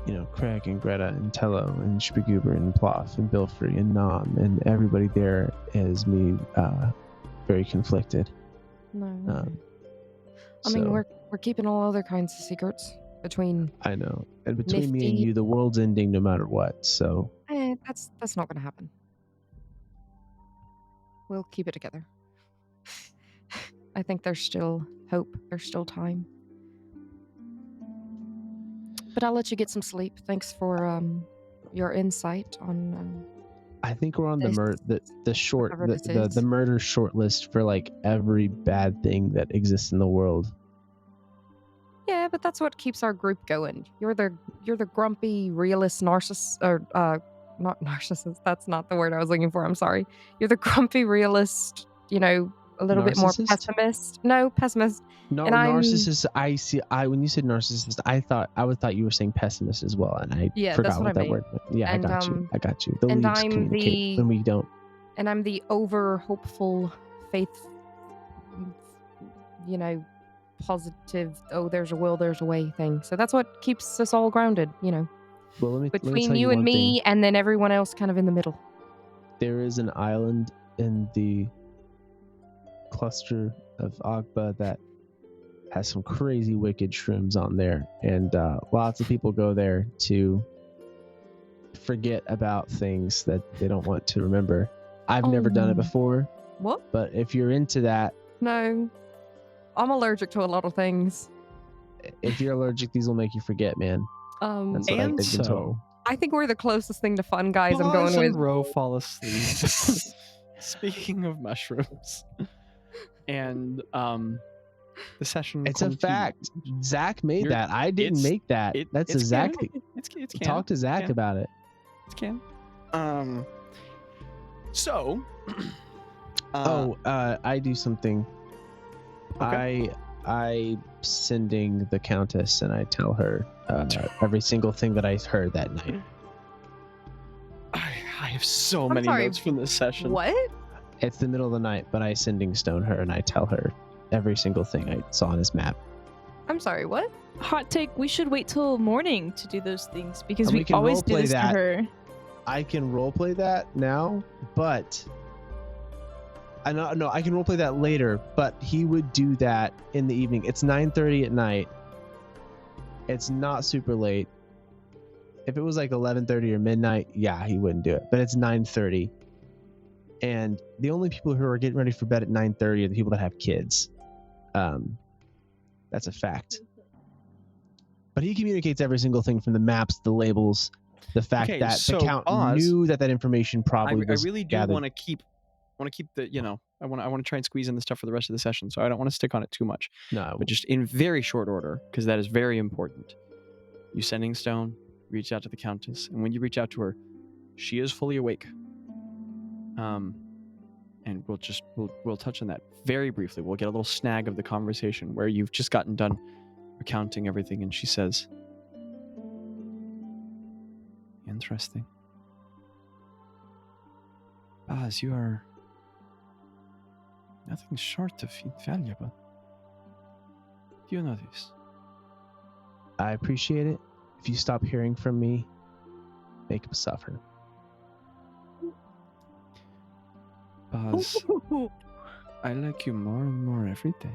Speaker 2: you know, Craig and Gretta and Tello and Spiguber and Ploff and Bilfrey and Nom and everybody there has me very conflicted.
Speaker 7: No. I
Speaker 2: So,
Speaker 7: mean, we're keeping all other kinds of secrets between.
Speaker 2: I know, and between me and
Speaker 7: Nifty.
Speaker 2: you, the world's ending no matter what. So
Speaker 7: That's not gonna happen. We'll keep it together. I think there's still hope. There's still time. But I'll let you get some sleep. Thanks for your insight on.
Speaker 2: I think we're on the
Speaker 7: whatever this is.
Speaker 2: the murder short list for like every bad thing that exists in the world.
Speaker 7: Yeah, but that's what keeps our group going. You're the grumpy realist narcissist, or not narcissist. That's not the word I was looking for. I'm sorry. You're the grumpy realist. You know, a little bit more
Speaker 2: Narcissist?
Speaker 7: pessimist. No, pessimist.
Speaker 2: No,
Speaker 7: And I'm-
Speaker 2: narcissist. When you said narcissist, I thought you were saying pessimist as well, and I
Speaker 7: Yeah,
Speaker 2: forgot
Speaker 7: that's what
Speaker 2: what
Speaker 7: I
Speaker 2: that
Speaker 7: mean.
Speaker 2: word meant. Yeah,
Speaker 7: And,
Speaker 2: I got you. I got you. The
Speaker 7: and
Speaker 2: leaves
Speaker 7: I'm
Speaker 2: communicate
Speaker 7: the-
Speaker 2: when we don't.
Speaker 7: And I'm the over hopeful, faith. You know, positive. Oh, there's a will, there's a way thing. So that's what keeps us all grounded. You know,
Speaker 2: Well, let me
Speaker 7: between
Speaker 2: tell
Speaker 7: you and
Speaker 2: one
Speaker 7: me,
Speaker 2: thing.
Speaker 7: and then everyone else, kind of in the middle.
Speaker 2: There is an island in the cluster of Agba that has some crazy wicked shrooms on there, and lots of people go there to forget about things that they don't want to remember. I've never done it
Speaker 7: Oh.
Speaker 2: before,
Speaker 7: What?
Speaker 2: but if you're into that,
Speaker 7: No, I'm allergic to a lot of things.
Speaker 2: if you're allergic, these will make you forget, man. That's what
Speaker 5: And
Speaker 2: I've been told.
Speaker 7: I think we're the closest thing to fun guys I'm going
Speaker 5: Bazz and
Speaker 7: with.
Speaker 5: Ro fall asleep. Speaking of mushrooms, and the session.
Speaker 2: It's a
Speaker 5: comes to-
Speaker 2: fact. Zach made
Speaker 5: You're-
Speaker 2: that. I didn't
Speaker 5: it's-
Speaker 2: make that. That's a
Speaker 5: it's
Speaker 2: Zach
Speaker 5: canon.
Speaker 2: thing.
Speaker 5: It's canon.
Speaker 2: Talk to Zach
Speaker 5: canon.
Speaker 2: about it.
Speaker 5: It's canon. So.
Speaker 2: I do something.
Speaker 5: Okay.
Speaker 2: I sending the Countess, and I tell her every single thing that I heard that night.
Speaker 5: I have so
Speaker 7: I'm
Speaker 5: many
Speaker 7: sorry,
Speaker 5: notes from this session.
Speaker 7: What?
Speaker 2: It's the middle of the night, but I sending stone her, and I tell her every single thing I saw on his map.
Speaker 7: I'm sorry, what?
Speaker 1: Hot take, we should wait till morning to do those things because
Speaker 2: And we
Speaker 1: we
Speaker 2: can
Speaker 1: always do
Speaker 2: roleplay
Speaker 1: this
Speaker 2: that.
Speaker 1: to her.
Speaker 2: I can roleplay that now, but I can roleplay that later. But he would do that in the evening. It's 9:30 at night. It's not super late. If it was like 11:30 or midnight, yeah, he wouldn't do it. But it's 9:30, and the only people who are getting ready for bed at 9:30 are the people that have kids. That's a fact. But he communicates every single thing from the maps, the labels, the fact
Speaker 5: Okay,
Speaker 2: that
Speaker 5: so
Speaker 2: the Count
Speaker 5: Bazz,
Speaker 2: knew that information probably
Speaker 5: I
Speaker 2: was
Speaker 5: really do
Speaker 2: gathered.
Speaker 5: want to keep the I want to try and squeeze in the stuff for the rest of the session, so I don't want to stick on it too much.
Speaker 2: No,
Speaker 5: But just in very short order, because that is very important. You sending stone, reach out to the Countess, and when you reach out to her, she is fully awake. And we'll touch on that very briefly. We'll get a little snag of the conversation where you've just gotten done recounting everything, and she says, "Interesting. Bazz, you are nothing short of invaluable.
Speaker 6: You know this.
Speaker 2: I appreciate it. If you stop hearing from me, make him suffer.
Speaker 6: Bazz, I like you more and more every day.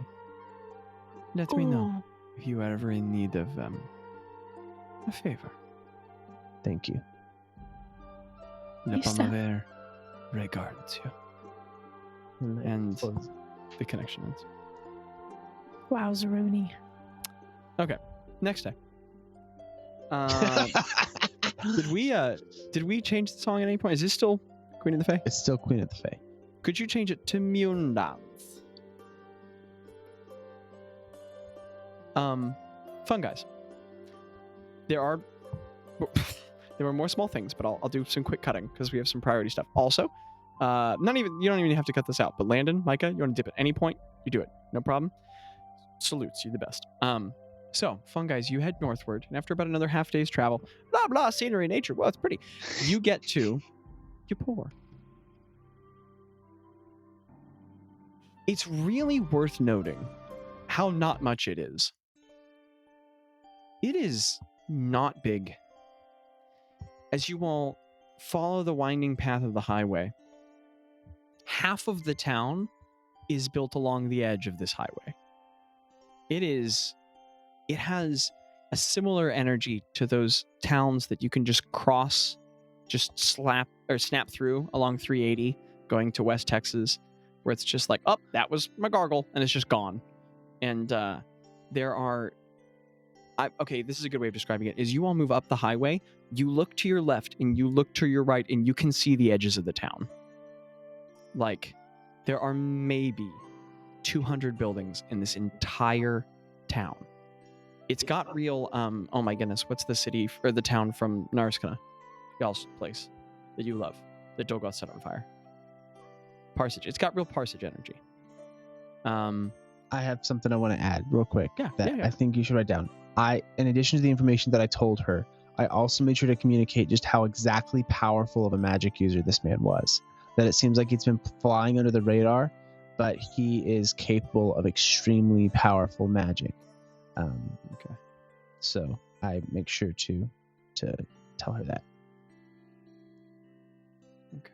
Speaker 6: Let me know if you are ever in need of a favor.
Speaker 2: Thank you.
Speaker 6: Le
Speaker 1: You sound-
Speaker 6: Pomavere regards you. And the connection ends.
Speaker 1: Wow, Zaroni.
Speaker 5: Okay. Next day. Did we change the song at any point? Is this still Queen of the Fae?
Speaker 2: It's still Queen of the Fae.
Speaker 5: Could you change it to Mundans? Fun guys. There are more small things, but I'll do some quick cutting because we have some priority stuff. Also, you don't even have to cut this out. But Landon, Mika, you want to dip at any point, you do it, no problem. Salutes, you're the best. So fun guys, you head northward, and after about another half day's travel, blah blah, scenery, nature, well, it's pretty. You get to Yapor. It's really worth noting how not much it is. It is not big. As you all follow the winding path of the highway, half of the town is built along the edge of this highway. It has a similar energy to those towns that you can just cross, just snap through along 380 going to West Texas, where it's just like, oh, that was my gargle, and it's just gone. And there are... okay, this is a good way of describing it, is you all move up the highway, you look to your left, and you look to your right, and you can see the edges of the town. Like, there are maybe 200 buildings in this entire town. It's got real, oh my goodness, what's the city, or the town from Narskana? Y'all's place that you love, that Dol got set on fire. Parsage. It's got real Parsage energy.
Speaker 2: I have something I want to add real quick
Speaker 5: Yeah.
Speaker 2: I think you should write down. In addition to the information that I told her, I also made sure to communicate just how exactly powerful of a magic user this man was. That it seems like he's been flying under the radar, but he is capable of extremely powerful magic.
Speaker 5: Okay.
Speaker 2: So I make sure to tell her that.
Speaker 5: Okay.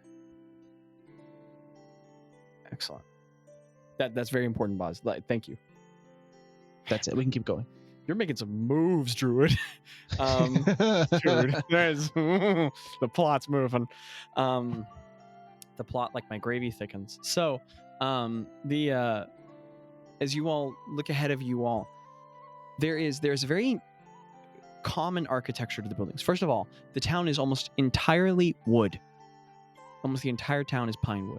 Speaker 5: Excellent. That's very important, Bazz. Thank you.
Speaker 2: That's it. We can keep going.
Speaker 5: You're making some moves, Druid. Druid. The plot's moving. The plot, like my gravy, thickens. So, as you all look ahead of you all, there's a very common architecture to the buildings. First of all, the town is almost entirely wood. Almost the entire town is pine wood,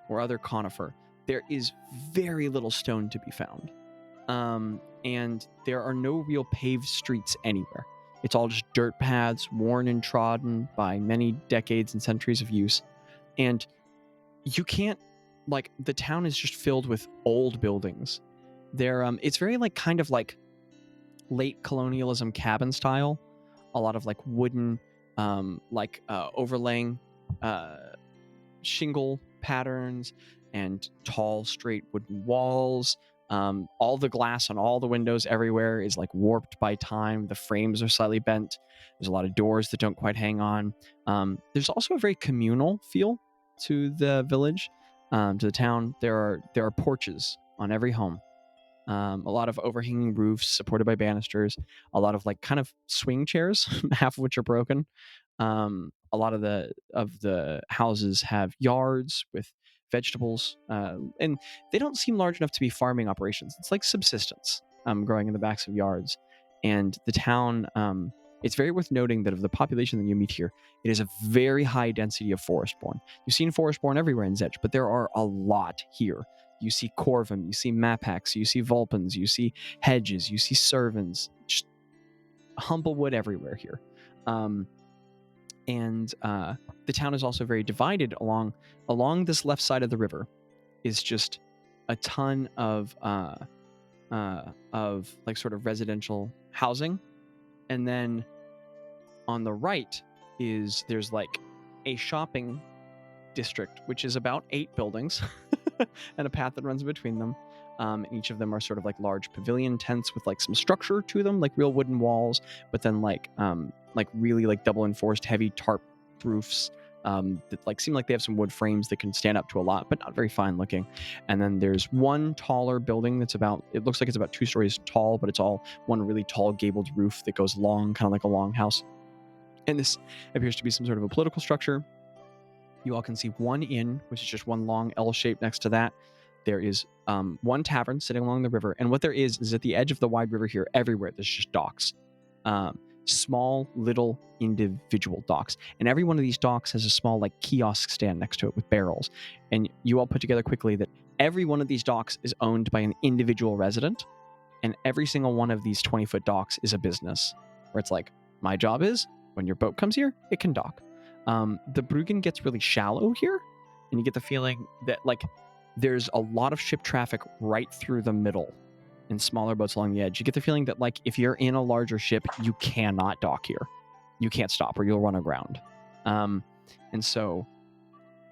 Speaker 5: or other conifer. There is very little stone to be found. And there are no real paved streets anywhere. It's all just dirt paths, worn and trodden by many decades and centuries of use. And you can't, like, the town is just filled with old buildings. It's very kind of like late colonialism cabin style. A lot of like wooden, overlaying, shingle patterns and tall, straight wooden walls. All the glass on all the windows everywhere is like warped by time. The frames are slightly bent. There's a lot of doors that don't quite hang on. There's also a very communal feel to the village, to the town. There are porches on every home. A lot of overhanging roofs supported by banisters. A lot of like kind of swing chairs, half of which are broken. A lot of the houses have yards with vegetables, and they don't seem large enough to be farming operations. It's like subsistence, growing in the backs of yards. And the town, it's very worth noting that of the population that you meet here, it is a very high density of forestborn. You've seen forestborn everywhere in Zech, but there are a lot here. You see Corvum, you see Mapax, you see Vulpins, you see hedges, you see Servants, just Humblewood everywhere here. And the town is also very divided along this left side of the river is just a ton of like sort of residential housing. And then on the right there's like a shopping district, which is about 8 buildings. and a path that runs between them. And each of them are sort of like large pavilion tents with like some structure to them, like real wooden walls, but then like really like double enforced heavy tarp roofs that like seem like they have some wood frames that can stand up to a lot, but not very fine looking. And then there's one taller building that's it looks like it's about 2 stories tall, but it's all one really tall gabled roof that goes long, kind of like a longhouse. And this appears to be some sort of a political structure. You all can see one inn, which is just one long L shape next to that. There is one tavern sitting along the river. And what there is at the edge of the wide river here, everywhere, there's just docks. Small, little, individual docks. And every one of these docks has a small, like, kiosk stand next to it with barrels. And you all put together quickly that every one of these docks is owned by an individual resident. And every single one of these 20-foot docks is a business. Where it's like, my job is, when your boat comes here, it can dock. The Bruggen gets really shallow here. And you get the feeling that, like, there's a lot of ship traffic right through the middle and smaller boats along the edge. You get the feeling that, like, if you're in a larger ship, you cannot dock here. You can't stop or you'll run aground. And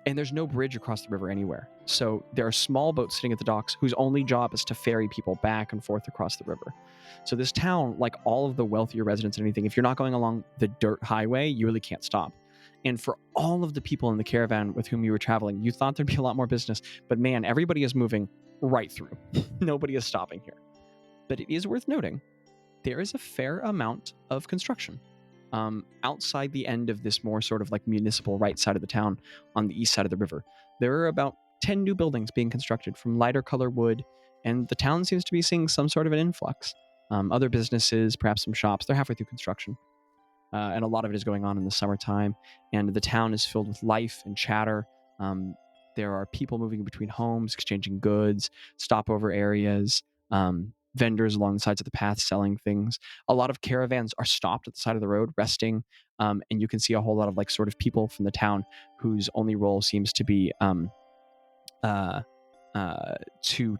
Speaker 5: there's no bridge across the river anywhere. So there are small boats sitting at the docks whose only job is to ferry people back and forth across the river. So this town, like all of the wealthier residents and anything, if you're not going along the dirt highway, you really can't stop. And for all of the people in the caravan with whom you were traveling, you thought there'd be a lot more business. But man, everybody is moving right through. Nobody is stopping here. But it is worth noting, there is a fair amount of construction. Outside the end of this more sort of like municipal right side of the town on the east side of the river, there are about 10 new buildings being constructed from lighter color wood, and the town seems to be seeing some sort of an influx. Other businesses, perhaps some shops, they're halfway through construction. And a lot of it is going on in the summertime, and the town is filled with life and chatter. There are people moving between homes, exchanging goods, stopover areas, vendors along the sides of the path selling things. A lot of caravans are stopped at the side of the road, resting, and you can see a whole lot of like sort of people from the town whose only role seems to be to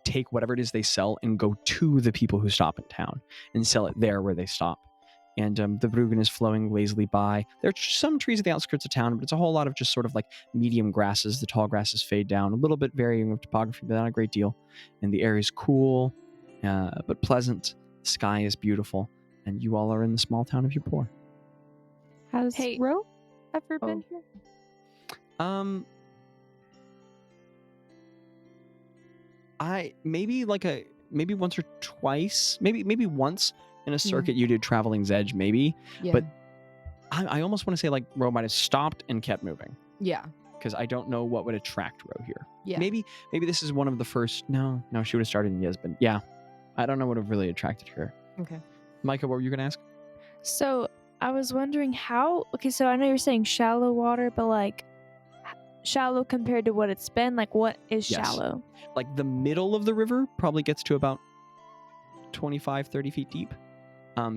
Speaker 5: take whatever it is they sell and go to the people who stop in town and sell it there where they stop. And the Bruggen is flowing lazily by. There are some trees at the outskirts of town, but it's a whole lot of just sort of like medium grasses. The tall grasses fade down, a little bit varying of topography, but not a great deal. And the air is cool, but pleasant. The sky is beautiful. And you all are in the small town of Yapor.
Speaker 7: Has
Speaker 1: Hey.
Speaker 7: Ro ever been here?
Speaker 5: Maybe once or twice, maybe once in a circuit you did Traveling's Edge, maybe.
Speaker 7: Yeah.
Speaker 5: But I almost want to say like Ro might have stopped and kept moving.
Speaker 7: Yeah.
Speaker 5: Because I don't know what would attract Ro here.
Speaker 7: Yeah.
Speaker 5: Maybe this is one of the first. No, she would have started in Yesbin. Yeah, I don't know what would have really attracted her.
Speaker 7: Okay.
Speaker 5: Micah, what were you gonna ask?
Speaker 1: So I was wondering how. Okay, so I know you're saying shallow water, but like shallow compared to what it's been. Like, what is
Speaker 5: Yes.
Speaker 1: shallow?
Speaker 5: Like the middle of the river probably gets to about 25-30 feet deep.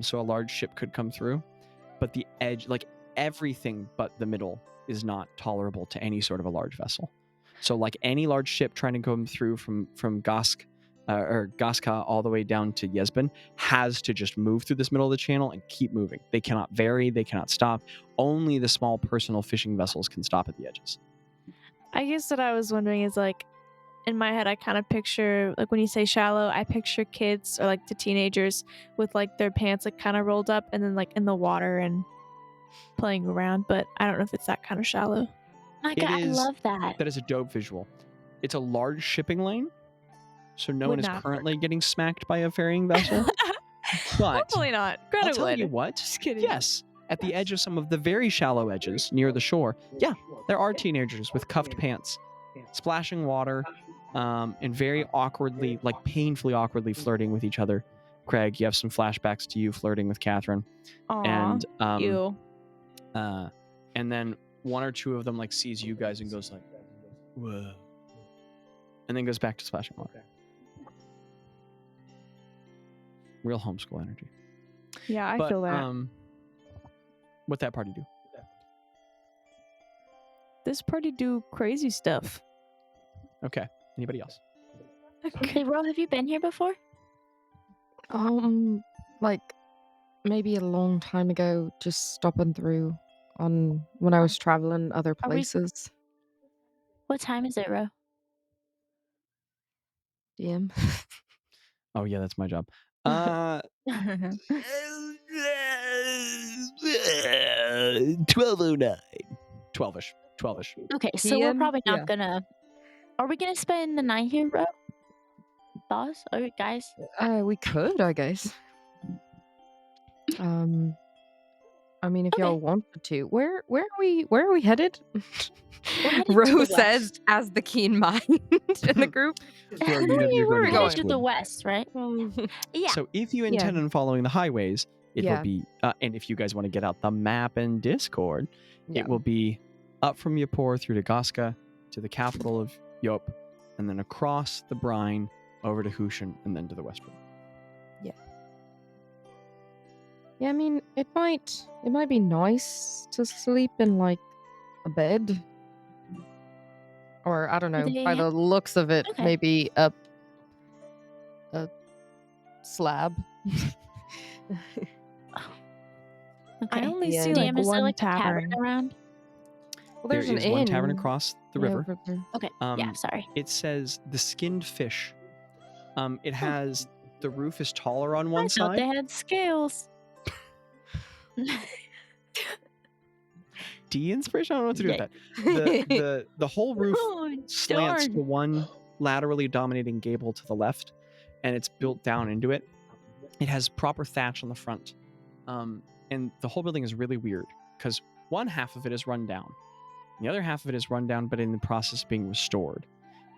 Speaker 5: So a large ship could come through, but the edge, like everything but the middle, is not tolerable to any sort of a large vessel. So like any large ship trying to come through from Gask or Gaska all the way down to Yesbin has to just move through this middle of the channel and keep moving. They cannot vary, they cannot stop. Only the small personal fishing vessels can stop at the edges.
Speaker 1: I guess what I was wondering is like, in my head, I kind of picture, like when you say shallow, I picture kids or like the teenagers with like their pants like kind of rolled up and then like in the water and playing around. But I don't know if it's that kind of shallow.
Speaker 4: My God, I
Speaker 5: is-
Speaker 4: love that.
Speaker 5: That is a dope visual. It's a large shipping lane, so no
Speaker 1: Would
Speaker 5: one is
Speaker 1: not
Speaker 5: currently getting smacked by a ferrying vessel. But
Speaker 1: Hopefully not. Gretta
Speaker 5: I'll tell
Speaker 1: would.
Speaker 5: you what.
Speaker 1: Just kidding.
Speaker 5: Yes, at the edge of some of the very shallow edges near the shore, yeah, there are teenagers with cuffed pants, splashing water, and very awkwardly, like painfully awkwardly flirting with each other. Craig, you have some flashbacks to you flirting with Catherine.
Speaker 1: Aw,
Speaker 5: And
Speaker 1: ew.
Speaker 5: and then one or two of them like sees you guys and goes like, whoa, and then goes back to splashing water. Real homeschool energy.
Speaker 1: Yeah, I
Speaker 5: But,
Speaker 1: feel that.
Speaker 5: What that party do?
Speaker 1: This party do crazy stuff.
Speaker 5: Okay. Anybody else?
Speaker 4: Hey, Ro, have you been here before?
Speaker 7: Like maybe a long time ago, just stopping through on when I was traveling other
Speaker 4: Are we-
Speaker 7: places.
Speaker 4: What time is it, Ro?
Speaker 7: DM.
Speaker 5: Oh yeah, that's my job. 12:09. 12ish. 12ish.
Speaker 4: Okay, so we're
Speaker 7: PM?
Speaker 4: probably
Speaker 7: Yeah.
Speaker 4: not gonna. Are we gonna spend the night here, bro? Boss? Okay, guys.
Speaker 7: We could, I guess. I mean, if
Speaker 4: Okay.
Speaker 7: y'all wanted to, where are we headed?
Speaker 4: We're headed to
Speaker 7: Rose
Speaker 4: the
Speaker 7: says
Speaker 4: west.
Speaker 7: as the keen mind in the group.
Speaker 2: Well, you have your
Speaker 7: Where are
Speaker 2: going
Speaker 7: we
Speaker 2: to
Speaker 4: Headed
Speaker 7: going?
Speaker 4: to the
Speaker 2: Westwood.
Speaker 4: west, right? Yeah.
Speaker 5: So if you
Speaker 7: Yeah.
Speaker 5: intend on following the highways, it will
Speaker 7: Yeah.
Speaker 5: be, and if you guys want to get out the map in Discord,
Speaker 7: Yeah.
Speaker 5: it will be up from Yapor through to Goska to the capital of Yop, and then across the brine over to Hushan, and then to the westward.
Speaker 7: Yeah, I mean, it might be nice to sleep in like a bed, or I don't know. By
Speaker 4: They-
Speaker 7: the looks of it,
Speaker 4: Okay.
Speaker 7: maybe a slab.
Speaker 1: I
Speaker 4: Okay.
Speaker 1: only
Speaker 7: Yeah.
Speaker 1: see
Speaker 7: DM,
Speaker 1: like
Speaker 4: is there
Speaker 1: one
Speaker 4: like a tavern
Speaker 1: tavern.
Speaker 4: around?
Speaker 7: Well,
Speaker 5: There
Speaker 7: there's an
Speaker 5: is one tavern
Speaker 7: inn.
Speaker 5: across the
Speaker 7: Yeah,
Speaker 5: river.
Speaker 7: over there.
Speaker 4: Okay. yeah, sorry.
Speaker 5: It says the skinned fish. It has the roof is taller on
Speaker 4: I
Speaker 5: one
Speaker 4: thought
Speaker 5: side.
Speaker 4: they had scales.
Speaker 5: D inspiration. I don't know what to do
Speaker 4: Yeah.
Speaker 5: with that. The whole roof
Speaker 4: Oh,
Speaker 5: slants
Speaker 4: darn.
Speaker 5: to one laterally dominating gable to the left, and it's built down into it. It has proper thatch on the front, and the whole building is really weird because one half of it is run down, the other half of it is run down, but in the process of being restored.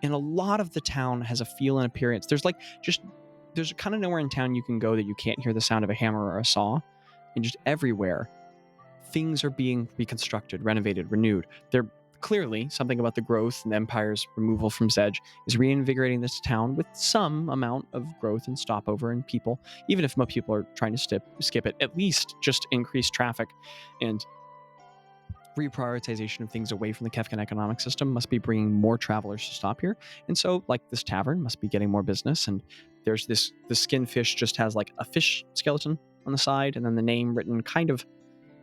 Speaker 5: And a lot of the town has a feel and appearance. There's kind of nowhere in town you can go that you can't hear the sound of a hammer or a saw, and just everywhere things are being reconstructed, renovated, renewed. They're clearly something about the growth and the Empire's removal from Zedge is reinvigorating this town with some amount of growth and stopover in people. Even if most people are trying to skip it, at least just increase traffic and reprioritization of things away from the Kefkan economic system must be bringing more travelers to stop here. And so, like, this tavern must be getting more business. And there's the skin fish just has like a fish skeleton on the side, and then the name written kind of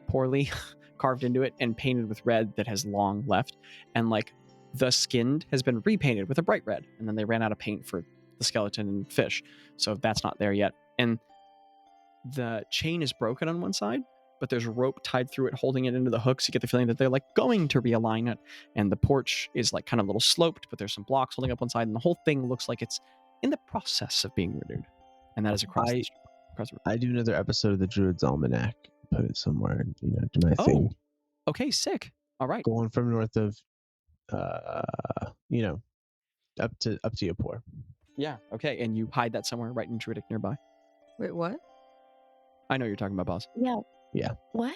Speaker 5: poorly carved into it and painted with red that has long left. And like the skinned has been repainted with a bright red, and then they ran out of paint for the skeleton and fish, so that's not there yet. And the chain is broken on one side, but there's rope tied through it holding it into the hooks. You get the feeling that they're like going to realign it. And the porch is like kind of a little sloped, but there's some blocks holding up one side, and the whole thing looks like it's in the process of being renewed. And that is across the river.
Speaker 2: I do another episode of the Druid's Almanac. Put it somewhere, and do my thing.
Speaker 5: Okay, sick. All right.
Speaker 2: Going from north of, up to Yapor.
Speaker 5: Yeah. Okay. And you hide that somewhere right in Druidic nearby.
Speaker 7: Wait, what?
Speaker 5: I know you're talking about, Bazz.
Speaker 4: Yeah.
Speaker 2: Yeah.
Speaker 4: What?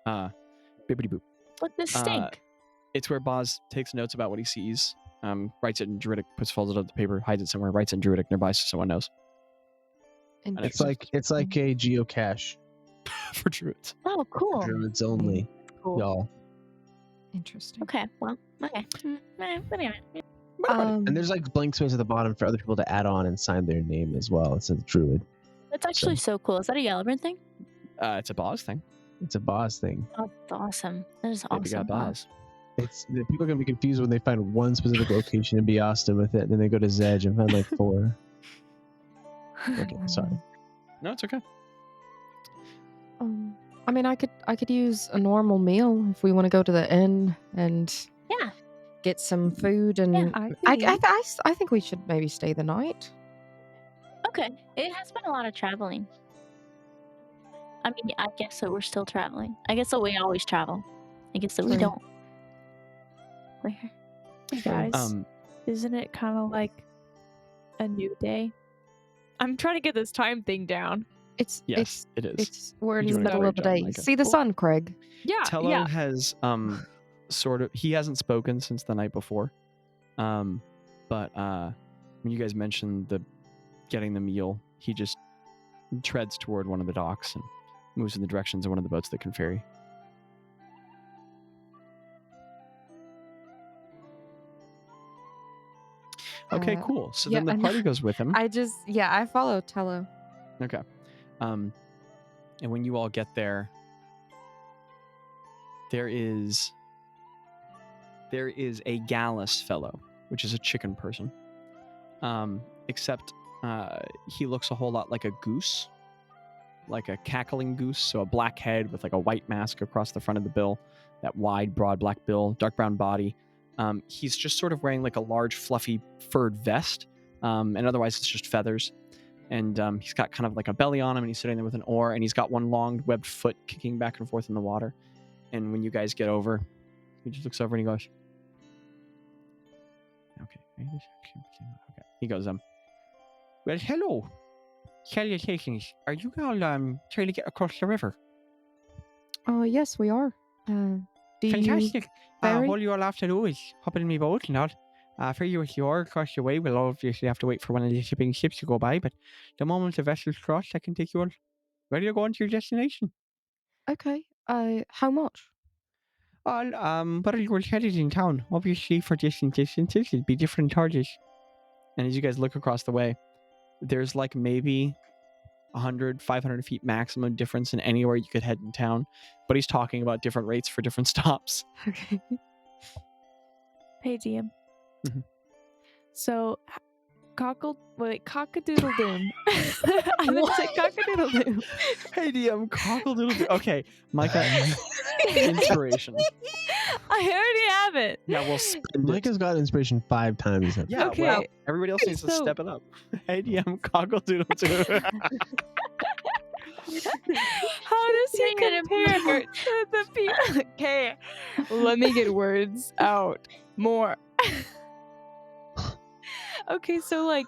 Speaker 5: Bibbidi boop.
Speaker 4: What the stink?
Speaker 5: It's where Bazz takes notes about what he sees, writes it in Druidic, folds it up the paper, hides it somewhere, writes it in Druidic nearby so someone knows.
Speaker 7: And
Speaker 2: It's like a geocache.
Speaker 5: For Druids.
Speaker 4: Oh, cool.
Speaker 2: Druids only,
Speaker 4: Cool.
Speaker 2: y'all.
Speaker 7: Interesting.
Speaker 4: Okay. Well. Okay. Anyway.
Speaker 2: And there's like blank space at the bottom for other people to add on and sign their name as well. It says Druid.
Speaker 4: That's actually so cool. Is that a Yellowbird thing?
Speaker 5: It's a Bazz thing.
Speaker 2: It's a boss thing.
Speaker 4: Oh, that's awesome. That is
Speaker 5: Maybe
Speaker 4: awesome.
Speaker 5: got Bazz.
Speaker 2: The people are gonna be confused when they find one specific location and be Austin with it, and then they go to Zedge and find like 4. Okay, sorry.
Speaker 5: No, it's okay.
Speaker 7: I mean, I could use a normal meal if we want to go to the inn and
Speaker 4: Yeah.
Speaker 7: get some food, and
Speaker 4: Yeah,
Speaker 7: I think we should maybe stay the night.
Speaker 4: Okay. It has been a lot of traveling. I mean, I guess that we're still traveling. I guess that we always travel. I guess that we
Speaker 7: True.
Speaker 4: don't. We're here.
Speaker 1: Hey guys, isn't it kind of like a new day? I'm trying to get this time thing down.
Speaker 5: Yes, it is.
Speaker 7: We're in
Speaker 5: You're
Speaker 7: the
Speaker 5: doing a
Speaker 7: middle
Speaker 5: great
Speaker 7: of the
Speaker 5: job,
Speaker 7: day.
Speaker 5: Mika.
Speaker 7: See the sun, Craig.
Speaker 1: Yeah,
Speaker 5: Tello
Speaker 1: yeah.
Speaker 5: has sort of, he hasn't spoken since the night before. But when you guys mentioned getting the meal, he just treads toward one of the docks and moves in the directions of one of the boats that can ferry. Okay, cool. So then
Speaker 7: yeah,
Speaker 5: the
Speaker 7: I
Speaker 5: party goes with him.
Speaker 7: I follow Tello.
Speaker 5: Okay. And when you all get there, there is a Gallus fellow, which is a chicken person, except he looks a whole lot like a goose, like a cackling goose. So a black head with like a white mask across the front of the bill, that wide, broad black bill, dark brown body. He's just sort of wearing like a large, fluffy, furred vest, and otherwise it's just feathers. And he's got kind of like a belly on him, and he's sitting there with an oar, and he's got one long webbed foot kicking back and forth in the water. And when you guys get over, he just looks over and he goes, okay. He goes, well, hello. Salutations. Are you all trying to get across the river?
Speaker 7: Yes, we are. Do
Speaker 5: Fantastic.
Speaker 7: ferry?
Speaker 5: All you all have to do is hop in my boat and not. For you with the oar across the way, we'll obviously have to wait for one of the shipping ships to go by, but the moment the vessel's crossed, I can take you all ready to go on to your destination.
Speaker 7: Okay. How much?
Speaker 5: Well, where you were headed in town, obviously for distant distances, it'd be different charges. And as you guys look across the way, there's like maybe 100, 500 feet maximum difference in anywhere you could head in town, but he's talking about different rates for different stops.
Speaker 7: Okay.
Speaker 1: Hey, DM.
Speaker 5: Mhm.
Speaker 1: So, cock-a-doodle-doom. I'm going to say cock-a-doodle-doom.
Speaker 5: Hey, DM, cockle-doodle-doo. Okay, Micah, inspiration.
Speaker 1: I already have it.
Speaker 5: Yeah, we'll spend it.
Speaker 2: Micah's got inspiration 5 times.
Speaker 5: Yeah,
Speaker 1: Okay.
Speaker 5: well, everybody else needs to
Speaker 1: So-
Speaker 5: step it up. Hey, DM, cockle-doodle-doo.
Speaker 1: How does he
Speaker 4: Saying it in
Speaker 1: compare to the people? Okay, let me get words out more. Okay, so like,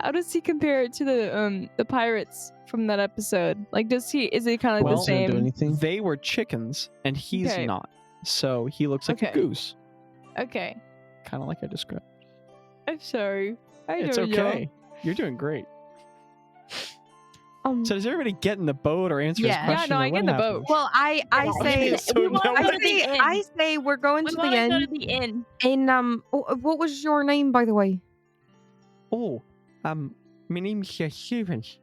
Speaker 1: how does he compare it to the pirates from that episode? Like, is he kind of like
Speaker 5: Well,
Speaker 1: the same?
Speaker 2: Do anything?
Speaker 5: They were chickens, and he's
Speaker 1: Okay.
Speaker 5: not. So he looks like a
Speaker 1: Okay.
Speaker 5: goose.
Speaker 1: Okay,
Speaker 5: Kind of like I described.
Speaker 1: I'm sorry. I
Speaker 5: It's
Speaker 1: don't know.
Speaker 5: okay. You're doing great.
Speaker 7: So
Speaker 5: So does everybody get in the boat or answer
Speaker 3: Yeah.
Speaker 5: his question?
Speaker 1: Yeah, no,
Speaker 5: or
Speaker 1: I
Speaker 5: what
Speaker 1: get in the
Speaker 5: happens?
Speaker 1: boat.
Speaker 3: Well, I say
Speaker 5: So
Speaker 4: we want
Speaker 5: now
Speaker 4: to go
Speaker 5: we-
Speaker 4: to the inn.
Speaker 3: I say we're going
Speaker 4: We
Speaker 3: to the
Speaker 4: want to go to
Speaker 3: inn.
Speaker 4: the inn.
Speaker 3: In what was your name, by the way?
Speaker 5: Oh, my name's Stevens.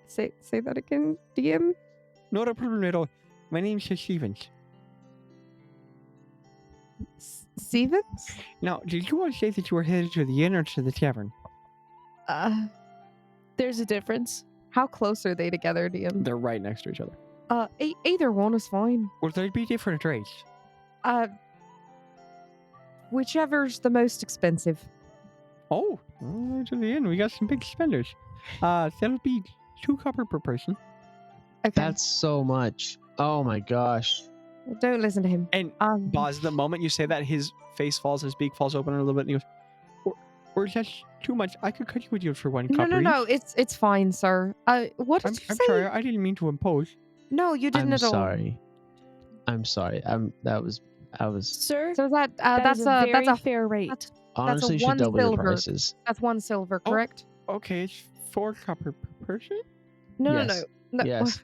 Speaker 7: say that again, DM.
Speaker 5: Not a problem at all. My name's Stevens.
Speaker 7: Stevens?
Speaker 5: Now, did you all say that you were headed to the inn or to the tavern?
Speaker 1: There's a difference.
Speaker 7: How close are they together, DM?
Speaker 5: They're right next to each other.
Speaker 7: Either one is fine.
Speaker 5: Or there'd be different rates.
Speaker 7: Whichever's the most expensive.
Speaker 5: Oh, to the inn. We got some big spenders. That'll be 2 copper per person.
Speaker 7: Okay.
Speaker 2: That's so much. Oh my gosh.
Speaker 7: Don't listen to him.
Speaker 5: And Bazz, the moment you say that, his face falls, his beak falls open a little bit, and he goes, or that's too much. I could cut you a deal for 1
Speaker 7: No,
Speaker 5: copper.
Speaker 7: no, it's fine, sir. What did
Speaker 5: I'm
Speaker 7: you say?
Speaker 5: sorry. I didn't mean to impose.
Speaker 7: No, you didn't
Speaker 2: I'm
Speaker 7: at all.
Speaker 2: sorry. I'm sorry. I was
Speaker 1: Sir,
Speaker 7: So that's
Speaker 1: that's
Speaker 7: a
Speaker 1: very fair rate.
Speaker 7: that's-
Speaker 2: honestly
Speaker 7: a
Speaker 2: should
Speaker 7: 1
Speaker 2: double your
Speaker 7: silver.
Speaker 2: prices.
Speaker 7: That's 1 silver,
Speaker 5: Oh.
Speaker 7: correct?
Speaker 5: Okay, it's 4 copper per person?
Speaker 7: No,
Speaker 2: Yes.
Speaker 7: no.
Speaker 2: Yes.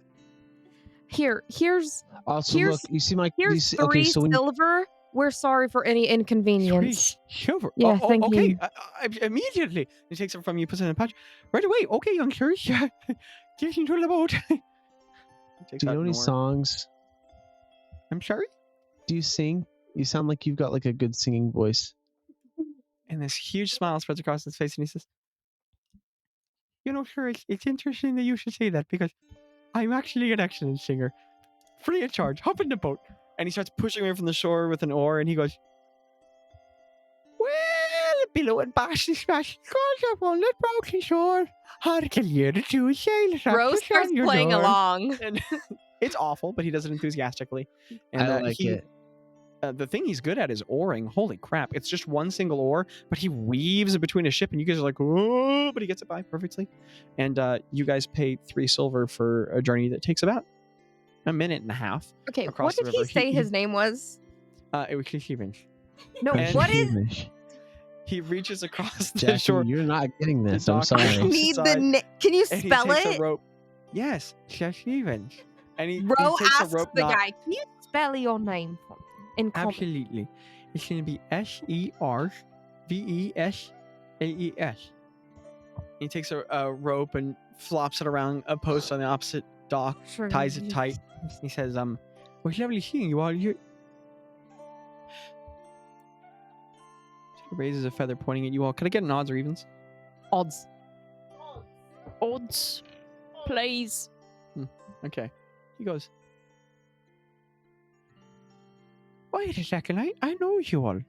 Speaker 7: Here's
Speaker 2: Also,
Speaker 7: Here's-
Speaker 2: look, you see my. You
Speaker 7: here's
Speaker 2: see,
Speaker 7: 3
Speaker 2: okay, so when
Speaker 7: silver. We're sorry for any
Speaker 5: 3
Speaker 7: inconvenience.
Speaker 5: silver.
Speaker 7: Yeah, thank
Speaker 5: okay.
Speaker 7: you.
Speaker 5: Immediately. He takes it from you, puts it in a pouch. Right away. Okay, youngsters. Get into the boat. He takes
Speaker 2: do you
Speaker 5: out
Speaker 2: know
Speaker 5: an
Speaker 2: any
Speaker 5: oar.
Speaker 2: songs?
Speaker 5: I'm sorry?
Speaker 2: Do you sing? You sound like you've got like a good singing voice.
Speaker 5: And this huge smile spreads across his face, and he says, you know, sir, it's interesting that you should say that, because I'm actually an excellent singer. Free of charge. Hop in the boat. And he starts pushing away from the shore with an oar, and he goes, well, below and bash the smash goes up on that broken shore. Hard to hear the 2 sailors. up
Speaker 3: Rose
Speaker 5: to
Speaker 3: starts
Speaker 5: your
Speaker 3: playing
Speaker 5: door."
Speaker 3: along.
Speaker 5: And it's awful, but he does it enthusiastically. And
Speaker 2: I like it.
Speaker 5: The thing he's good at is oaring. Holy crap. It's just 1 single oar, but he weaves it between a ship, and you guys are like, oh, but he gets it by perfectly. And you guys pay 3 silver for a journey that takes about a minute and a half.
Speaker 3: Okay,
Speaker 5: Across
Speaker 3: what
Speaker 5: the
Speaker 3: did he
Speaker 5: river,
Speaker 3: say his name was?
Speaker 5: It was Stevens.
Speaker 3: No,
Speaker 5: And-
Speaker 3: what is?
Speaker 5: He reaches across the
Speaker 2: Jackie,
Speaker 5: shore.
Speaker 2: you're not getting this. I'm
Speaker 5: dock-
Speaker 2: sorry.
Speaker 3: I need
Speaker 5: Side.
Speaker 3: Can you
Speaker 5: And he
Speaker 3: spell
Speaker 5: takes
Speaker 3: it?
Speaker 5: a rope. Yes, Stevens. And he
Speaker 3: Ro
Speaker 5: takes a
Speaker 3: asks
Speaker 5: rope
Speaker 3: the
Speaker 5: knot.
Speaker 3: guy, "Can you spell your name for me in common?"
Speaker 5: Absolutely. It's going to be SERVESLES. He takes a rope and flops it around a post on the opposite dock,
Speaker 3: Sure.
Speaker 5: ties it tight. He says, well, it's lovely seeing you all. raises a feather pointing at you all. Can I get an odds or evens?
Speaker 7: Odds.
Speaker 1: Odds, please.
Speaker 5: Okay. He goes,
Speaker 6: Wait a second, I know you all.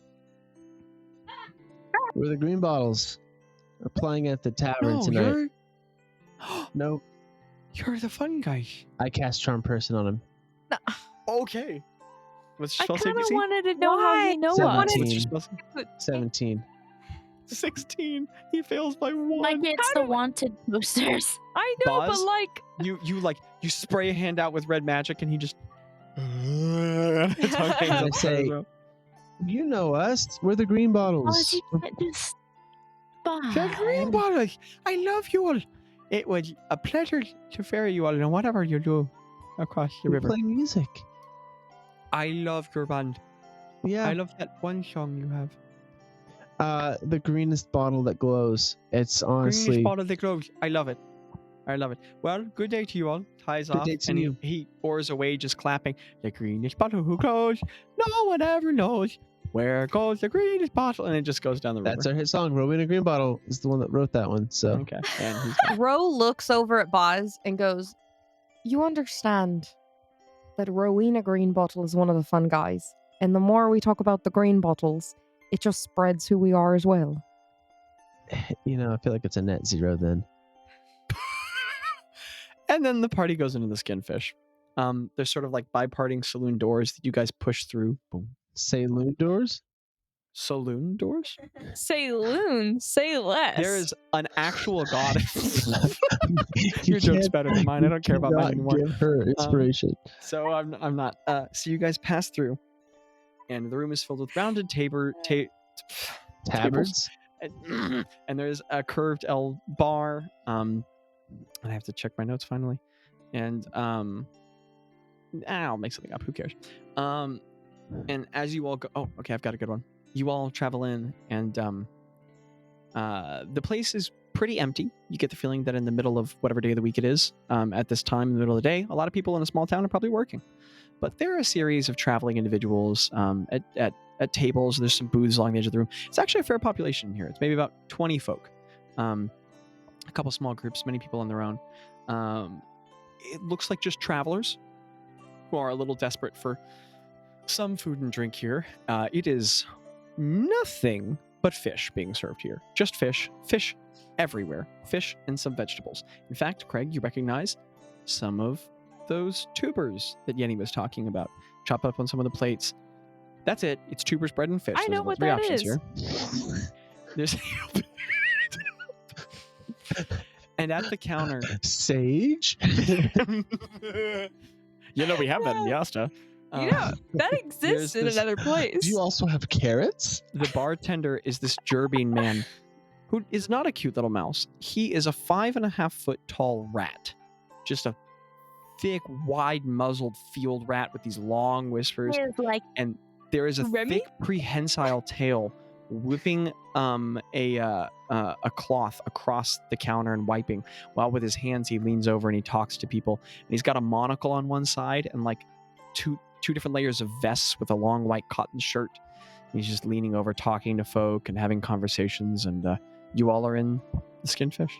Speaker 2: We're the green bottles. We're playing at the tavern
Speaker 6: No,
Speaker 2: tonight. Nope.
Speaker 6: You're the fun guy.
Speaker 2: I cast Charm Person on him.
Speaker 5: okay. What's
Speaker 1: I
Speaker 5: your spell
Speaker 1: kind of
Speaker 5: save DC?
Speaker 1: wanted to know how you know us.
Speaker 2: 17.
Speaker 5: What's your spell save?
Speaker 2: 17.
Speaker 5: 16. He fails by 1.
Speaker 4: Like it's the wanted posters.
Speaker 1: I know,
Speaker 5: Bazz?
Speaker 1: but like,
Speaker 5: You spray a hand out with red magic and he just It's okay,
Speaker 2: I
Speaker 5: it's
Speaker 2: say,
Speaker 5: okay.
Speaker 2: You know us. We're the green bottles.
Speaker 4: Oh, you can't just
Speaker 6: The green bottle. I love you all. It was a pleasure to ferry you all and whatever you do across the
Speaker 2: We
Speaker 6: river.
Speaker 2: play music.
Speaker 6: I love your band.
Speaker 2: Yeah.
Speaker 6: I love that one song you have.
Speaker 2: The greenest bottle that glows. It's
Speaker 6: Greenish
Speaker 2: honestly.
Speaker 6: bottle that glows. I love it. I love it. Well, good day to you all. Ties
Speaker 2: Good
Speaker 6: off
Speaker 2: day to
Speaker 6: and
Speaker 2: you.
Speaker 6: he oars away just clapping. The greenish bottle who glows. No one ever knows. Where goes the greenish bottle? And it just goes down the river.
Speaker 2: That's our hit song. Rowena Green Bottle is the one that wrote that one. So
Speaker 5: Okay. And he's gone.
Speaker 7: Ro looks over at Bazz and goes, "You understand that Rowena Green Bottle is one of the fun guys, and the more we talk about the green bottles, it just spreads who we are as well."
Speaker 2: I feel like it's a net zero then.
Speaker 5: And then the party goes into the Skinfish. There's sort of like bi-parting saloon doors that you guys push through. Boom.
Speaker 2: Saloon doors?
Speaker 5: Saloon doors?
Speaker 1: say loon, say less.
Speaker 5: There is an actual goddess.
Speaker 2: You
Speaker 5: Your joke's
Speaker 2: can't-
Speaker 5: better than mine. I don't care about mine
Speaker 2: cannot
Speaker 5: anymore.
Speaker 2: Give her inspiration.
Speaker 5: So I'm not. So you guys pass through, and the room is filled with rounded
Speaker 2: Tabards?
Speaker 5: and there's a curved L bar. And I have to check my notes finally. And I'll make something up. Who cares? And as you all go, oh, okay, I've got a good one. You all travel in, and the place is pretty empty. You get the feeling that in the middle of whatever day of the week it is, at this time in the middle of the day, a lot of people in a small town are probably working. But there are a series of traveling individuals at tables. There's some booths along the edge of the room. It's actually a fair population here. It's maybe about 20 folk. A couple small groups, many people on their own. It looks like just travelers who are a little desperate for some food and drink here. It is nothing but fish being served here. Just fish. Fish everywhere. Fish and some vegetables. In fact, Craig, you recognize some of those tubers that Yenny was talking about. Chop up on some of the plates. That's it. It's tubers, bread, and fish.
Speaker 1: I know
Speaker 5: Those are the
Speaker 1: what
Speaker 5: three
Speaker 1: that
Speaker 5: options
Speaker 1: is.
Speaker 5: here. There's and at the counter,
Speaker 2: Sage?
Speaker 5: we have that in Yasta.
Speaker 1: That exists
Speaker 5: there's
Speaker 1: in
Speaker 5: this-
Speaker 1: another place.
Speaker 2: Do you also have carrots?
Speaker 5: The bartender is this Jerbean man who is not a cute little mouse. He is a 5.5 foot tall rat. Just a thick, wide muzzled field rat with these long whiskers.
Speaker 4: Is like
Speaker 5: And there is a
Speaker 1: Remy?
Speaker 5: thick prehensile tail whipping a cloth across the counter and wiping, while with his hands he leans over and he talks to people. And he's got a monocle on one side and like two different layers of vests with a long white cotton shirt. And he's just leaning over talking to folk and having conversations, and you all are in the Skinfish.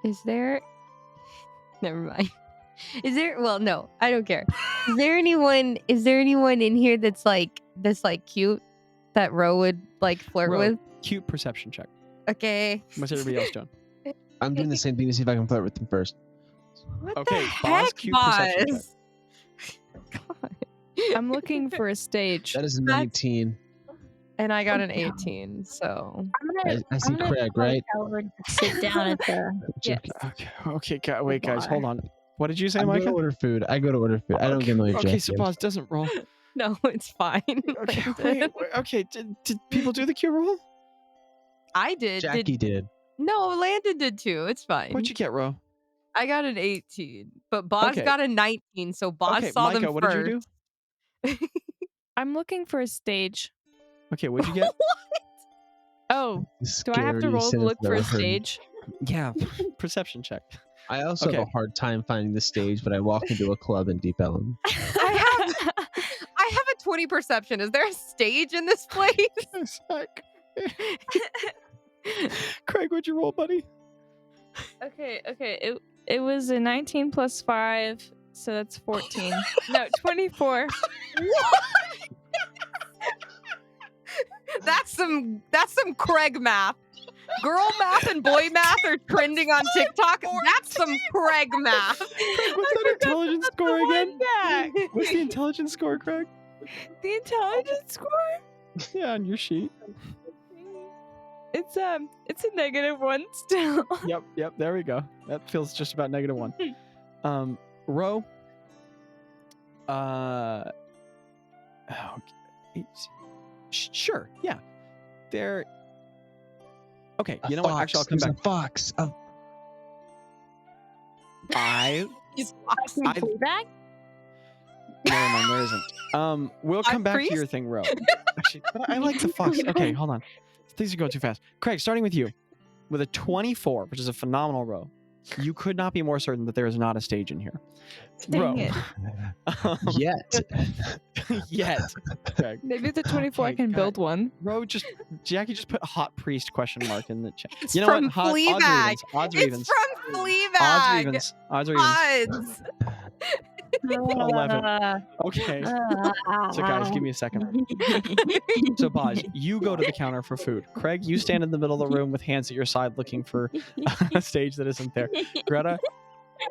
Speaker 7: Is there? Never mind. Is there? Well, no, I don't care. Is there anyone? Is there anyone in here that's like cute that Ro would like flirt
Speaker 5: Ro,
Speaker 7: with?
Speaker 5: cute perception check.
Speaker 7: Okay.
Speaker 5: What's everybody else doing?
Speaker 2: I'm doing the same thing to see if I can flirt with them first.
Speaker 7: What
Speaker 5: Okay,
Speaker 7: the
Speaker 5: Bazz,
Speaker 7: heck,
Speaker 5: cute perception check.
Speaker 7: Bazz? God.
Speaker 1: I'm looking for a stage.
Speaker 2: That is a 19.
Speaker 7: And I got an 18, so
Speaker 4: I'm gonna,
Speaker 2: I see
Speaker 4: I'm gonna
Speaker 2: Craig,
Speaker 4: tell
Speaker 2: right?
Speaker 4: Howard to sit down at the
Speaker 1: Yes.
Speaker 5: Okay, wait, guys,
Speaker 4: bar.
Speaker 5: hold on. What did you say,
Speaker 2: I go
Speaker 5: Mika?
Speaker 2: to order food. I don't get no
Speaker 5: Okay,
Speaker 2: objective.
Speaker 5: so Bazz doesn't roll.
Speaker 7: no, it's fine.
Speaker 5: Okay, wait, okay. Did people do the cue roll?
Speaker 7: I did.
Speaker 2: Jackie did.
Speaker 7: No, Landon did too. It's fine.
Speaker 5: What'd you get, Ro?
Speaker 7: I got an 18, but Bazz
Speaker 5: Okay.
Speaker 7: got a 19, so Bazz
Speaker 5: Okay,
Speaker 7: saw
Speaker 5: Mika,
Speaker 7: them
Speaker 5: what
Speaker 7: first.
Speaker 5: did you do?
Speaker 1: I'm looking for a stage.
Speaker 5: Okay, what'd you get?
Speaker 1: Oh, do I have to roll to look for a stage?
Speaker 5: Yeah, perception check.
Speaker 2: I also have
Speaker 5: Okay.
Speaker 2: a hard time finding the stage, but I walk into a club in Deep Ellum.
Speaker 7: I have a 20 perception. Is there a stage in this place?
Speaker 5: Craig, what'd you roll, buddy?
Speaker 1: Okay. It was a 19 plus 5, so that's 14. No, 24.
Speaker 7: That's some Craig math. Girl math and boy math are trending on TikTok. That's some Craig math.
Speaker 5: Craig, what's that intelligence score again? What's the intelligence score, Craig?
Speaker 1: The intelligence score?
Speaker 5: Yeah, on your sheet.
Speaker 1: It's a -1 still.
Speaker 5: Yep, there we go. That feels just about -1. Ro. Sure, yeah. There. Okay, you know what? Actually, I'll come back.
Speaker 2: A fox. Oh.
Speaker 7: He's
Speaker 4: Fleabag?
Speaker 5: Never mind, there isn't. We'll come back to your thing, Ro. Actually, but I like the fox. Okay, hold on. Things are going too fast. Craig, starting with you. With a 24, which is a phenomenal row, you could not be more certain that there is not a stage in here.
Speaker 1: Dang it.
Speaker 2: Yet.
Speaker 5: Yet. Craig.
Speaker 1: Maybe the 24 I can build one.
Speaker 5: Ro, Jackie just put hot priest question mark in the chat.
Speaker 7: It's
Speaker 5: You know
Speaker 7: from
Speaker 5: what?
Speaker 7: Fleabag.
Speaker 5: Odds or
Speaker 7: It's
Speaker 5: evens.
Speaker 7: from Fleabag.
Speaker 5: Odds or evens.
Speaker 7: Odds.
Speaker 5: 11. Okay. So guys, give me a second. So Bazz, you go to the counter for food. Craig, you stand in the middle of the room with hands at your side looking for a stage that isn't there. Greta,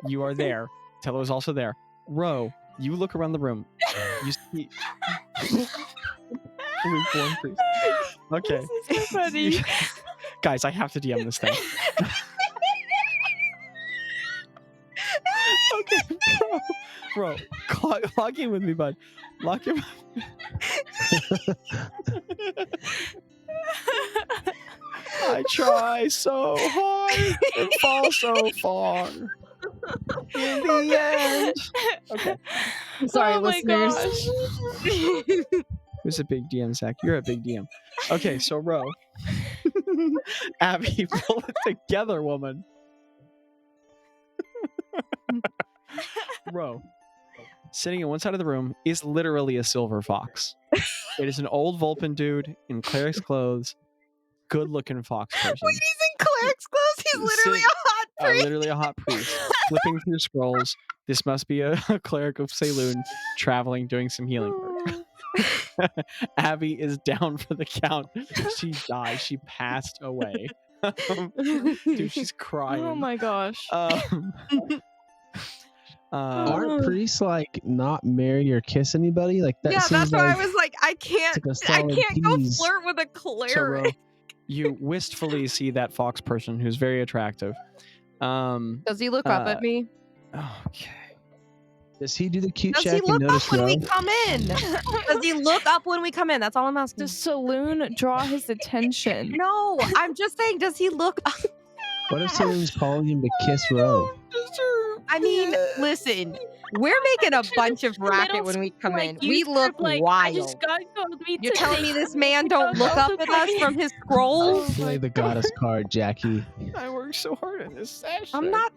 Speaker 5: you are there. Tello is also there. Ro, you look around the room. You see lukewarm priest. Okay.
Speaker 1: This is so funny.
Speaker 5: Guys, I have to DM this thing. Okay, bro, log in with me, bud. Log in. I try so hard and fall so far. In the end. Okay.
Speaker 7: Sorry,
Speaker 1: Oh my
Speaker 7: listeners.
Speaker 1: gosh.
Speaker 5: Who's a big DM, Zach? You're a big DM. Okay, so Ro. Abby, pull it together, woman. Ro, sitting in one side of the room is literally a silver fox. It is an old Vulpin dude in cleric's clothes. Good looking fox person.
Speaker 7: Wait, he's in cleric's clothes? He's literally a hot priest.
Speaker 5: Literally a hot priest. Flipping through scrolls. This must be a cleric of Saloon traveling, doing some healing work. Abby is down for the count. She died. She passed away. Dude, she's crying.
Speaker 1: Oh my gosh.
Speaker 2: Aren't priests like not marry or kiss anybody? Like that
Speaker 7: Yeah,
Speaker 2: seems
Speaker 7: that's why
Speaker 2: like
Speaker 7: I was like, I can't
Speaker 2: it's like a solid
Speaker 7: go
Speaker 2: tease.
Speaker 7: flirt with a
Speaker 5: So, Ro,
Speaker 7: cleric.
Speaker 5: you wistfully see that fox person who's very attractive.
Speaker 7: Does he look up at me?
Speaker 5: Okay.
Speaker 2: Does he do the cute
Speaker 7: Does
Speaker 2: check
Speaker 7: he
Speaker 2: and
Speaker 7: look up
Speaker 2: notice
Speaker 7: when
Speaker 2: Ro?
Speaker 7: we come in? Does he look up when we come in? That's all I'm asking.
Speaker 1: Does Saloon draw his attention?
Speaker 7: No, I'm just saying, does he look up?
Speaker 2: What if someone's calling him to kiss Ro?
Speaker 7: I mean, listen, we're making a bunch of racket when we come in. We look wild. You're telling me this man don't look up at us from his scrolls?
Speaker 2: Play the goddess card, Jackie.
Speaker 5: I worked so hard in this session.
Speaker 7: I'm not.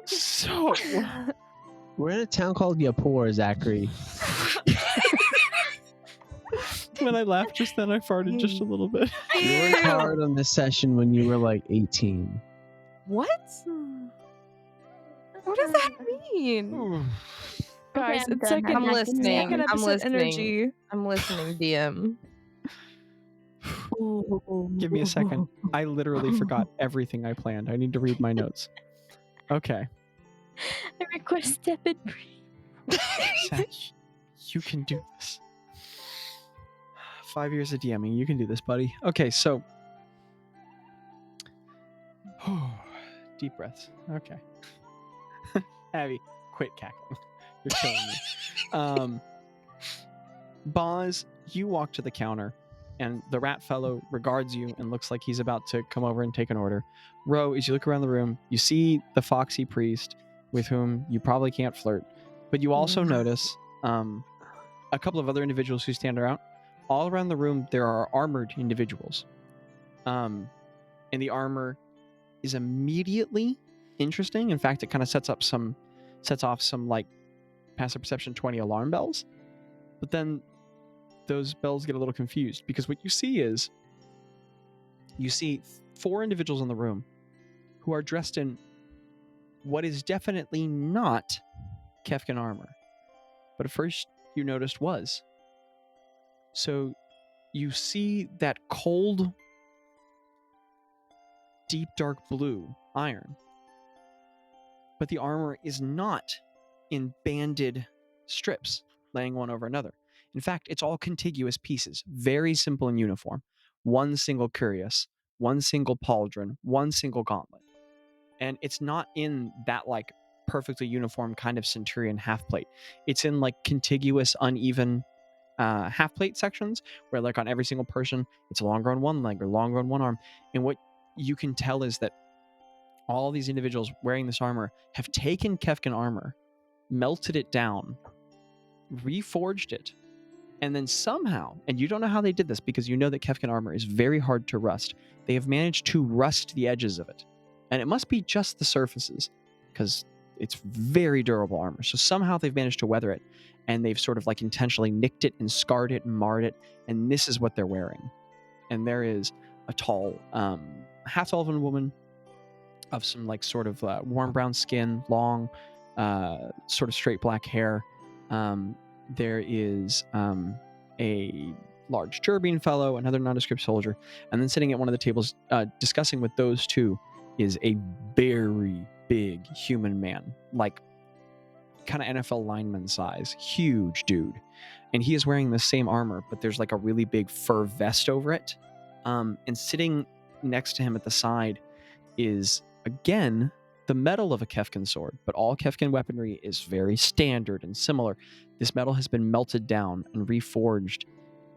Speaker 5: So.
Speaker 2: We're in a town called Yapor, Zachary.
Speaker 5: When I laughed just then, I farted just a little bit.
Speaker 2: You worked hard on this session when you were like 18.
Speaker 7: What? What does that mean?
Speaker 1: Guys,
Speaker 4: Okay, I'm
Speaker 1: it's
Speaker 4: done.
Speaker 1: like
Speaker 7: I'm
Speaker 1: an
Speaker 7: listening.
Speaker 1: second
Speaker 7: I'm
Speaker 1: episode
Speaker 7: listening.
Speaker 1: energy.
Speaker 7: I'm listening, DM.
Speaker 5: Give me a second. I literally forgot everything I planned. I need to read my notes. Okay.
Speaker 4: I request step and breathe.
Speaker 5: Zach, you can do this. 5 years of DMing. You can do this, buddy. Okay, so. Deep breaths. Okay. Abby, quit cackling. You're killing me. Bazz, you walk to the counter, and the rat fellow regards you and looks like he's about to come over and take an order. Ro, as you look around the room, you see the foxy priest with whom you probably can't flirt, but you also notice a couple of other individuals who stand around. All around the room, there are armored individuals. And the armor is immediately interesting. In fact, it kind of sets off some like passive perception 20 alarm bells. But then those bells get a little confused because what you see is you see 4 individuals in the room who are dressed in what is definitely not Kefkin armor, but at first you noticed was. So you see that cold, deep dark blue iron, but the armor is not in banded strips laying one over another. In fact, it's all contiguous pieces, very simple and uniform. One single cuirass, one single pauldron, one single gauntlet. And it's not in that like perfectly uniform kind of centurion half plate. It's in like contiguous, uneven half plate sections where like on every single person, it's longer on one leg or longer on one arm. And what you can tell is that all these individuals wearing this armor have taken Kefkin armor, melted it down, reforged it, and then somehow, and you don't know how they did this because you know that Kefkin armor is very hard to rust, they have managed to rust the edges of it. And it must be just the surfaces because it's very durable armor. So somehow they've managed to weather it, and they've sort of like intentionally nicked it and scarred it and marred it, and this is what they're wearing. And there is a tall half-elven woman of some like sort of warm brown skin, long, sort of straight black hair. There is a large Turbine fellow, another nondescript soldier, and then sitting at one of the tables discussing with those two is a very big human man, like kind of NFL lineman size, huge dude. And he is wearing the same armor, but there's like a really big fur vest over it. And sitting next to him at the side is, again, the metal of a Kefkin sword, but all Kefkin weaponry is very standard and similar. This metal has been melted down and reforged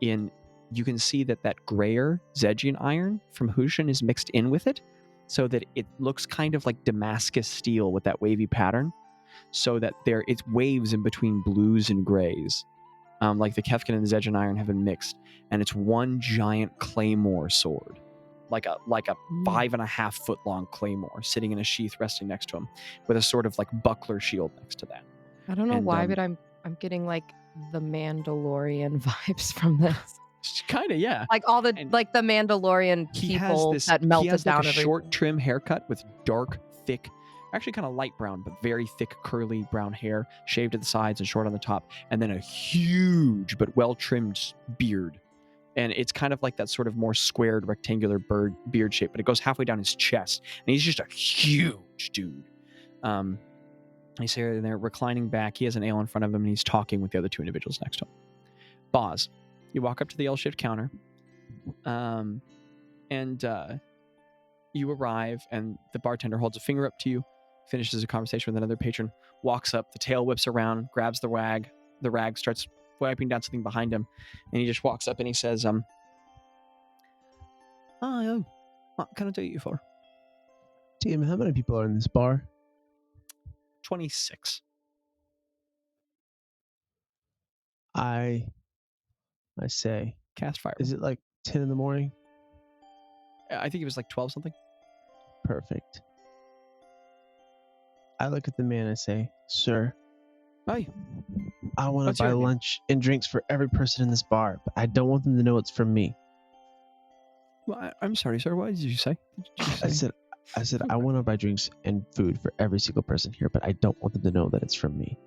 Speaker 5: in, you can see that grayer Zegian iron from Hushin is mixed in with it, so that it looks kind of like Damascus steel with that wavy pattern, so that it waves in between blues and grays. Like the Kefkin and the Zegian iron have been mixed, and it's one giant claymore sword. Like a 5.5 foot long claymore sitting in a sheath resting next to him with a sort of like buckler shield next to that.
Speaker 7: I don't know why, but I'm getting like the Mandalorian vibes from this.
Speaker 5: Kind of, yeah.
Speaker 7: Like all the like the Mandalorian people that melted
Speaker 5: he has
Speaker 7: down
Speaker 5: like a
Speaker 7: everything.
Speaker 5: short trim haircut with dark, thick, actually kind of light brown, but very thick, curly brown hair, shaved at the sides and short on the top, and then a huge but well-trimmed beard. And it's kind of like that sort of more squared, rectangular beard shape, but it goes halfway down his chest. And he's just a huge dude. He's here and there reclining back. He has an ale in front of him, and he's talking with the other 2 individuals next to him. Bazz, you walk up to the L-shaped counter, and you arrive, and the bartender holds a finger up to you, finishes a conversation with another patron, walks up, the tail whips around, grabs the rag, starts wiping down something behind him, and he just walks up and he says, "Hi, what can I do you for?"
Speaker 2: Tim, how many people are in this bar?
Speaker 5: 26.
Speaker 2: I say,
Speaker 5: Cast fire.
Speaker 2: is it like 10 in the morning?
Speaker 5: I think it was like 12 something.
Speaker 2: Perfect. I look at the man and say, "Sir,
Speaker 5: Hi.
Speaker 2: I want
Speaker 5: What's
Speaker 2: to buy
Speaker 5: your name?"
Speaker 2: lunch and drinks for every person in this bar, but I don't want them to know it's from me."
Speaker 5: Well, I'm sorry, sir. What did you say?
Speaker 2: I said, I want to buy drinks and food for every single person here, but I don't want them to know that it's from me.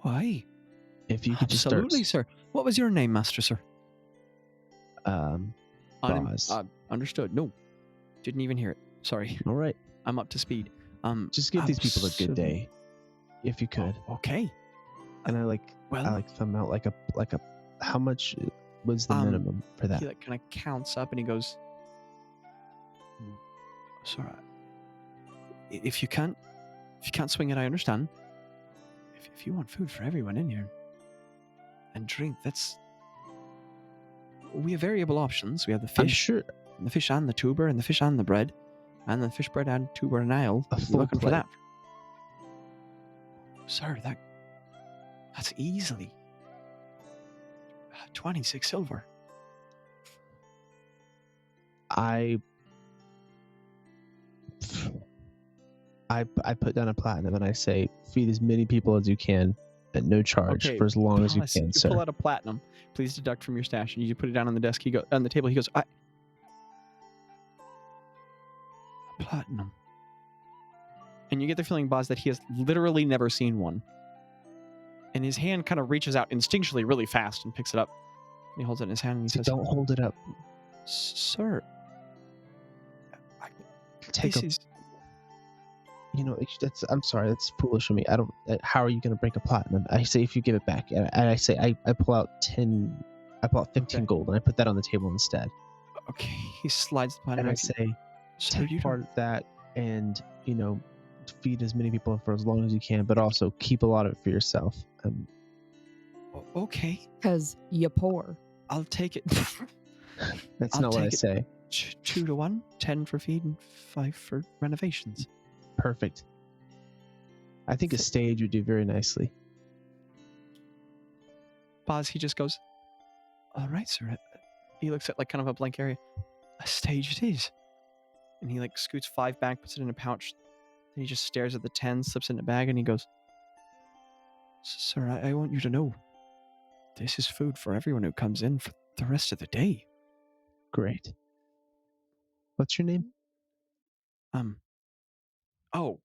Speaker 5: Why?
Speaker 2: If you could just start.
Speaker 5: Absolutely, sir. What was your name, master, sir?
Speaker 2: Bazz.
Speaker 5: Understood. No, didn't even hear it. Sorry.
Speaker 2: All right.
Speaker 5: I'm up to speed.
Speaker 2: Just give these people a good day, if you could.
Speaker 5: Okay.
Speaker 2: And I thumb out like a how much was the minimum for that?
Speaker 5: He like kind of counts up and he goes, "Sorry. If you can't swing it, I understand. If you want food for everyone in here and drink, we have variable options. We have the fish,
Speaker 2: I'm sure.
Speaker 5: and the fish and the tuber, and the fish and the bread, and the fish bread and tuber and ale.
Speaker 2: A
Speaker 5: You're
Speaker 2: full
Speaker 5: looking for
Speaker 2: plate.
Speaker 5: that, sir? That's easily 26 silver.
Speaker 2: I put down a platinum and I say, feed as many people as you can at no charge
Speaker 5: Okay,
Speaker 2: for as long as you
Speaker 5: Bazz,
Speaker 2: can,
Speaker 5: you
Speaker 2: sir.
Speaker 5: pull out a platinum. Please deduct from your stash, and you put it down on the desk. On the table. He goes, a platinum. And you get the feeling, Bazz, that he has literally never seen one. And his hand kind of reaches out instinctually really fast and picks it up. He holds it in his hand and he
Speaker 2: So
Speaker 5: says,
Speaker 2: don't hold it up.
Speaker 5: Sir,
Speaker 2: Take
Speaker 5: this
Speaker 2: a.
Speaker 5: is...
Speaker 2: That's. I'm sorry. That's foolish of me. I don't. How are you going to break a platinum? I say if you give it back, and I say I pull out 10. I pull out 15
Speaker 5: Okay.
Speaker 2: gold, and I put that on the table instead.
Speaker 5: Okay, he slides the platinum.
Speaker 2: And I
Speaker 5: back.
Speaker 2: say,
Speaker 5: Sir,
Speaker 2: take
Speaker 5: you
Speaker 2: part of that, and feed as many people for as long as you can, but also keep a lot of it for yourself.
Speaker 5: Okay,
Speaker 7: Because you're poor.
Speaker 5: I'll take it.
Speaker 2: That's
Speaker 5: I'll
Speaker 2: not what I
Speaker 5: take it.
Speaker 2: say.
Speaker 5: 2 to 1, 10 for feed and 5 for renovations.
Speaker 2: Perfect. I think a stage would do very nicely.
Speaker 5: Bazz, he just goes, all right, sir. He looks at like kind of a blank area. A stage it is. And he like scoots 5 back, puts it in a pouch. Then he just stares at the 10, slips it in a bag, and he goes, sir, I want you to know, this is food for everyone who comes in for the rest of the day.
Speaker 2: Great. What's your name?
Speaker 5: Oh,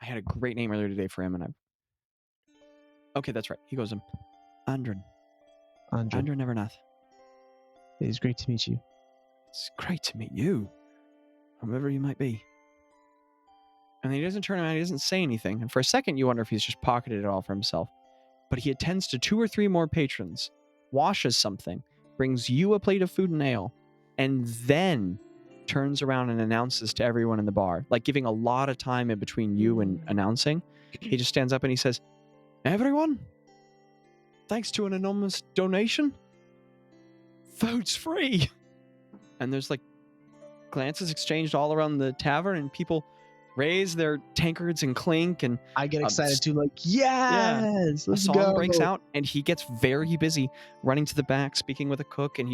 Speaker 5: I had a great name earlier today for him, and okay, that's right. He goes, Andron.
Speaker 2: Andron.
Speaker 5: Andron Evernath.
Speaker 2: It is great to meet you.
Speaker 5: It's great to meet you, whoever you might be. And then he doesn't turn around, he doesn't say anything. And for a second, you wonder if he's just pocketed it all for himself. But he attends to 2 or 3 more patrons, washes something, brings you a plate of food and ale, and then turns around and announces to everyone in the bar, like giving a lot of time in between you and announcing. He just stands up and he says, everyone, thanks to an anonymous donation, food's free. And there's like glances exchanged all around the tavern, and people raise their tankards and clink, and
Speaker 2: I get excited too, like, yes,
Speaker 5: a
Speaker 2: let's
Speaker 5: song
Speaker 2: go.
Speaker 5: breaks out, and he gets very busy running to the back, speaking with a cook, and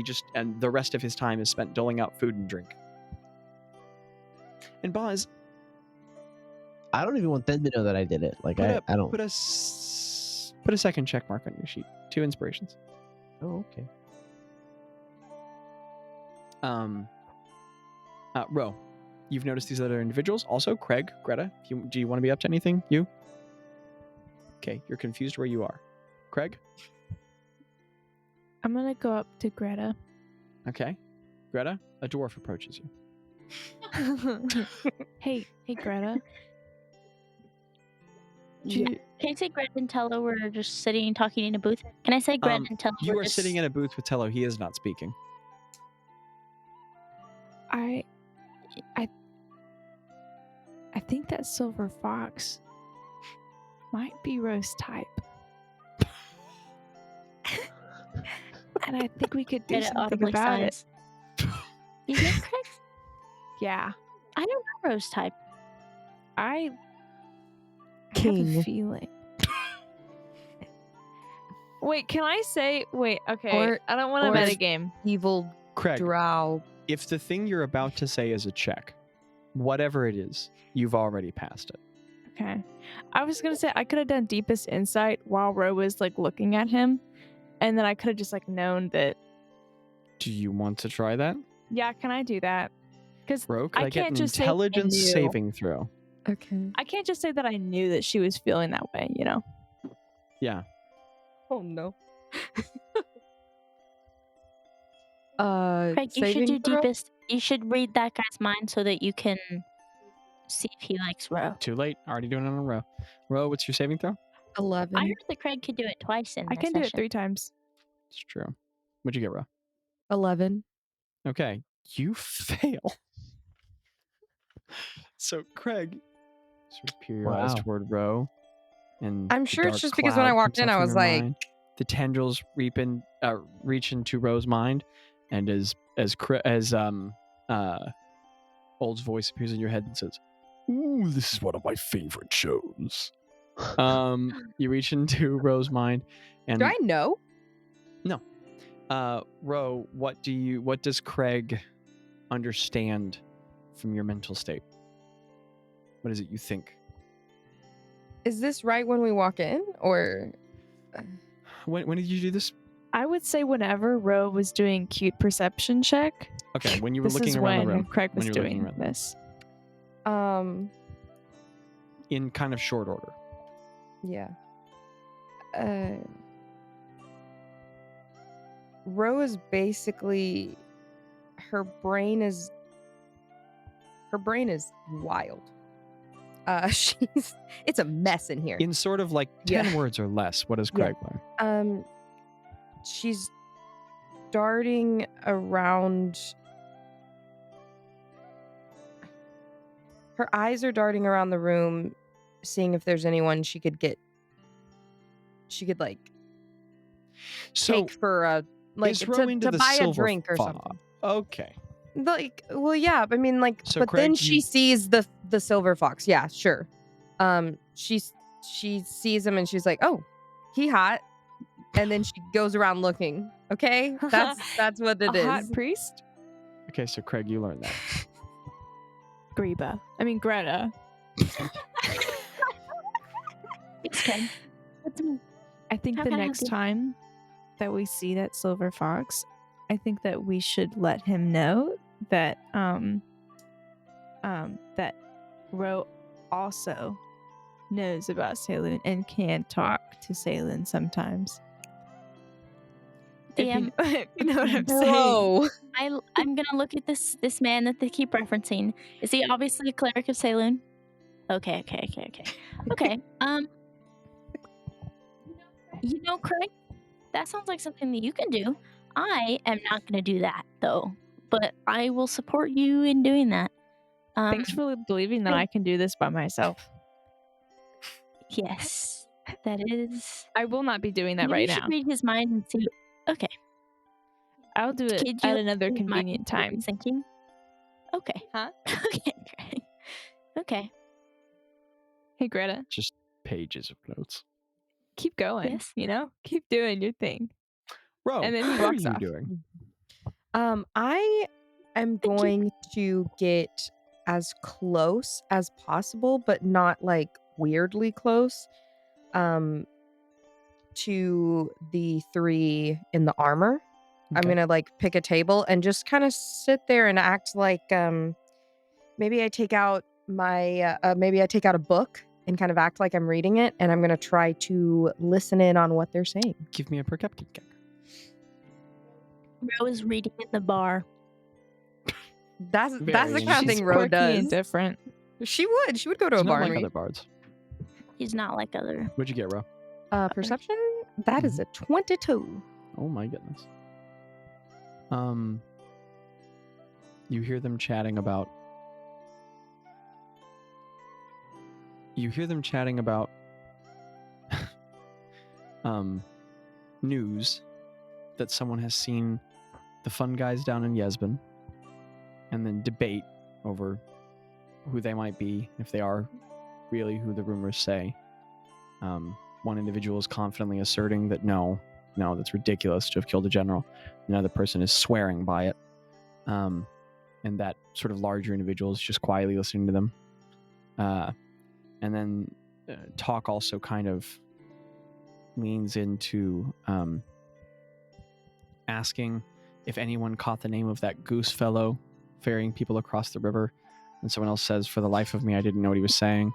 Speaker 5: the rest of his time is spent doling out food and drink. And Bazz,
Speaker 2: I don't even want them to know that I did it. Like, I don't.
Speaker 5: put a second check mark on your sheet. 2 inspirations.
Speaker 2: Oh, okay.
Speaker 5: Ro, you've noticed these other individuals. Also, Craig, Gretta, do you want to be up to anything? You? Okay, you're confused where you are. Craig?
Speaker 1: I'm gonna go up to Greta.
Speaker 5: Okay. Gretta, a dwarf approaches you.
Speaker 1: Hey, Greta.
Speaker 4: Yeah. Can I say Greta and Tello were just sitting and talking in a booth? Can I say Greta and Tello
Speaker 5: You
Speaker 4: were
Speaker 5: are
Speaker 4: just...
Speaker 5: sitting in a booth with Tello. He is not speaking.
Speaker 1: I think that silver fox might be Rose type. And I think we could do
Speaker 4: Greta
Speaker 1: something
Speaker 4: audibly
Speaker 1: about it.
Speaker 4: sighs. You think, Craig?
Speaker 1: Yeah.
Speaker 4: I don't know Rose type.
Speaker 1: I have
Speaker 7: King.
Speaker 1: a feeling. Wait, can I say? Wait, okay.
Speaker 7: Or-
Speaker 1: I don't want
Speaker 7: or
Speaker 1: to
Speaker 7: if-
Speaker 1: metagame.
Speaker 7: Evil
Speaker 5: Craig,
Speaker 7: drow.
Speaker 5: if the thing you're about to say is a check, whatever it is, you've already passed it.
Speaker 1: Okay. I was gonna say I could have done deepest insight while Ro was like looking at him, and then I could have just like known that.
Speaker 5: Do you want to try that?
Speaker 1: Yeah, can I do that? Because
Speaker 5: Bro, could
Speaker 1: I
Speaker 5: I get
Speaker 1: can't
Speaker 5: an
Speaker 1: just say I
Speaker 5: intelligence
Speaker 1: knew.
Speaker 5: saving throw?
Speaker 7: Okay.
Speaker 1: I can't just say that I knew that she was feeling that way. You know.
Speaker 5: Yeah.
Speaker 7: Oh no.
Speaker 4: Craig, you should
Speaker 7: saving
Speaker 4: do
Speaker 7: throw?
Speaker 4: deepest. You should read that guy's mind so that you can see if he likes Ro.
Speaker 5: Too late. Already doing it on a row. Ro, what's your saving throw?
Speaker 7: 11.
Speaker 4: I heard that Craig could do it twice in
Speaker 1: I
Speaker 4: this
Speaker 1: can do it
Speaker 4: session.
Speaker 1: 3 times.
Speaker 5: It's true. What'd you get, Ro?
Speaker 7: 11.
Speaker 5: Okay. You fail. So, Craig sort of peer your eyes
Speaker 2: Wow.
Speaker 5: toward Ro. And
Speaker 7: I'm
Speaker 5: the
Speaker 7: sure it's
Speaker 5: dark
Speaker 7: just because when I
Speaker 5: cloud
Speaker 7: walked
Speaker 5: comes
Speaker 7: in,
Speaker 5: up
Speaker 7: I
Speaker 5: from
Speaker 7: was
Speaker 5: your
Speaker 7: like-
Speaker 5: mind. The tendrils reach into Ro's mind, and as Old's voice appears in your head and says,
Speaker 6: Ooh, this is one of my favorite shows.
Speaker 5: you reach into Ro's mind, and
Speaker 7: Do I know?
Speaker 5: Ro, what does Craig understand from your mental state? What is it you think?
Speaker 7: Is this right when we walk in? Or
Speaker 5: When did you do this?
Speaker 1: I would say whenever Ro was doing cute perception check.
Speaker 5: Okay, when you were
Speaker 1: This
Speaker 5: looking
Speaker 1: is
Speaker 5: around
Speaker 1: when
Speaker 5: the room.
Speaker 1: Craig
Speaker 5: when
Speaker 1: was
Speaker 5: you were looking
Speaker 1: doing
Speaker 5: around the room.
Speaker 1: this.
Speaker 5: In kind of short order.
Speaker 7: Yeah. Ro is basically her brain is wild. It's a mess in here.
Speaker 5: In sort of like 10 words or less, what does Craig learn?
Speaker 7: She's darting around. Her eyes are darting around the room, seeing if there's anyone she could like take for a
Speaker 5: is Ro into
Speaker 7: to
Speaker 5: the
Speaker 7: buy a
Speaker 5: silver
Speaker 7: drink or
Speaker 5: fob?
Speaker 7: something.
Speaker 5: Okay.
Speaker 7: Like, well, yeah. I mean, like,
Speaker 5: So
Speaker 7: but
Speaker 5: Craig,
Speaker 7: then she sees the silver fox. Yeah, sure. She sees him and she's like, "Oh, he hot," and then she goes around looking. Okay, that's what it
Speaker 1: A
Speaker 7: is.
Speaker 1: hot priest?
Speaker 5: Okay, so Craig, you learned that.
Speaker 1: Greta.
Speaker 4: It's Ken.
Speaker 1: I think
Speaker 4: How
Speaker 1: the
Speaker 4: can I help
Speaker 1: next
Speaker 4: you?
Speaker 1: time that we see that silver fox, I think that we should let him know that that Ro also knows about Saloon and can talk to Saloon sometimes. If you, if you know what I'm saying.
Speaker 7: Bro,
Speaker 4: I'm gonna look at this man that they keep referencing. Is he obviously a cleric of Saloon? Okay. You know, Craig, that sounds like something that you can do. I am not gonna do that though, but I will support you in doing that.
Speaker 1: Thanks for believing that I can do this by myself.
Speaker 4: Yes, that is.
Speaker 1: I will not be doing that
Speaker 4: Maybe
Speaker 1: right
Speaker 4: you should
Speaker 1: now.
Speaker 4: read his mind and see. Okay.
Speaker 1: I'll do it
Speaker 4: Could you
Speaker 1: at another
Speaker 4: read his mind
Speaker 1: convenient
Speaker 4: and see what
Speaker 1: time.
Speaker 4: he's thinking. Okay.
Speaker 1: Huh?
Speaker 4: Okay. Craig. Okay.
Speaker 1: Hey, Greta,
Speaker 5: Just pages of notes.
Speaker 1: keep going.
Speaker 4: Yes.
Speaker 1: Keep doing your thing.
Speaker 5: Ro,
Speaker 1: And then he
Speaker 5: how are
Speaker 1: walks
Speaker 5: you
Speaker 1: off.
Speaker 5: doing?
Speaker 7: I am going to get as close as possible, but not like weirdly close, to the three in the armor. I'm
Speaker 5: Okay.
Speaker 7: gonna like pick a table and just kind of sit there and act like maybe I take out a book and kind of act like I'm reading it, and I'm gonna try to listen in on what they're saying.
Speaker 5: Give me a perception check.
Speaker 4: Ro is reading in the bar.
Speaker 7: That's the
Speaker 5: Very
Speaker 7: kind of
Speaker 5: She's
Speaker 7: thing Ro
Speaker 1: Quirky and
Speaker 7: does.
Speaker 1: different.
Speaker 7: She would go to
Speaker 5: She's
Speaker 7: a
Speaker 5: not
Speaker 7: bar.
Speaker 5: like
Speaker 7: and
Speaker 5: other
Speaker 7: read.
Speaker 5: bards.
Speaker 4: He's not like other.
Speaker 5: What'd you get, Ro?
Speaker 7: Perception? That is a 22.
Speaker 5: Oh my goodness. You hear them chatting about news that someone has seen the fun guys down in Yesbin, and then debate over who they might be, if they are really who the rumors say. One individual is confidently asserting that no, that's ridiculous to have killed a general. Another person is swearing by it. And that sort of larger individual is just quietly listening to them. And then talk also kind of leans into asking if anyone caught the name of that goose fellow ferrying people across the river. And someone else says, for the life of me, I didn't know what he was saying.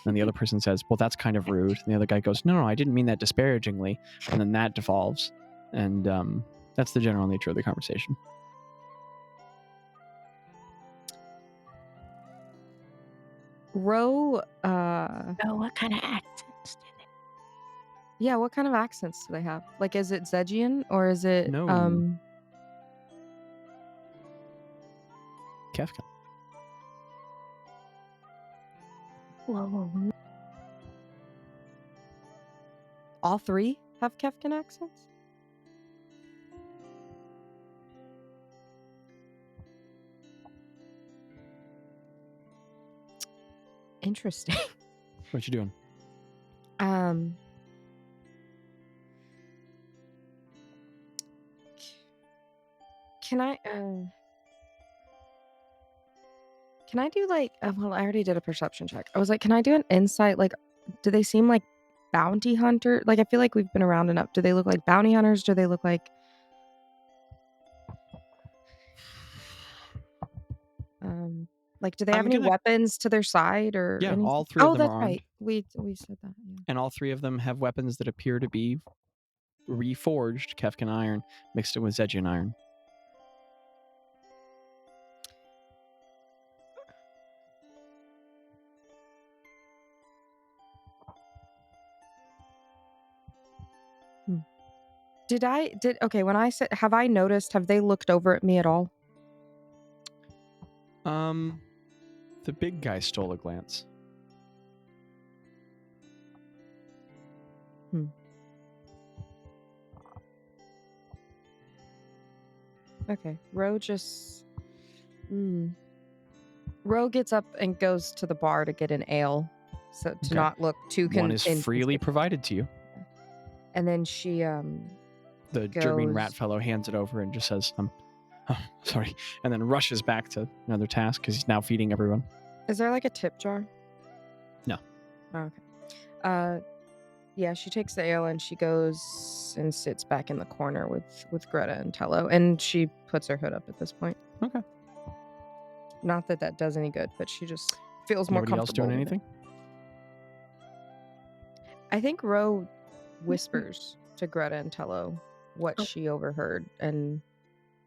Speaker 5: And the other person says, well, that's kind of rude. And the other guy goes, no, I didn't mean that disparagingly. And then that devolves. And that's the general nature of the conversation.
Speaker 7: Ro,
Speaker 4: Oh, what kind of accents do they?
Speaker 7: yeah, what kind of accents do they have? Like, is it Zegian or is it
Speaker 5: No. Kefka.
Speaker 4: Whoa.
Speaker 7: all three have Kefkin accents? Interesting.
Speaker 5: What you doing?
Speaker 7: Can I do like well, I already did a perception check. I was like, can I do an insight? Like, do they seem like bounty hunter? Like, I feel like we've been around enough. Do they look like bounty hunters? Do they look like do they have
Speaker 5: I'm
Speaker 7: any
Speaker 5: gonna-
Speaker 7: weapons to their side or
Speaker 5: Yeah,
Speaker 7: anything?
Speaker 5: all three of
Speaker 7: Oh,
Speaker 5: them
Speaker 7: that's
Speaker 5: are armed.
Speaker 7: right. We said that. Yeah.
Speaker 5: And all three of them have weapons that appear to be reforged Kefkin iron mixed in with Zegian iron.
Speaker 7: When I said, have I noticed, have they looked over at me at all?
Speaker 5: The big guy stole a glance.
Speaker 7: Okay. Ro gets up and goes to the bar to get an ale, so to
Speaker 5: Okay.
Speaker 7: not look too
Speaker 5: One is freely
Speaker 7: inconspicuous.
Speaker 5: provided to you.
Speaker 7: And then she
Speaker 5: The German
Speaker 7: goes-
Speaker 5: rat fellow hands it over and just says, sorry, and then rushes back to another task because he's now feeding everyone.
Speaker 7: Is there like a tip jar?
Speaker 5: No.
Speaker 7: Oh, okay. Yeah, she takes the ale and she goes and sits back in the corner with Gretta and Tello, and she puts her hood up at this point.
Speaker 5: Okay.
Speaker 7: Not that does any good, but she just feels more
Speaker 5: Nobody else
Speaker 7: comfortable.
Speaker 5: doing
Speaker 7: with it.
Speaker 5: anything?
Speaker 7: I think Ro whispers to Gretta and Tello what she overheard, and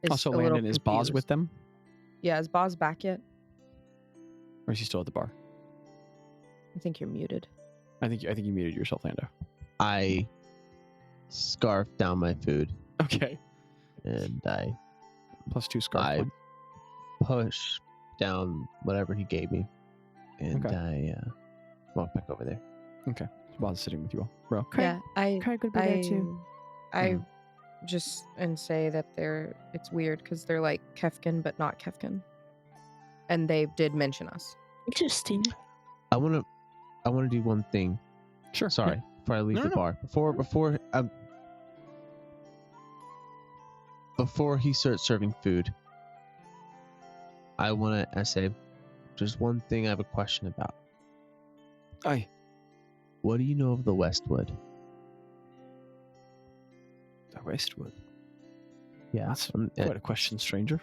Speaker 7: is
Speaker 5: Also,
Speaker 7: a little
Speaker 5: Landon, is Bazz
Speaker 7: confused.
Speaker 5: with them?
Speaker 7: Yeah, is Bazz back yet?
Speaker 5: Or is he still at the bar?
Speaker 7: I think you're muted.
Speaker 5: I think you muted yourself, Lando.
Speaker 2: I scarf down my food
Speaker 5: Okay.
Speaker 2: and I
Speaker 5: +2 scarf
Speaker 2: I
Speaker 5: point.
Speaker 2: push down whatever he gave me, and
Speaker 5: Okay.
Speaker 7: Mm.
Speaker 2: I walk back over there.
Speaker 5: Okay. So Bazz is sitting with you all. Bro.
Speaker 1: Craig,
Speaker 7: Yeah,
Speaker 1: Craig would be there too.
Speaker 7: I just and say that it's weird because they're like Kefkin but not Kefkin, and they did mention us.
Speaker 4: Interesting.
Speaker 2: I want to do one thing.
Speaker 5: Sure.
Speaker 2: Sorry, before I leave
Speaker 5: No,
Speaker 2: the
Speaker 5: no.
Speaker 2: bar. Before he starts serving food, I say, there's one thing I have a question about.
Speaker 5: Aye.
Speaker 2: What do you know of the Westwood?
Speaker 5: The Westwood.
Speaker 2: Yeah,
Speaker 5: That's quite a question, stranger.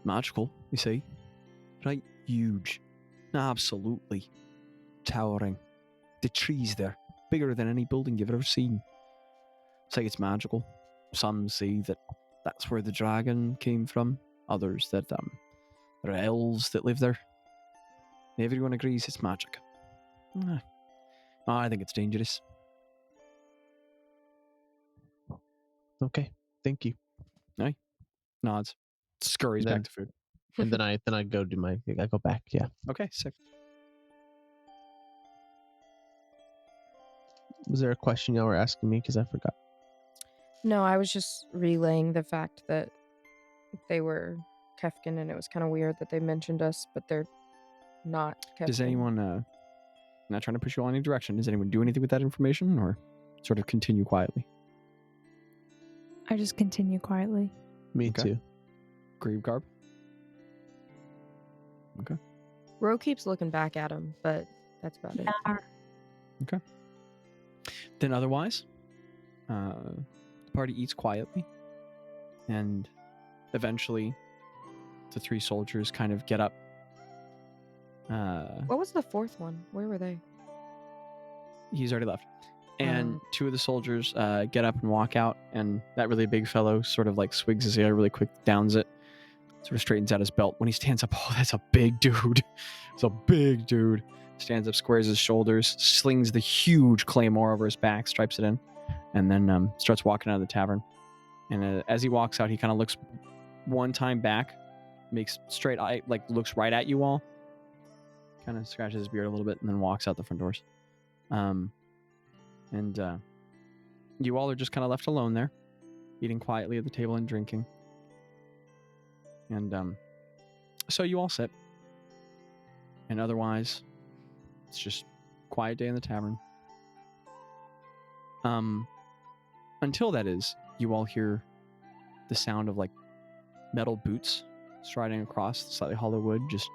Speaker 5: Magical, you see. Right? Huge. Absolutely towering. The trees there, bigger than any building you've ever seen. Say it's magical. Some say that that's where the dragon came from. Others that there are elves that live there. Everyone agrees it's magic. I think it's dangerous.
Speaker 2: Okay, thank you.
Speaker 5: Nods. Scurries
Speaker 2: Then-
Speaker 5: back to food.
Speaker 2: And then I go do I go back. Yeah.
Speaker 5: Okay, sick.
Speaker 2: Was there a question y'all were asking me? Because I forgot.
Speaker 7: No, I was just relaying the fact that they were Kefkin, and it was kind of weird that they mentioned us, but they're not Kefkin.
Speaker 5: Does anyone, not trying to push you all in any direction, does anyone do anything with that information or sort of continue quietly?
Speaker 1: I just continue quietly.
Speaker 2: Me
Speaker 5: Okay.
Speaker 2: too.
Speaker 5: Grieve garb?
Speaker 7: Ro keeps looking back at him, but that's about it.
Speaker 4: Yeah.
Speaker 5: Then otherwise, the party eats quietly, and eventually the three soldiers kind of get up.
Speaker 7: What was the fourth one? Where were they?
Speaker 5: He's already left. And two of the soldiers get up and walk out, and that really big fellow sort of like swigs his air really quick, downs it, sort of straightens out his belt. When he stands up, oh, that's a big dude. It's a big dude. Stands up, squares his shoulders, slings the huge claymore over his back, stripes it in, and then starts walking out of the tavern. And as he walks out, he kind of looks one time back, makes straight eye, like looks right at you all, kind of scratches his beard a little bit, and then walks out the front doors. And you all are just kind of left alone there, eating quietly at the table and drinking. And so you all sit. And otherwise, it's just quiet day in the tavern. Until that is, you all hear the sound of like metal boots striding across the slightly hollow wood, just.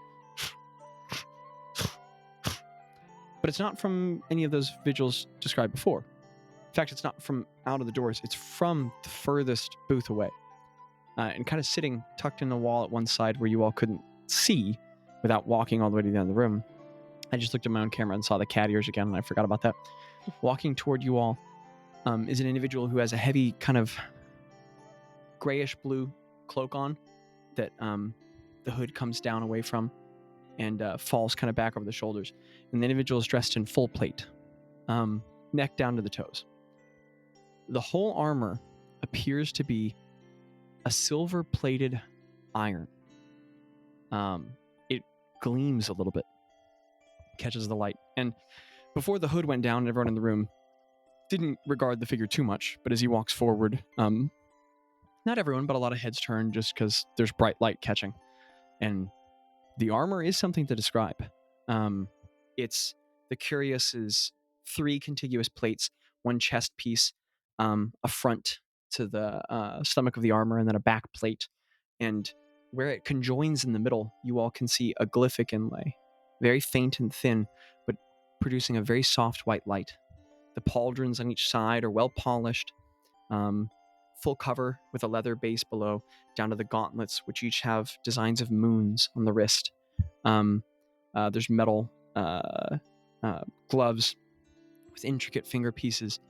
Speaker 5: but it's not from any of those vigils described before. In fact, it's not from out of the doors. It's from the furthest booth away. And kind of sitting tucked in the wall at one side where you all couldn't see without walking all the way to the end of the room. I just looked at my own camera and saw the cat ears again, and I forgot about that. Walking toward you all is an individual who has a heavy kind of grayish blue cloak on that the hood comes down away from and falls kind of back over the shoulders. And the individual is dressed in full plate, neck down to the toes. The whole armor appears to be a silver-plated iron. It gleams a little bit, catches the light. And before the hood went down, everyone in the room didn't regard the figure too much, but as he walks forward, not everyone, but a lot of heads turn just because there's bright light catching. And the armor is something to describe. It's the Curious's 3 contiguous plates, 1 chest piece, a front to the stomach of the armor, and then a back plate. And where it conjoins in the middle, you all can see a glyphic inlay, very faint and thin, but producing a very soft white light. The pauldrons on each side are well polished, full cover with a leather base below, down to the gauntlets, which each have designs of moons on the wrist. There's metal gloves with intricate finger pieces,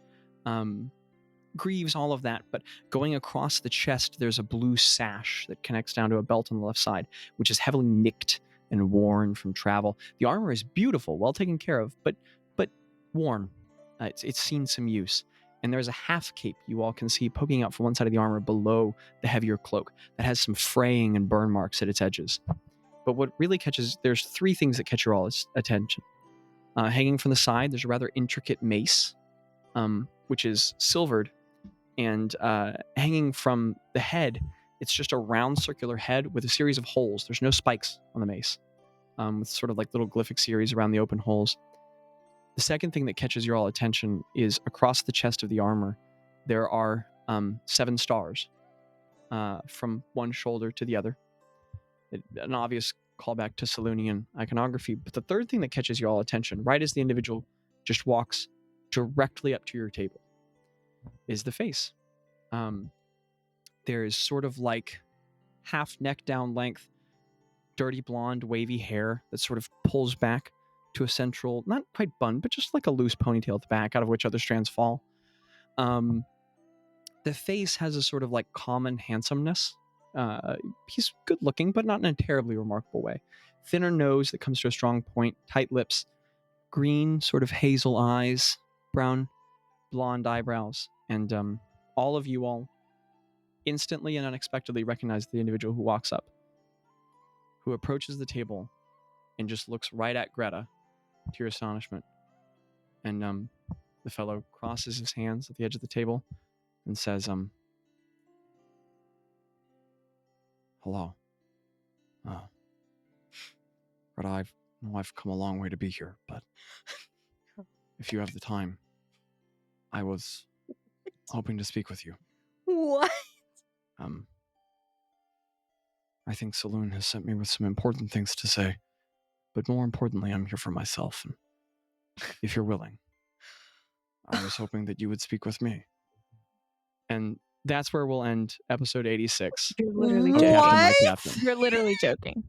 Speaker 5: greaves, all of that. But going across the chest, there's a blue sash that connects down to a belt on the left side, which is heavily nicked and worn from travel. The armor is beautiful, well taken care of, but worn. It's seen some use. And there's a half cape you all can see poking out from one side of the armor below the heavier cloak that has some fraying and burn marks at its edges. But what really catches, there's 3 things that catch your all's attention. Hanging from the side, there's a rather intricate mace, which is silvered, and hanging from the head, it's just a round circular head with a series of holes. There's no spikes on the mace, with sort of like little glyphic series around the open holes. The second thing that catches your all attention is across the chest of the armor, there are 7 stars from one shoulder to the other. An obvious callback to Selenian iconography. But the third thing that catches your all attention, right as the individual just walks directly up to your table, is the face. There is sort of like half neck down length, dirty blonde, wavy hair that sort of pulls back to a central, not quite bun, but just like a loose ponytail at the back, out of which other strands fall. The face has a sort of like common handsomeness. He's good looking, but not in a terribly remarkable way. Thinner nose that comes to a strong point, tight lips, green sort of hazel eyes, brown blonde eyebrows, and all of you all instantly and unexpectedly recognize the individual who walks up, who approaches the table and just looks right at Gretta, to your astonishment. And the fellow crosses his hands at the edge of the table and says, hello. Gretta, I know I've come a long way to be here, but if you have the time, I was hoping to speak with you.
Speaker 3: What?
Speaker 6: I think Saloon has sent me with some important things to say, but more importantly, I'm here for myself, and if you're willing, I was hoping that you would speak with me.
Speaker 5: And that's where we'll end episode 86.
Speaker 1: You're literally
Speaker 5: of
Speaker 1: joking.
Speaker 5: Captain My
Speaker 3: What?
Speaker 5: Captain.
Speaker 1: You're literally joking.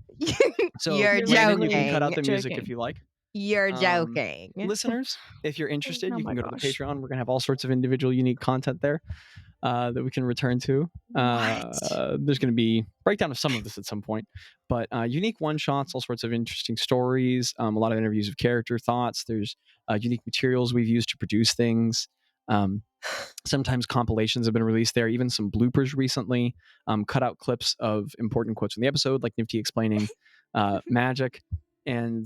Speaker 5: So
Speaker 3: You're
Speaker 5: Landon, you can cut out the
Speaker 1: joking.
Speaker 5: music if you like.
Speaker 3: You're
Speaker 5: Um,
Speaker 3: joking.
Speaker 5: Listeners, if you're interested,
Speaker 1: Oh
Speaker 5: you
Speaker 1: my
Speaker 5: can go to the
Speaker 1: gosh.
Speaker 5: Patreon. We're going to have all sorts of individual unique content there that we can return to. There's going to be breakdown of some of this at some point, but unique one-shots, all sorts of interesting stories, a lot of interviews of character thoughts. There's unique materials we've used to produce things. Sometimes compilations have been released there, even some bloopers recently, cut out clips of important quotes from the episode, like Nifty explaining magic. And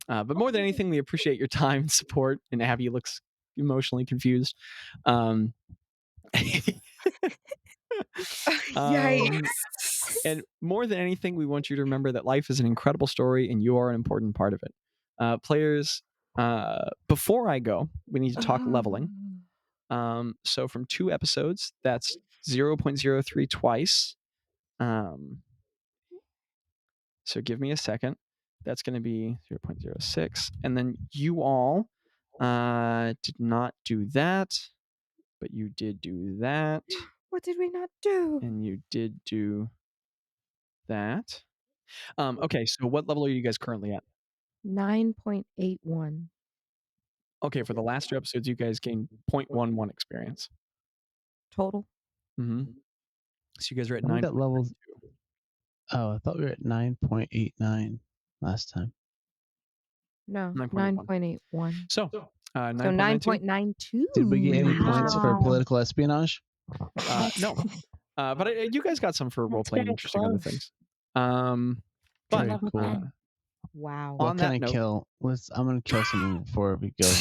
Speaker 5: but more than anything, we appreciate your time and support. And Abby looks emotionally confused.
Speaker 3: Yikes.
Speaker 5: And more than anything, we want you to remember that life is an incredible story and you are an important part of it. Players, before I go, we need to talk leveling. So from 2 episodes, that's 0.03 twice. So give me a second. That's going to be 0.06. And then you all did not do that, but you did do that.
Speaker 3: What did we not do?
Speaker 5: And you did do that. Okay, so what level are you guys currently at?
Speaker 3: 9.81
Speaker 5: Okay, for the last 2 episodes, you guys gained 0.11 experience.
Speaker 3: total.
Speaker 5: Mm-hmm. So you guys are at
Speaker 2: I think
Speaker 5: 9.
Speaker 2: that level's. Oh, I thought we were at 9.89 last time.
Speaker 3: No,
Speaker 5: 9.81.
Speaker 3: 9.81.
Speaker 5: So,
Speaker 3: So
Speaker 5: 9.92.
Speaker 3: 9.92.
Speaker 2: Did we get any points for
Speaker 4: Wow.
Speaker 2: political espionage?
Speaker 5: No. But you guys got some for role playing
Speaker 4: very
Speaker 5: interesting other
Speaker 4: close.
Speaker 5: things. But
Speaker 2: Very
Speaker 4: level
Speaker 2: cool.
Speaker 4: 10.
Speaker 3: Wow.
Speaker 2: What
Speaker 5: on
Speaker 2: can
Speaker 5: that
Speaker 2: I
Speaker 5: note,
Speaker 2: kill? I'm gonna kill something before we go.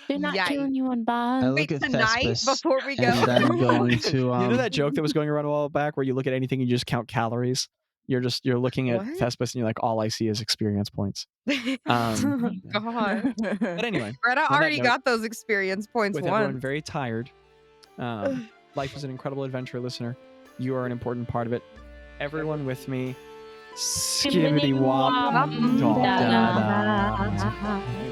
Speaker 4: Do not kill
Speaker 3: Yikes.
Speaker 4: anyone, Bazz.
Speaker 2: I
Speaker 3: Wait,
Speaker 2: look at
Speaker 3: tonight
Speaker 2: Thespis,
Speaker 3: before we go.
Speaker 2: and I'm going to.
Speaker 5: you know that joke that was going around a while back where you look at anything and you just count calories? You're looking at
Speaker 3: What?
Speaker 5: Thespis and you're like, all I see is experience points.
Speaker 3: God.
Speaker 5: But anyway,
Speaker 3: Gretta
Speaker 5: that
Speaker 3: already
Speaker 5: note,
Speaker 3: got those experience points
Speaker 5: with everyone
Speaker 3: once.
Speaker 5: very tired, life is an incredible adventure, listener. You are an important part of it. Everyone with me. Skibbity wop.
Speaker 4: Skibbity-wop.
Speaker 5: Da, da,
Speaker 4: Da,
Speaker 5: da.
Speaker 4: da.